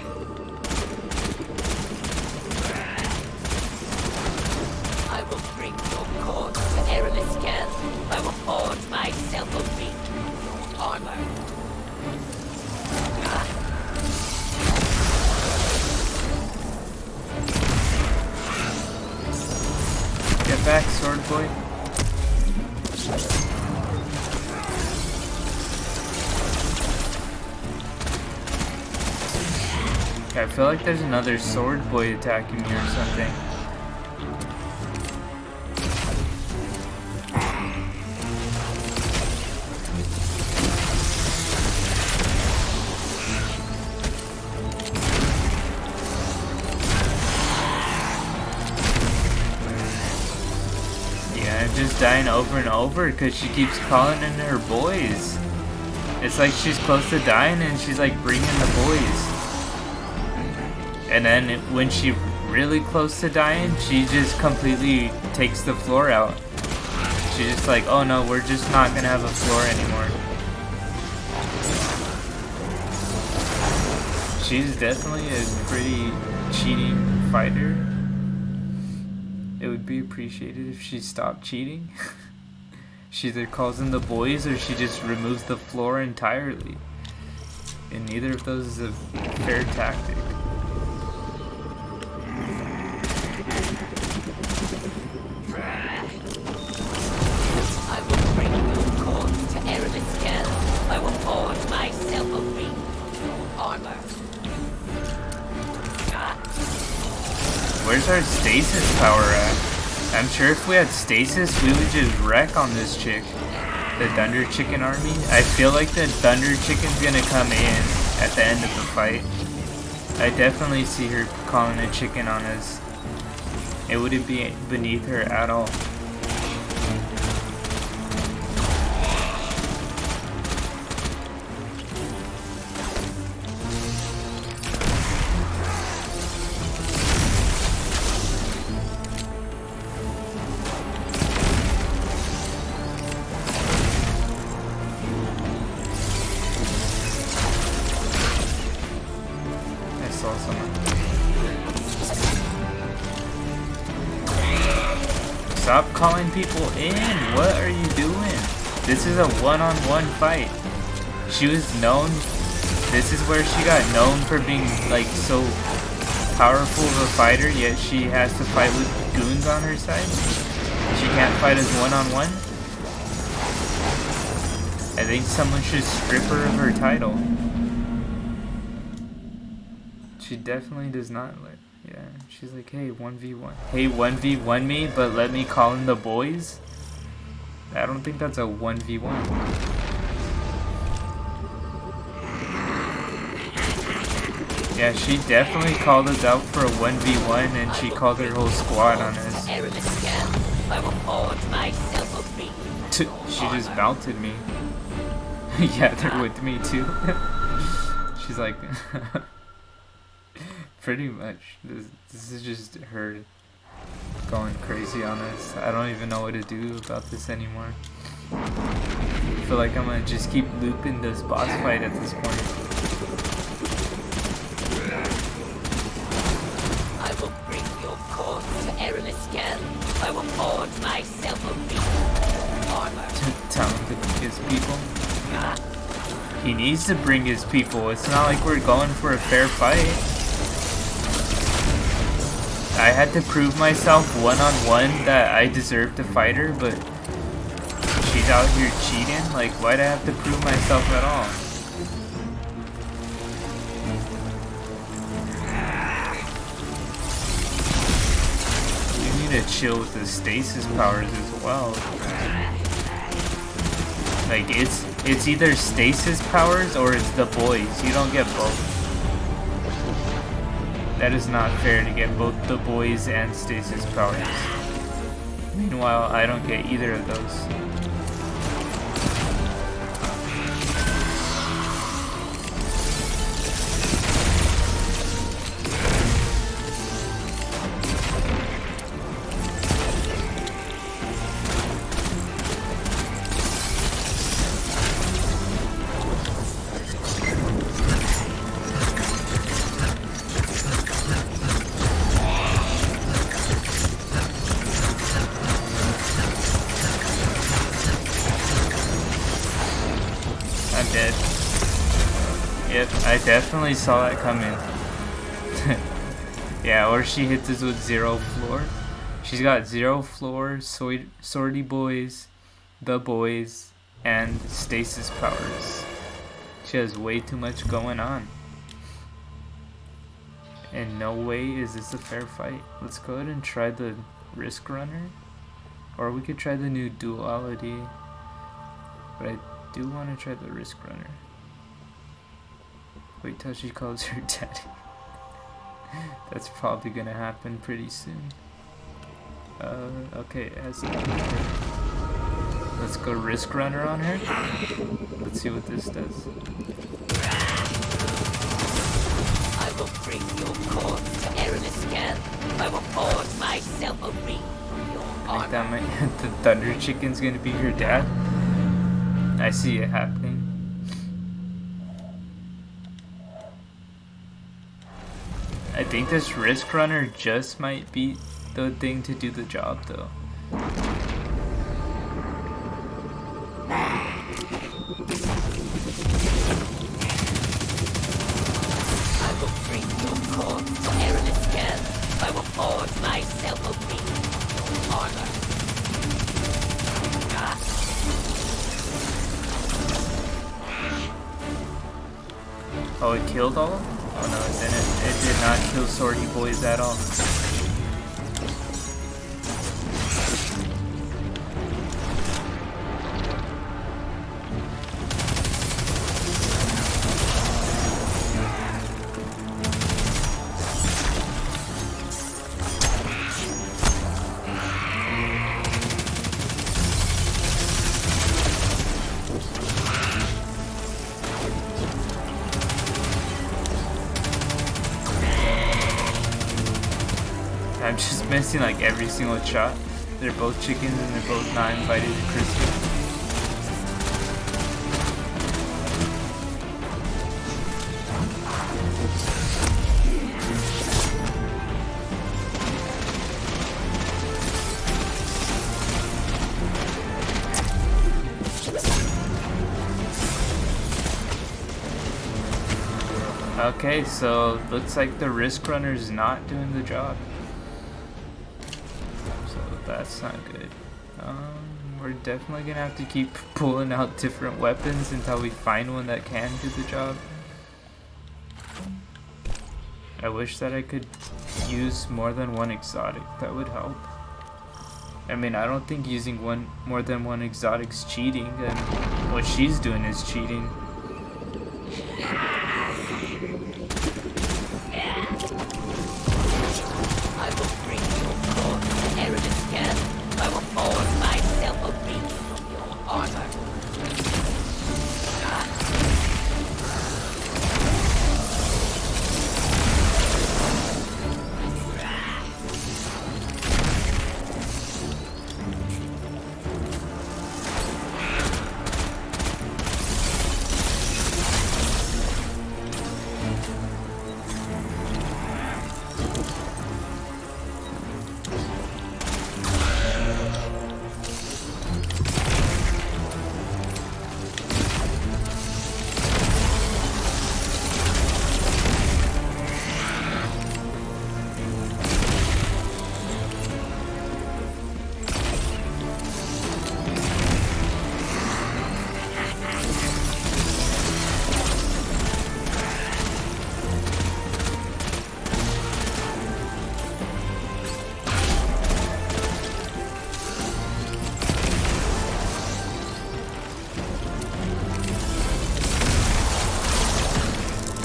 I will bring your corpse to Eremisketh. I will forge myself a ring of armor. Get back, sword boy. I feel like there's another sword boy attacking me or something. keeps dying over and over because she keeps calling in her boys. It's like she's close to dying and she's like bringing the boys. And then when she's really close to dying, she just completely takes the floor out. She's just like, oh no, we're just not gonna have a floor anymore. She's definitely a pretty cheating fighter. It would be appreciated if she stopped cheating. She either calls in the boys or she just removes the floor entirely. And neither of those is a fair tactic. I will bring your corpse to Erebus. I will forge myself a ring of armor. Where's our stasis power at? I'm sure if we had stasis, we would just wreck on this chick. The Thunder Chicken army. I feel like the Thunder Chicken's gonna come in at the end of the fight. I definitely see her calling a chicken on us. It wouldn't be beneath her at all. Stop calling people in. What are you doing? This is a one-on-one fight. She was known. This is where she got known for being like so powerful of a fighter, yet she has to fight with goons on her side. She can't fight as one-on-one. I think someone should strip her of her title. She definitely does not like. Yeah, she's like, hey, 1v1. Hey, 1v1 me, but let me call in the boys? I don't think that's a 1v1. Yeah, she definitely called us out for a 1v1 and she called her whole squad on us. She just belted me. Yeah, they're with me too. She's like... Pretty much. This is just her going crazy on us. I don't even know what to do about this anymore. I feel like I'm gonna just keep looping this boss fight at this point. I will bring your corpse to Erebus. I will forge myself a ring of armor. Tell him to bring his people. He needs to bring his people. It's not like we're going for a fair fight. I had to prove myself one-on-one that I deserve to fight her, but she's out here cheating? Like, why'd I have to prove myself at all? You need to chill with the stasis powers as well. Like, it's either stasis powers or it's the boys. You don't get both. That is not fair to get both the boys and stasis powers. Meanwhile, I don't get either of those. I definitely saw that coming. Yeah, or she hits us with 0 floor. She's got 0 floor, sortie boys, the boys, and stasis powers. She has way too much going on. And no way is this a fair fight. Let's go ahead and try the risk runner. Or we could try the new duality. But I do want to try the risk runner. Wait till she calls her daddy. That's probably gonna happen pretty soon. Okay, it has to happen. Let's go Risk Runner on her. Let's see what this does. I will bring your corpse to Eremiskel. I will forge myself a ring from your I armor. think that might the Thunder Chicken's gonna be her dad. I see it happening. I think this Risk Runner just might be the thing to do the job though. I will bring your corpse to Eremiskel. I will forge myself a ring from your armor. Oh, it killed all of them? Oh no, it didn't. It did not kill Swordy Boys at all. I'm just missing like every single shot. They're both chickens and they're both not invited to Christmas. Okay, so looks like the Risk Runner's not doing the job. So that's not good. We're definitely gonna have to keep pulling out different weapons until we find one that can do the job. I wish that I could use more than one exotic. That would help. I mean, I don't think using more than one exotic's cheating, and what she's doing is cheating. I will bring your corpse to Eremiskel. I will forge myself a ring from your armor.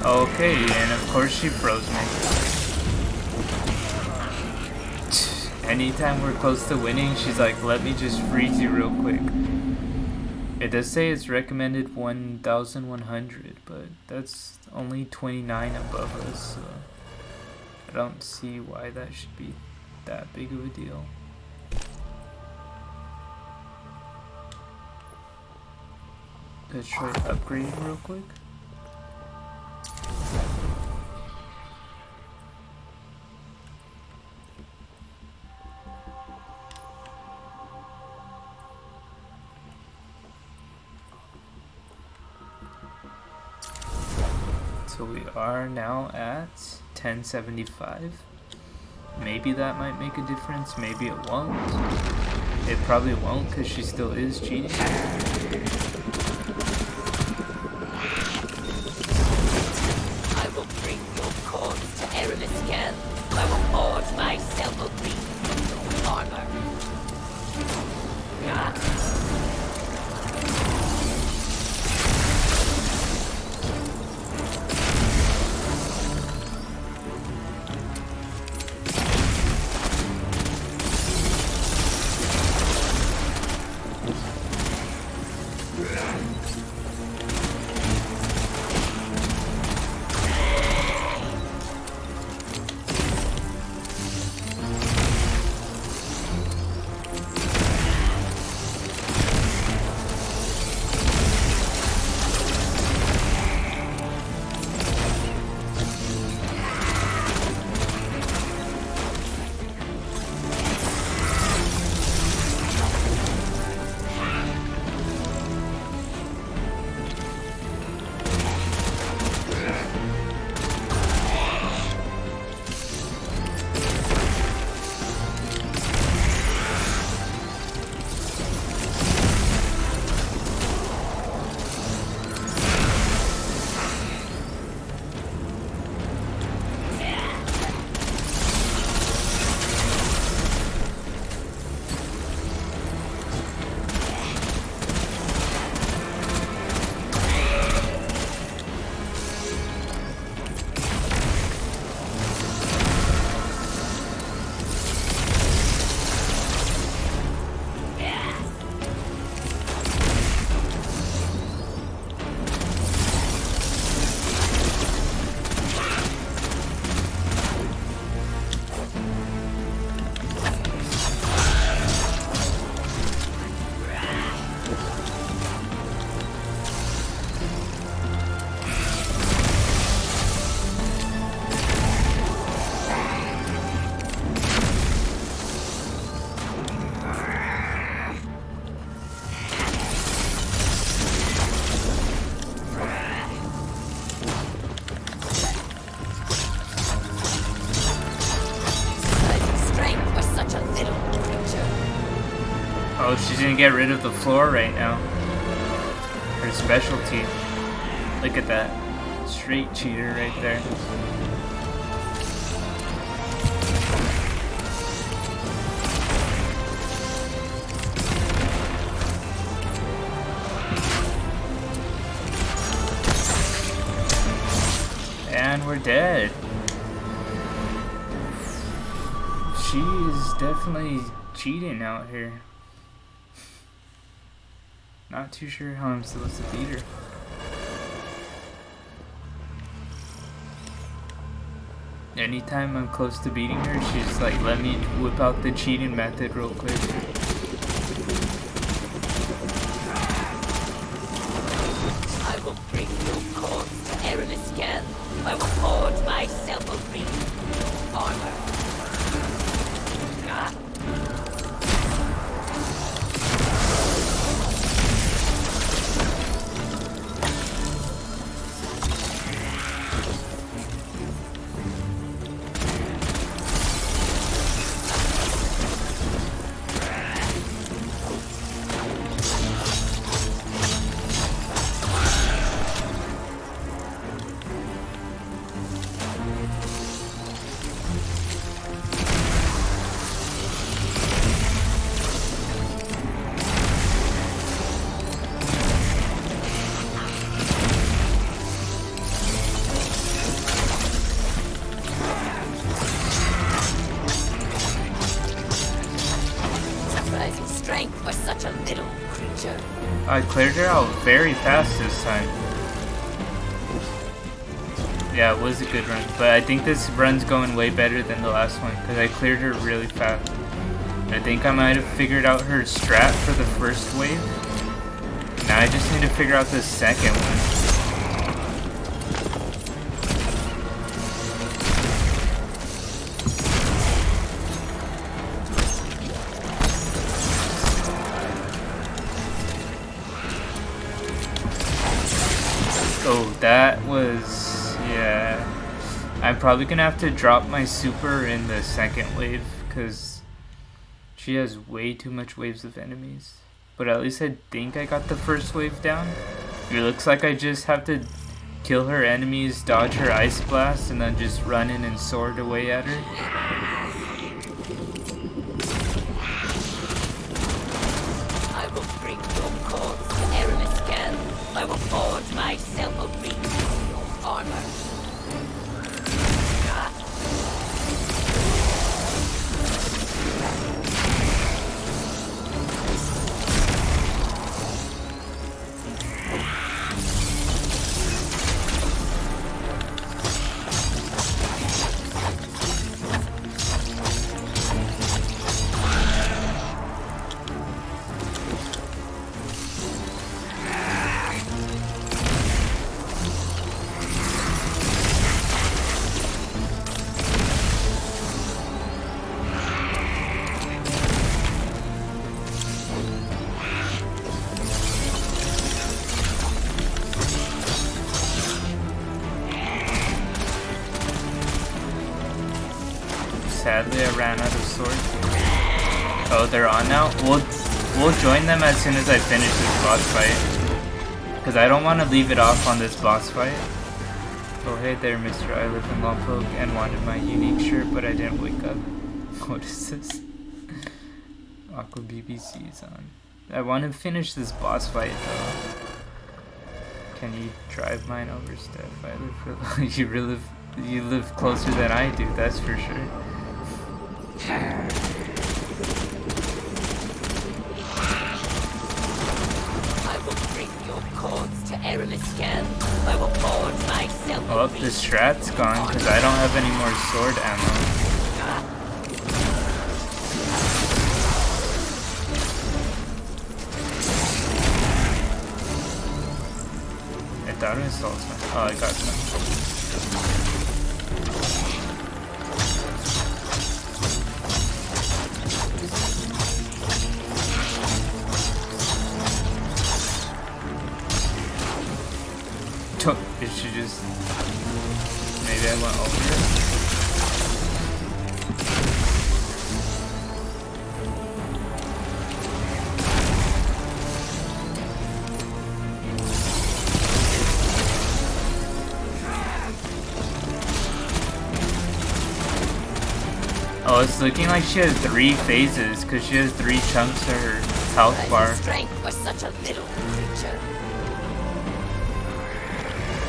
Okay, and of course she froze me. Anytime we're close to winning, she's like, let me just freeze you real quick. It does say it's recommended 1,100, but that's only 29 above us, so I don't see why that should be that big of a deal. Let's try upgrading real quick. So we are now at 1075. Maybe that might make a difference, maybe it won't. It probably won't because she still is cheating. I will bring your corpse to Eremiskel. I will forge myself a ring from your armor. gonna get rid of the floor right now. Her specialty. Look at that. Straight cheater right there. And we're dead. She is definitely cheating out here. Not too sure how I'm supposed to beat her. Anytime I'm close to beating her, she's like, let me whip out the cheating method real quick. I will bring your corpse to Aramis again. I will forge myself a ring of armor. For such a little creature. I cleared her out very fast this time. Yeah, it was a good run, but I think this run's going way better than the last one because I cleared her really fast. I think I might have figured out her strat for the first wave. Now I just need to figure out the second one. Oh, that was, yeah. I'm probably gonna have to drop my super in the second wave because she has way too much waves of enemies. But at least I think I got the first wave down. It looks like I just have to kill her enemies, dodge her ice blast, and then just run in and sword away at her. I will bring your corpse to Aramis again. I will forge myself a ring of armor. Sadly, I ran out of swords. Oh, they're on now? We'll join them as soon as I finish this boss fight. Because I don't want to leave it off on this boss fight. Oh, hey there, Mr. I live in Lompoc and wanted my unique shirt, but I didn't wake up. What is this? Aqua BBC is on. I want to finish this boss fight, though. Can you drive mine over, Steph? I live for... you live closer than I do, that's for sure. I will bring your corpse to Aramis again. I will forge myself. Oh, the strat's gone because I don't have any more sword ammo. I thought it was salsa. Oh, I got some. It should just... Maybe I went over it. Oh, it's looking like she has 3 phases, because she has 3 chunks of her health bar. Strength for such a little creature.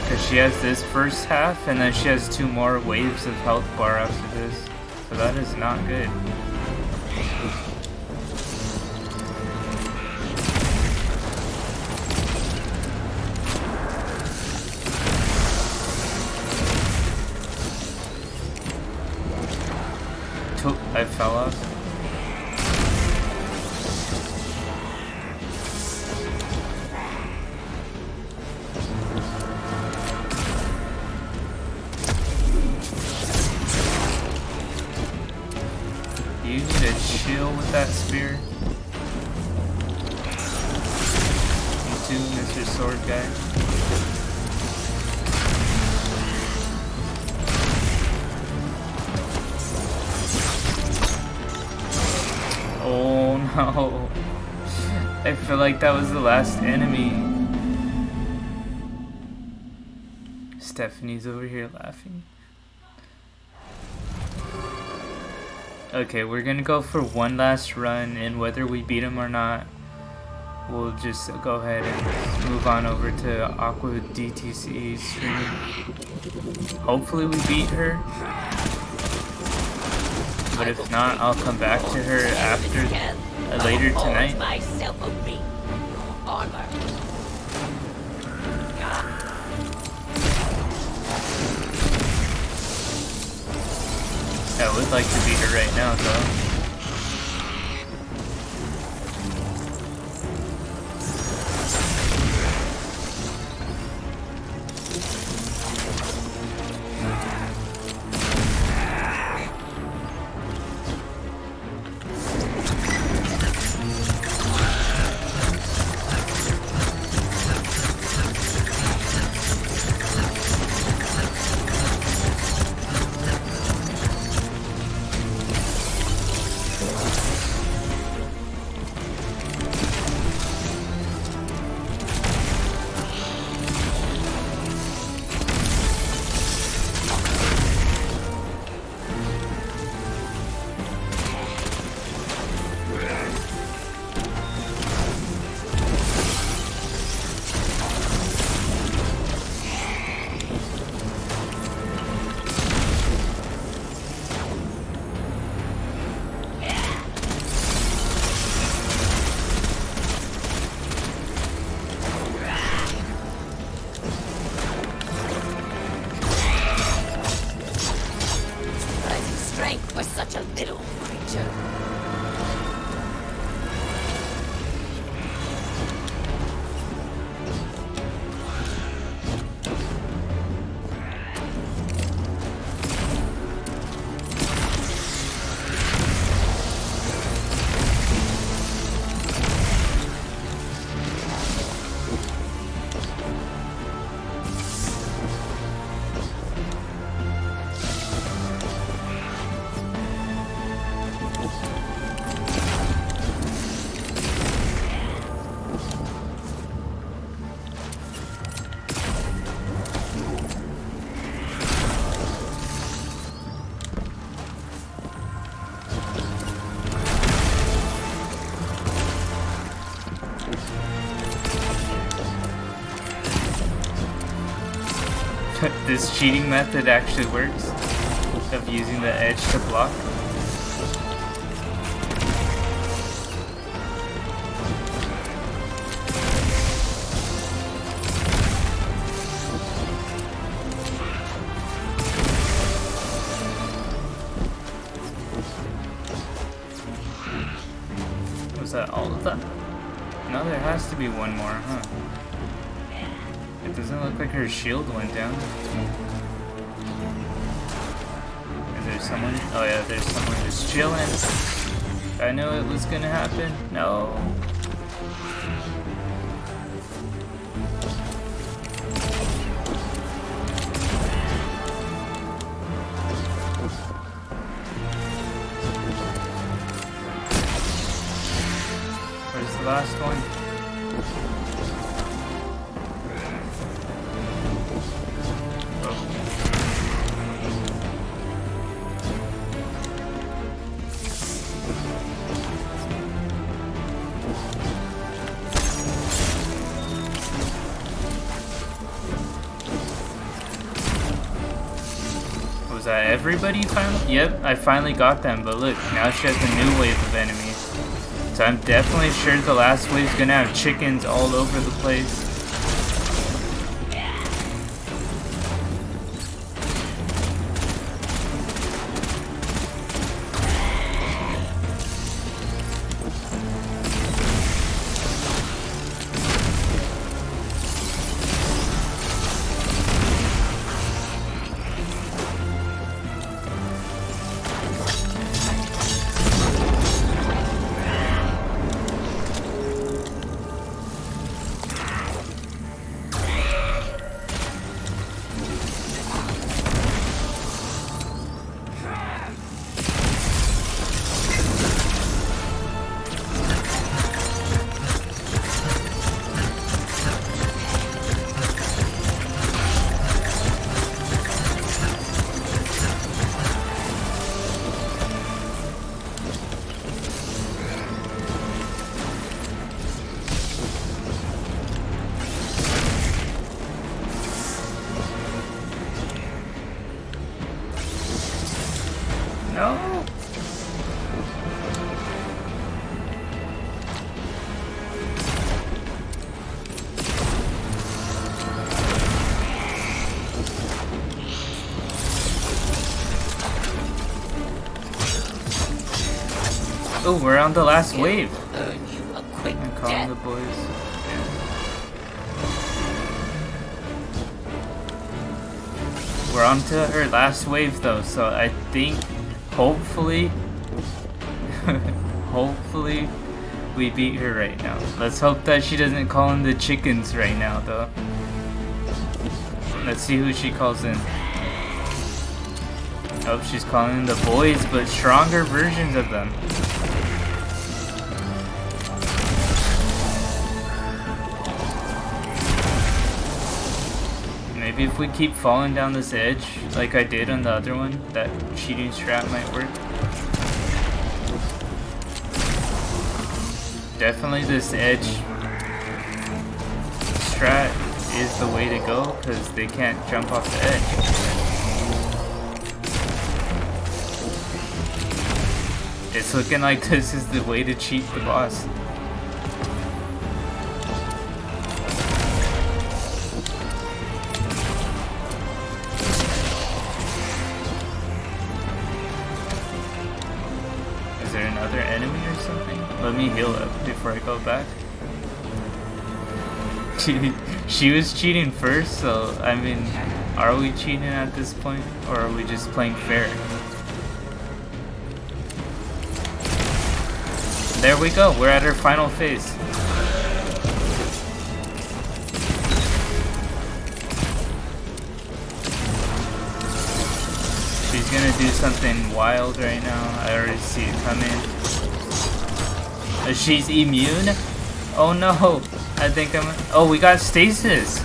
Because she has this first half, and then she has 2 more waves of health bar after this. So that is not good. I fell off. You need to chill with that spear. You too, Mr. Sword Guy. Oh no. I feel like that was the last enemy. Stephanie's over here laughing. Okay, we're gonna go for one last run, and whether we beat him or not, we'll just go ahead and move on over to Aqua DTC stream. Hopefully we beat her. But if not, I'll come back to her after later tonight. I would like to beat her right now, though. This cheating method actually works, of using the edge to block. Was that all of them? No, there has to be one more, huh? It doesn't look like her shield went down. Is there someone? Oh yeah, there's someone just chilling. I knew it was gonna happen. No. Where's the last one? Was that everybody finally? Yep, I finally got them, but look, now she has a new wave of enemies. So I'm definitely sure the last wave's gonna have chickens all over the place. No. Oh, we're on the last wave. I'm calling the boys. Yeah. We're on to her last wave though, so I think hopefully hopefully we beat her right now. Let's hope that she doesn't call in the chickens right now though. Let's see who she calls in. Oh, she's calling in the boys, but stronger versions of them. Maybe if we keep falling down this edge, like I did on the other one, that cheating strat might work. Definitely this edge strat is the way to go, because they can't jump off the edge. It's looking like this is the way to cheat the boss. Is there another enemy or something? Let me heal up before I go back. She was cheating first, so I mean, are we cheating at this point, or are we just playing fair? There we go, we're at her final phase. She's gonna do something wild right now. I already see it coming. She's immune? Oh no! I think I'm... Oh, we got stasis!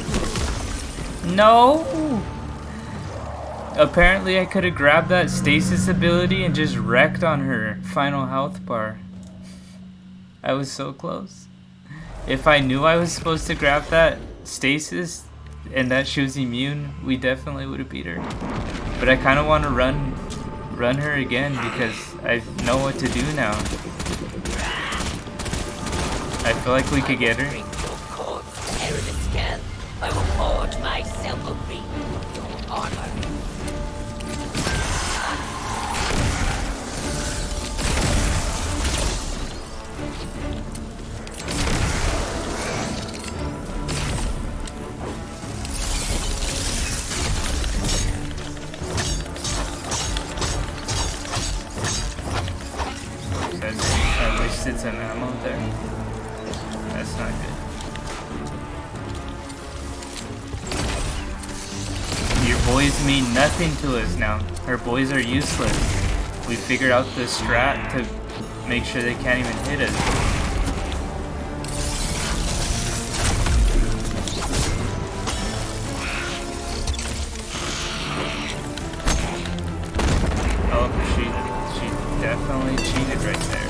No! Apparently I could have grabbed that stasis ability and just wrecked on her final health bar. I was so close. If I knew I was supposed to grab that stasis and that she was immune, we definitely would have beat her. But I kind of want to run her again because I know what to do now. I feel like we could get her. I will forge myself a ring of honor. I wasted some ammo there. That's not good. Your boys mean nothing to us now. Her boys are useless. We figured out the strat to make sure they can't even hit us. Oh, she definitely cheated right there.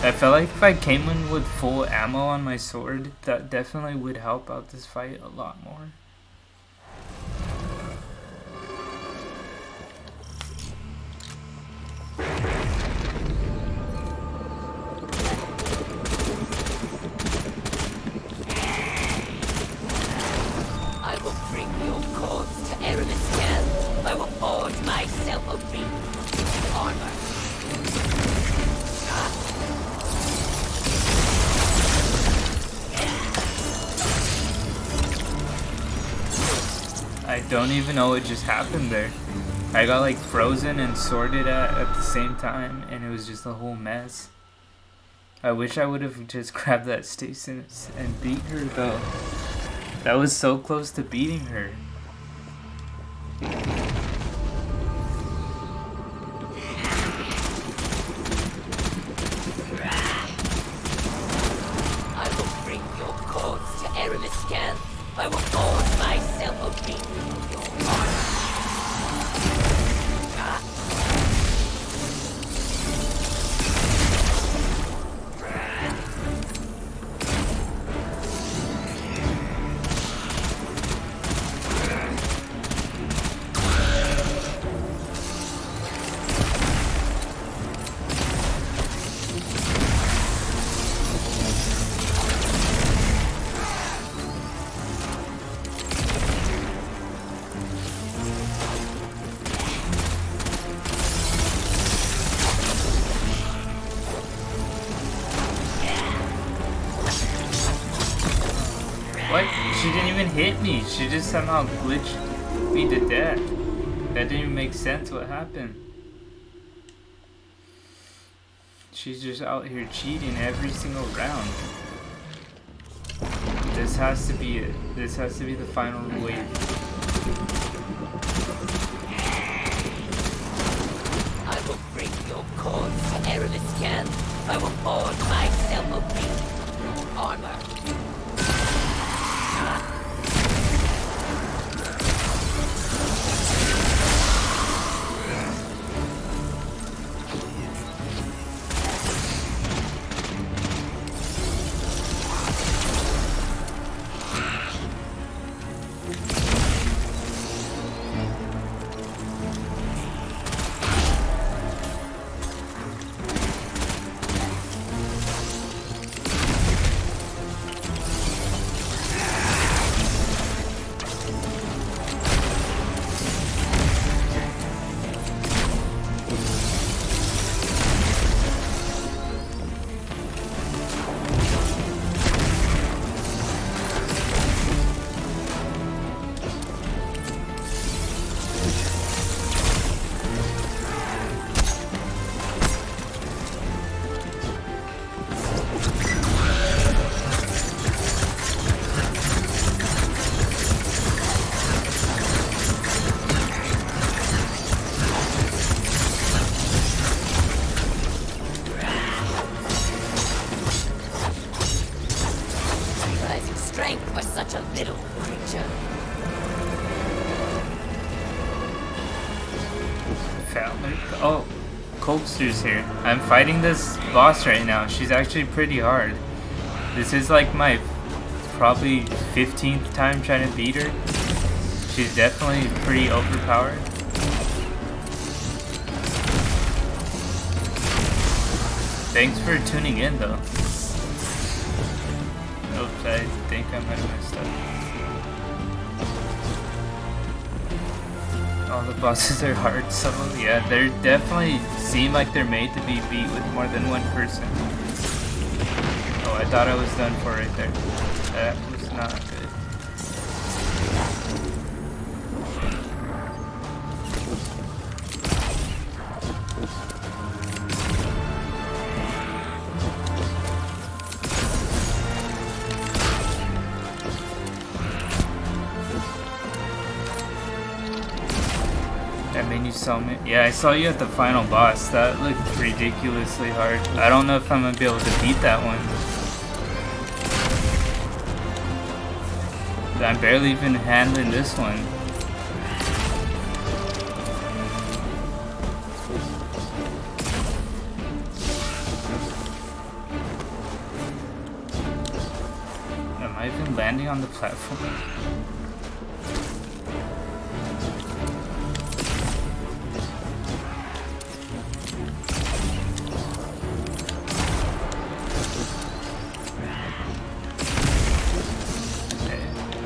I felt like if I came in with full ammo on my sword, that definitely would help out this fight a lot more. I don't even know what just happened there. I got like frozen and sorted at the same time, and it was just a whole mess. I wish I would have just grabbed that stasis and beat her though. That was so close to beating her. I will bring your corpse to Eremiskell. I will forge myself open your heart. What? She didn't even hit me. She just somehow glitched me to death. That didn't even make sense what happened. She's just out here cheating every single round. This has to be it. This has to be the final wave. I will bring your corpse to Eremiskell. I will forge myself open armor. Strength for such a little creature. Found her. Oh, Coaster's here. I'm fighting this boss right now. She's actually pretty hard. This is like my probably 15th time trying to beat her. She's definitely pretty overpowered. Thanks for tuning in though. Oops, I think I might have messed up. All the bosses are hard, so yeah, they definitely seem like they're made to be beat with more than one person. Oh, I thought I was done for right there. That was not good. I mean, you saw me. Yeah, I saw you at the final boss. That looked ridiculously hard. I don't know if I'm gonna be able to beat that one. I'm barely even handling this one. Am I even landing on the platform?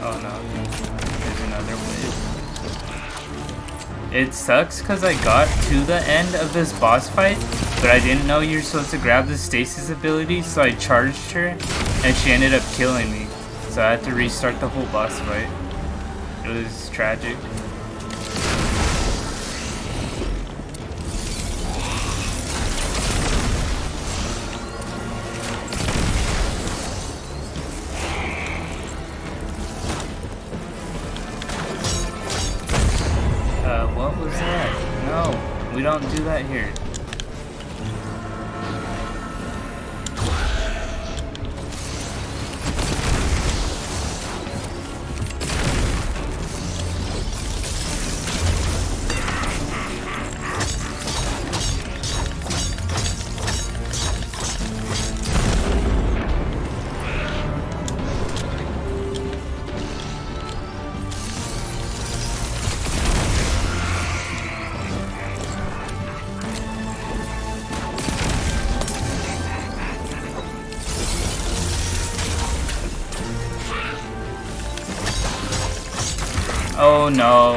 Oh no, there's another wave. It sucks because I got to the end of this boss fight, but I didn't know you're supposed to grab the stasis ability, so I charged her, and she ended up killing me. So I had to restart the whole boss fight. It was tragic. What was that? No, we don't do that here. Oh no.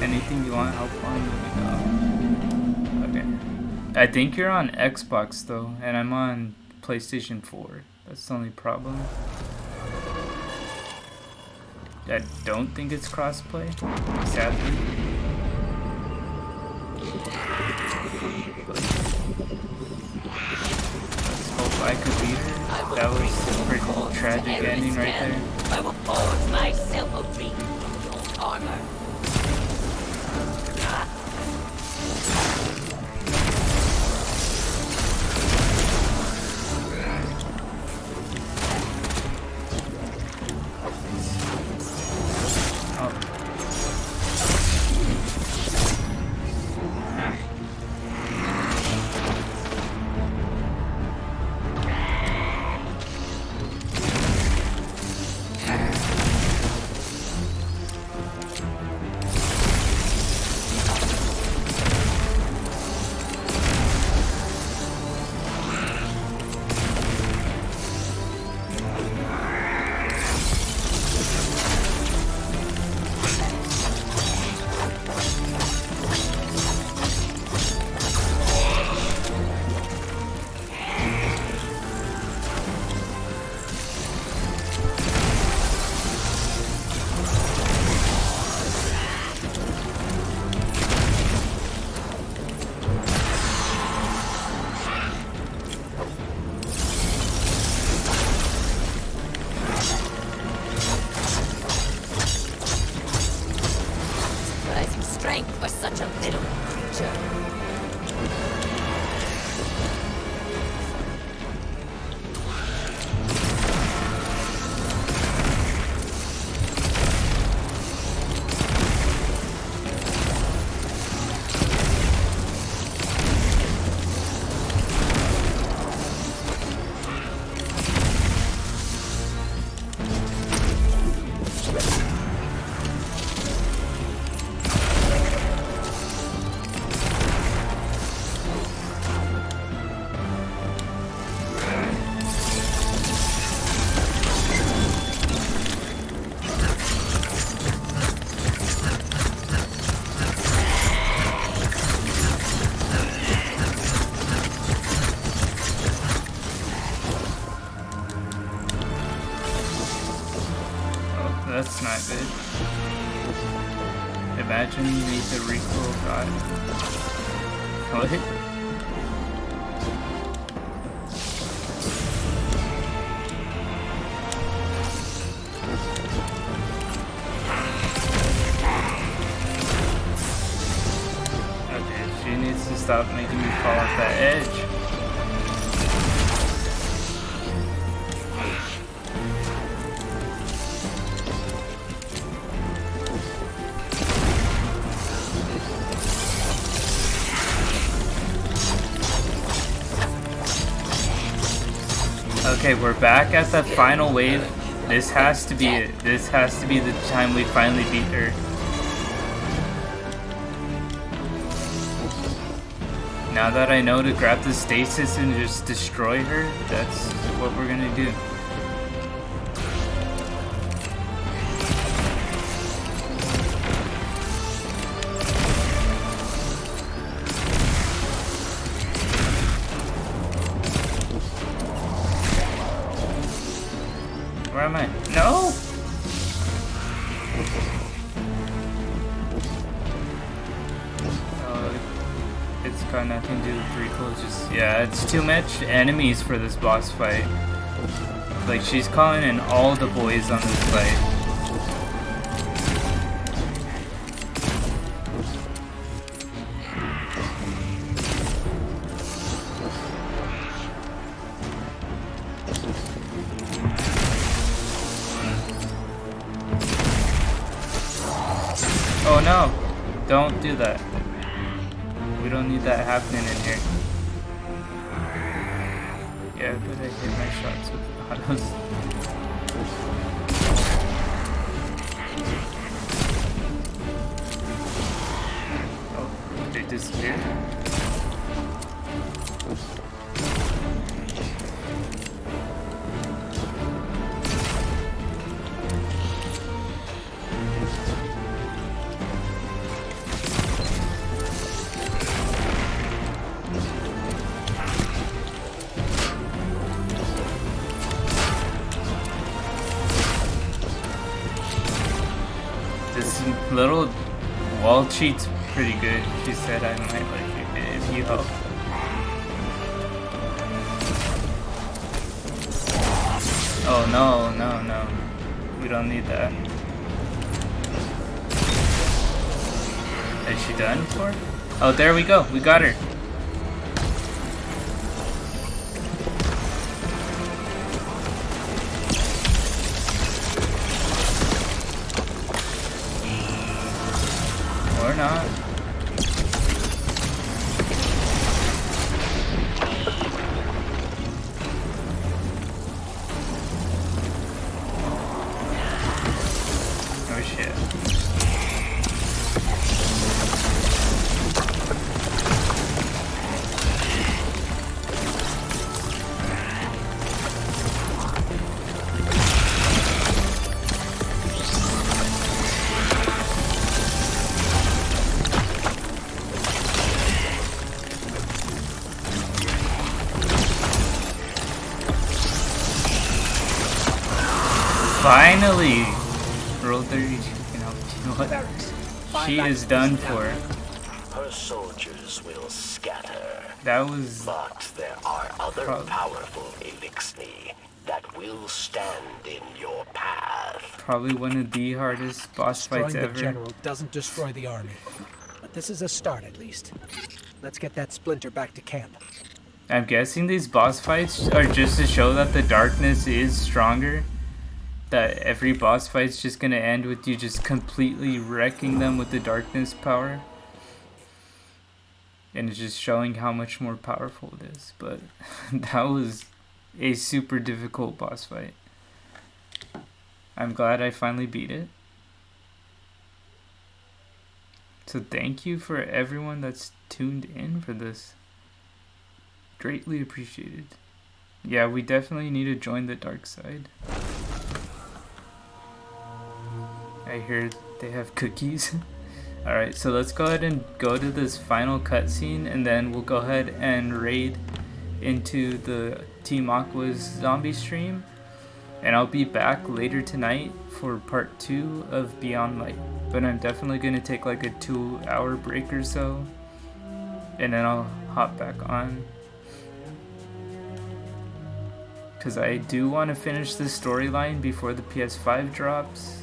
Anything you want help on? No. Okay. I think you're on Xbox though, and I'm on PlayStation 4. That's the only problem. I don't think it's crossplay, sadly. Let's hope I could beat her. That was a pretty tragic ending right there. I will forge myself a ring of armor. For such a little creature. That's not good. Imagine you need the recoil god. What? Okay, she needs to stop making me fall off that edge. Okay, we're back at the final wave. This has to be it. This has to be the time we finally beat her. Now that I know to grab the stasis and just destroy her, that's what we're gonna do. Where am I? No! It's got nothing to do with recall, just, yeah, it's too much enemies for this boss fight. Like, she's calling in all the boys on this fight. Oh no! Don't do that. We don't need that happening in here. Yeah, but I hit my shots with autos. Oh, they disappeared. Little wall cheat's pretty good. She said I might like it if you help. Oh no, no, no. We don't need that. Is she done for? Oh, there we go. We got her. Or not. Oh shit. Finally! Roll 30, she can help you. What? She is done for. Her soldiers will scatter. That was... But there are other powerful Elixni that will stand in your path. Probably one of the hardest boss fights ever. Destroying the general doesn't destroy the army. But this is a start at least. Let's get that splinter back to camp. I'm guessing these boss fights are just to show that the darkness is stronger. That every boss fight's just gonna end with you just completely wrecking them with the darkness power. And it's just showing how much more powerful it is. But that was a super difficult boss fight. I'm glad I finally beat it. So thank you for everyone that's tuned in for this. Greatly appreciated. Yeah, we definitely need to join the dark side. I hear they have cookies. Alright, so let's go ahead and go to this final cutscene, and then we'll go ahead and raid into the Team Aqua's zombie stream. And I'll be back later tonight for part 2 of Beyond Light. But I'm definitely going to take like a 2-hour break or so. And then I'll hop back on. Because I do want to finish this storyline before the PS5 drops.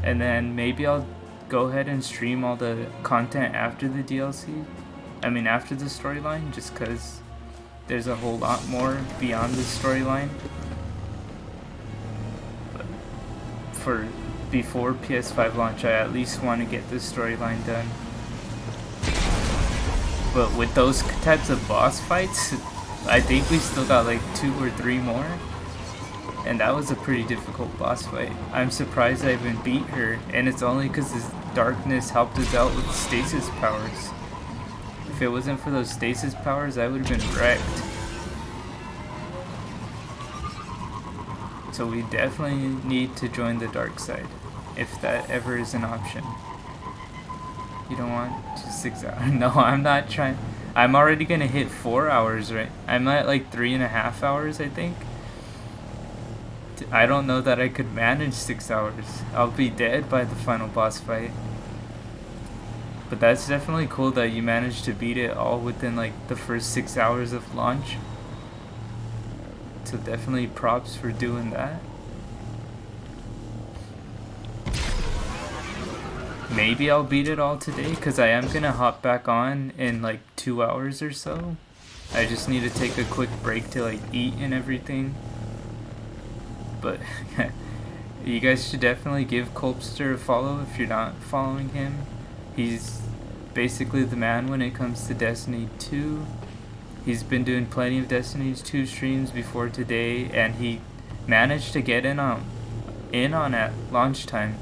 And then maybe I'll go ahead and stream all the content after the DLC. I mean after the storyline, just because there's a whole lot more beyond the storyline. But for before PS5 launch, I at least want to get this storyline done. But with those types of boss fights, I think we still got like 2 or 3 more. And that was a pretty difficult boss fight. I'm surprised I even beat her, and it's only because this darkness helped us out with stasis powers. If it wasn't for those stasis powers, I would have been wrecked. So we definitely need to join the dark side, if that ever is an option. You don't want just 6 hours? No, I'm not trying. I'm already gonna hit 4 hours, right? I'm at like 3.5 hours, I think. I don't know that I could manage 6 hours. I'll be dead by the final boss fight. But that's definitely cool that you managed to beat it all within like the first 6 hours of launch. So definitely props for doing that. Maybe I'll beat it all today because I am gonna hop back on in like 2 hours or so. I just need to take a quick break to like eat and everything. But you guys should definitely give Colpster a follow if you're not following him. He's basically the man when it comes to Destiny 2. He's been doing plenty of Destiny 2 streams before today, and he managed to get in on at launch time,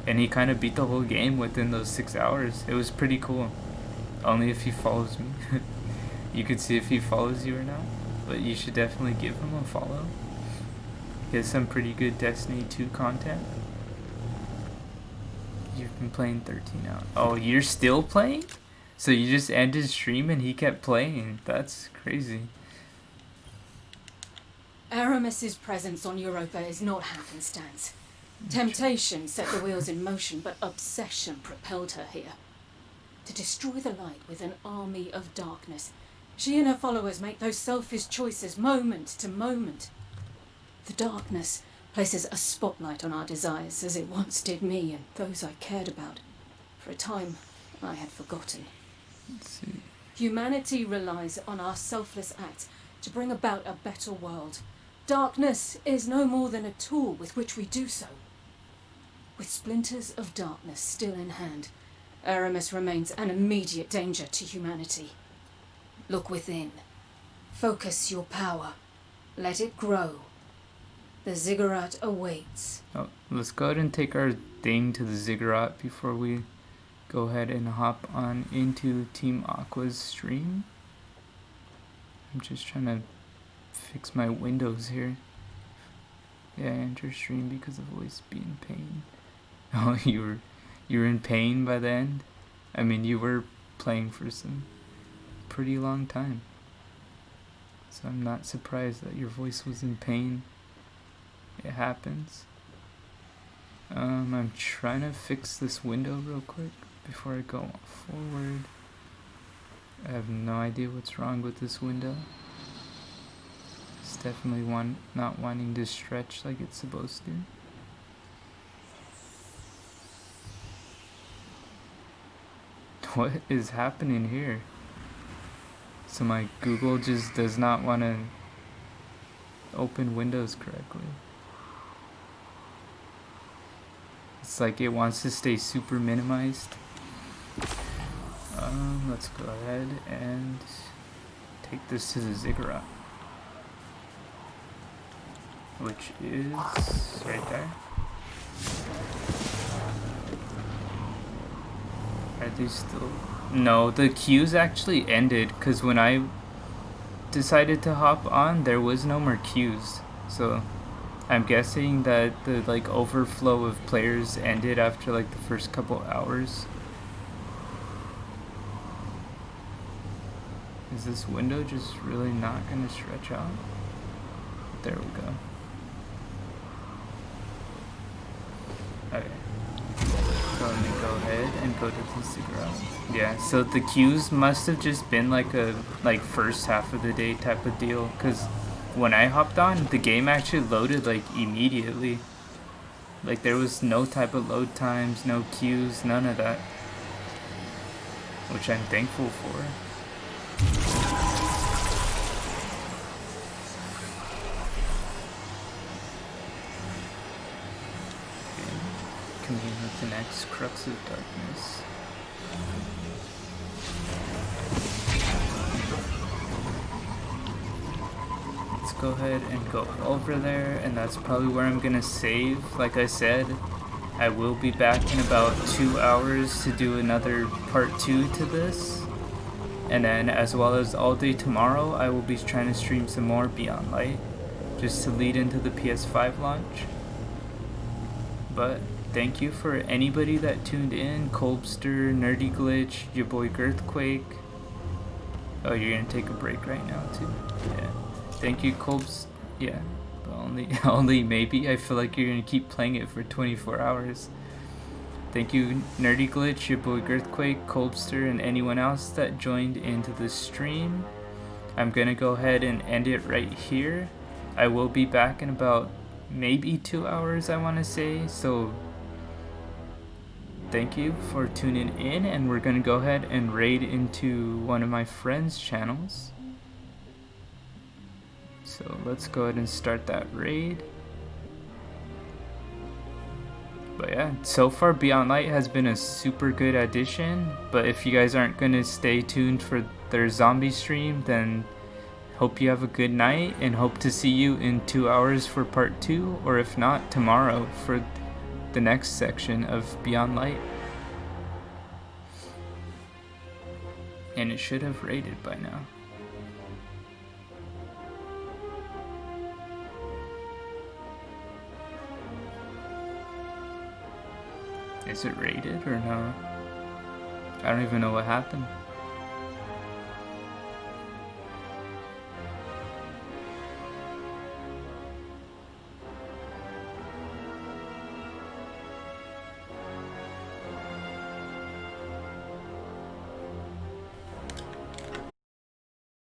and he kind of beat the whole game within those 6 hours. It was pretty cool. Only if he follows me. You can see if he follows you or not, but you should definitely give him a follow. He has some pretty good Destiny 2 content. You've been playing 13 hours. Oh, you're still playing? So you just ended stream and he kept playing. That's crazy. Aramis's presence on Europa is not happenstance. Temptation set the wheels in motion, but obsession propelled her here. To destroy the light with an army of darkness, she and her followers make those selfish choices moment to moment. The darkness places a spotlight on our desires, as it once did me and those I cared about. For a time, I had forgotten. Let's see. Humanity relies on our selfless acts to bring about a better world. Darkness is no more than a tool with which we do so. With splinters of darkness still in hand, Aramis remains an immediate danger to humanity. Look within. Focus your power. Let it grow. The ziggurat awaits. Oh, let's go ahead and take our thing to the ziggurat before we go ahead and hop on into Team Aqua's stream. I'm just trying to fix my windows here. Yeah, enter stream because of voice being pain. Oh, you were in pain by the end? I mean, you were playing for some pretty long time. So I'm not surprised that your voice was in pain. It happens. I'm trying to fix this window real quick before I go forward. I have no idea what's wrong with this window. It's definitely not wanting to stretch like it's supposed to. What is happening here? So my Google just does not want to open Windows correctly. It's like it wants to stay super minimized. Let's go ahead and take this to the ziggurat, which is right there. Are they still? No, the queues actually ended because when I decided to hop on, there was no more queues. So I'm guessing that the like overflow of players ended after like the first couple hours. Is this window just really not gonna stretch out? There we go. Okay. So let me go ahead and go to the ziggurat. Yeah, so the queues must have just been like a first half of the day type of deal, because when I hopped on, the game actually loaded like immediately. Like there was no type of load times, no queues, none of that, which I'm thankful for. Come here with the next crux of darkness. Let's go ahead and go over there, and that's probably where I'm gonna save. Like I said, I will be back in about 2 hours to do another part 2 to this. And then as well as all day tomorrow, I will be trying to stream some more Beyond Light, just to lead into the PS5 launch. But thank you for anybody that tuned in. Colbster, Nerdy Glitch, your boy Girthquake. Oh, you're gonna take a break right now too? Yeah. Thank you, Colbs. Yeah. But only maybe. I feel like you're gonna keep playing it for 24 hours. Thank you, Nerdy Glitch, your boy Girthquake, Colbster, and anyone else that joined into the stream. I'm gonna go ahead and end it right here. I will be back in about maybe 2 hours, I want to say. So thank you for tuning in, and we're gonna go ahead and raid into one of my friends' channels. So let's go ahead and start that raid. But yeah, so far Beyond Light has been a super good addition, but if you guys aren't gonna stay tuned for their zombie stream, then hope you have a good night, and hope to see you in 2 hours for part 2, or if not, tomorrow for the next section of Beyond Light. And it should have raided by now. Is it rated or no? I don't even know what happened.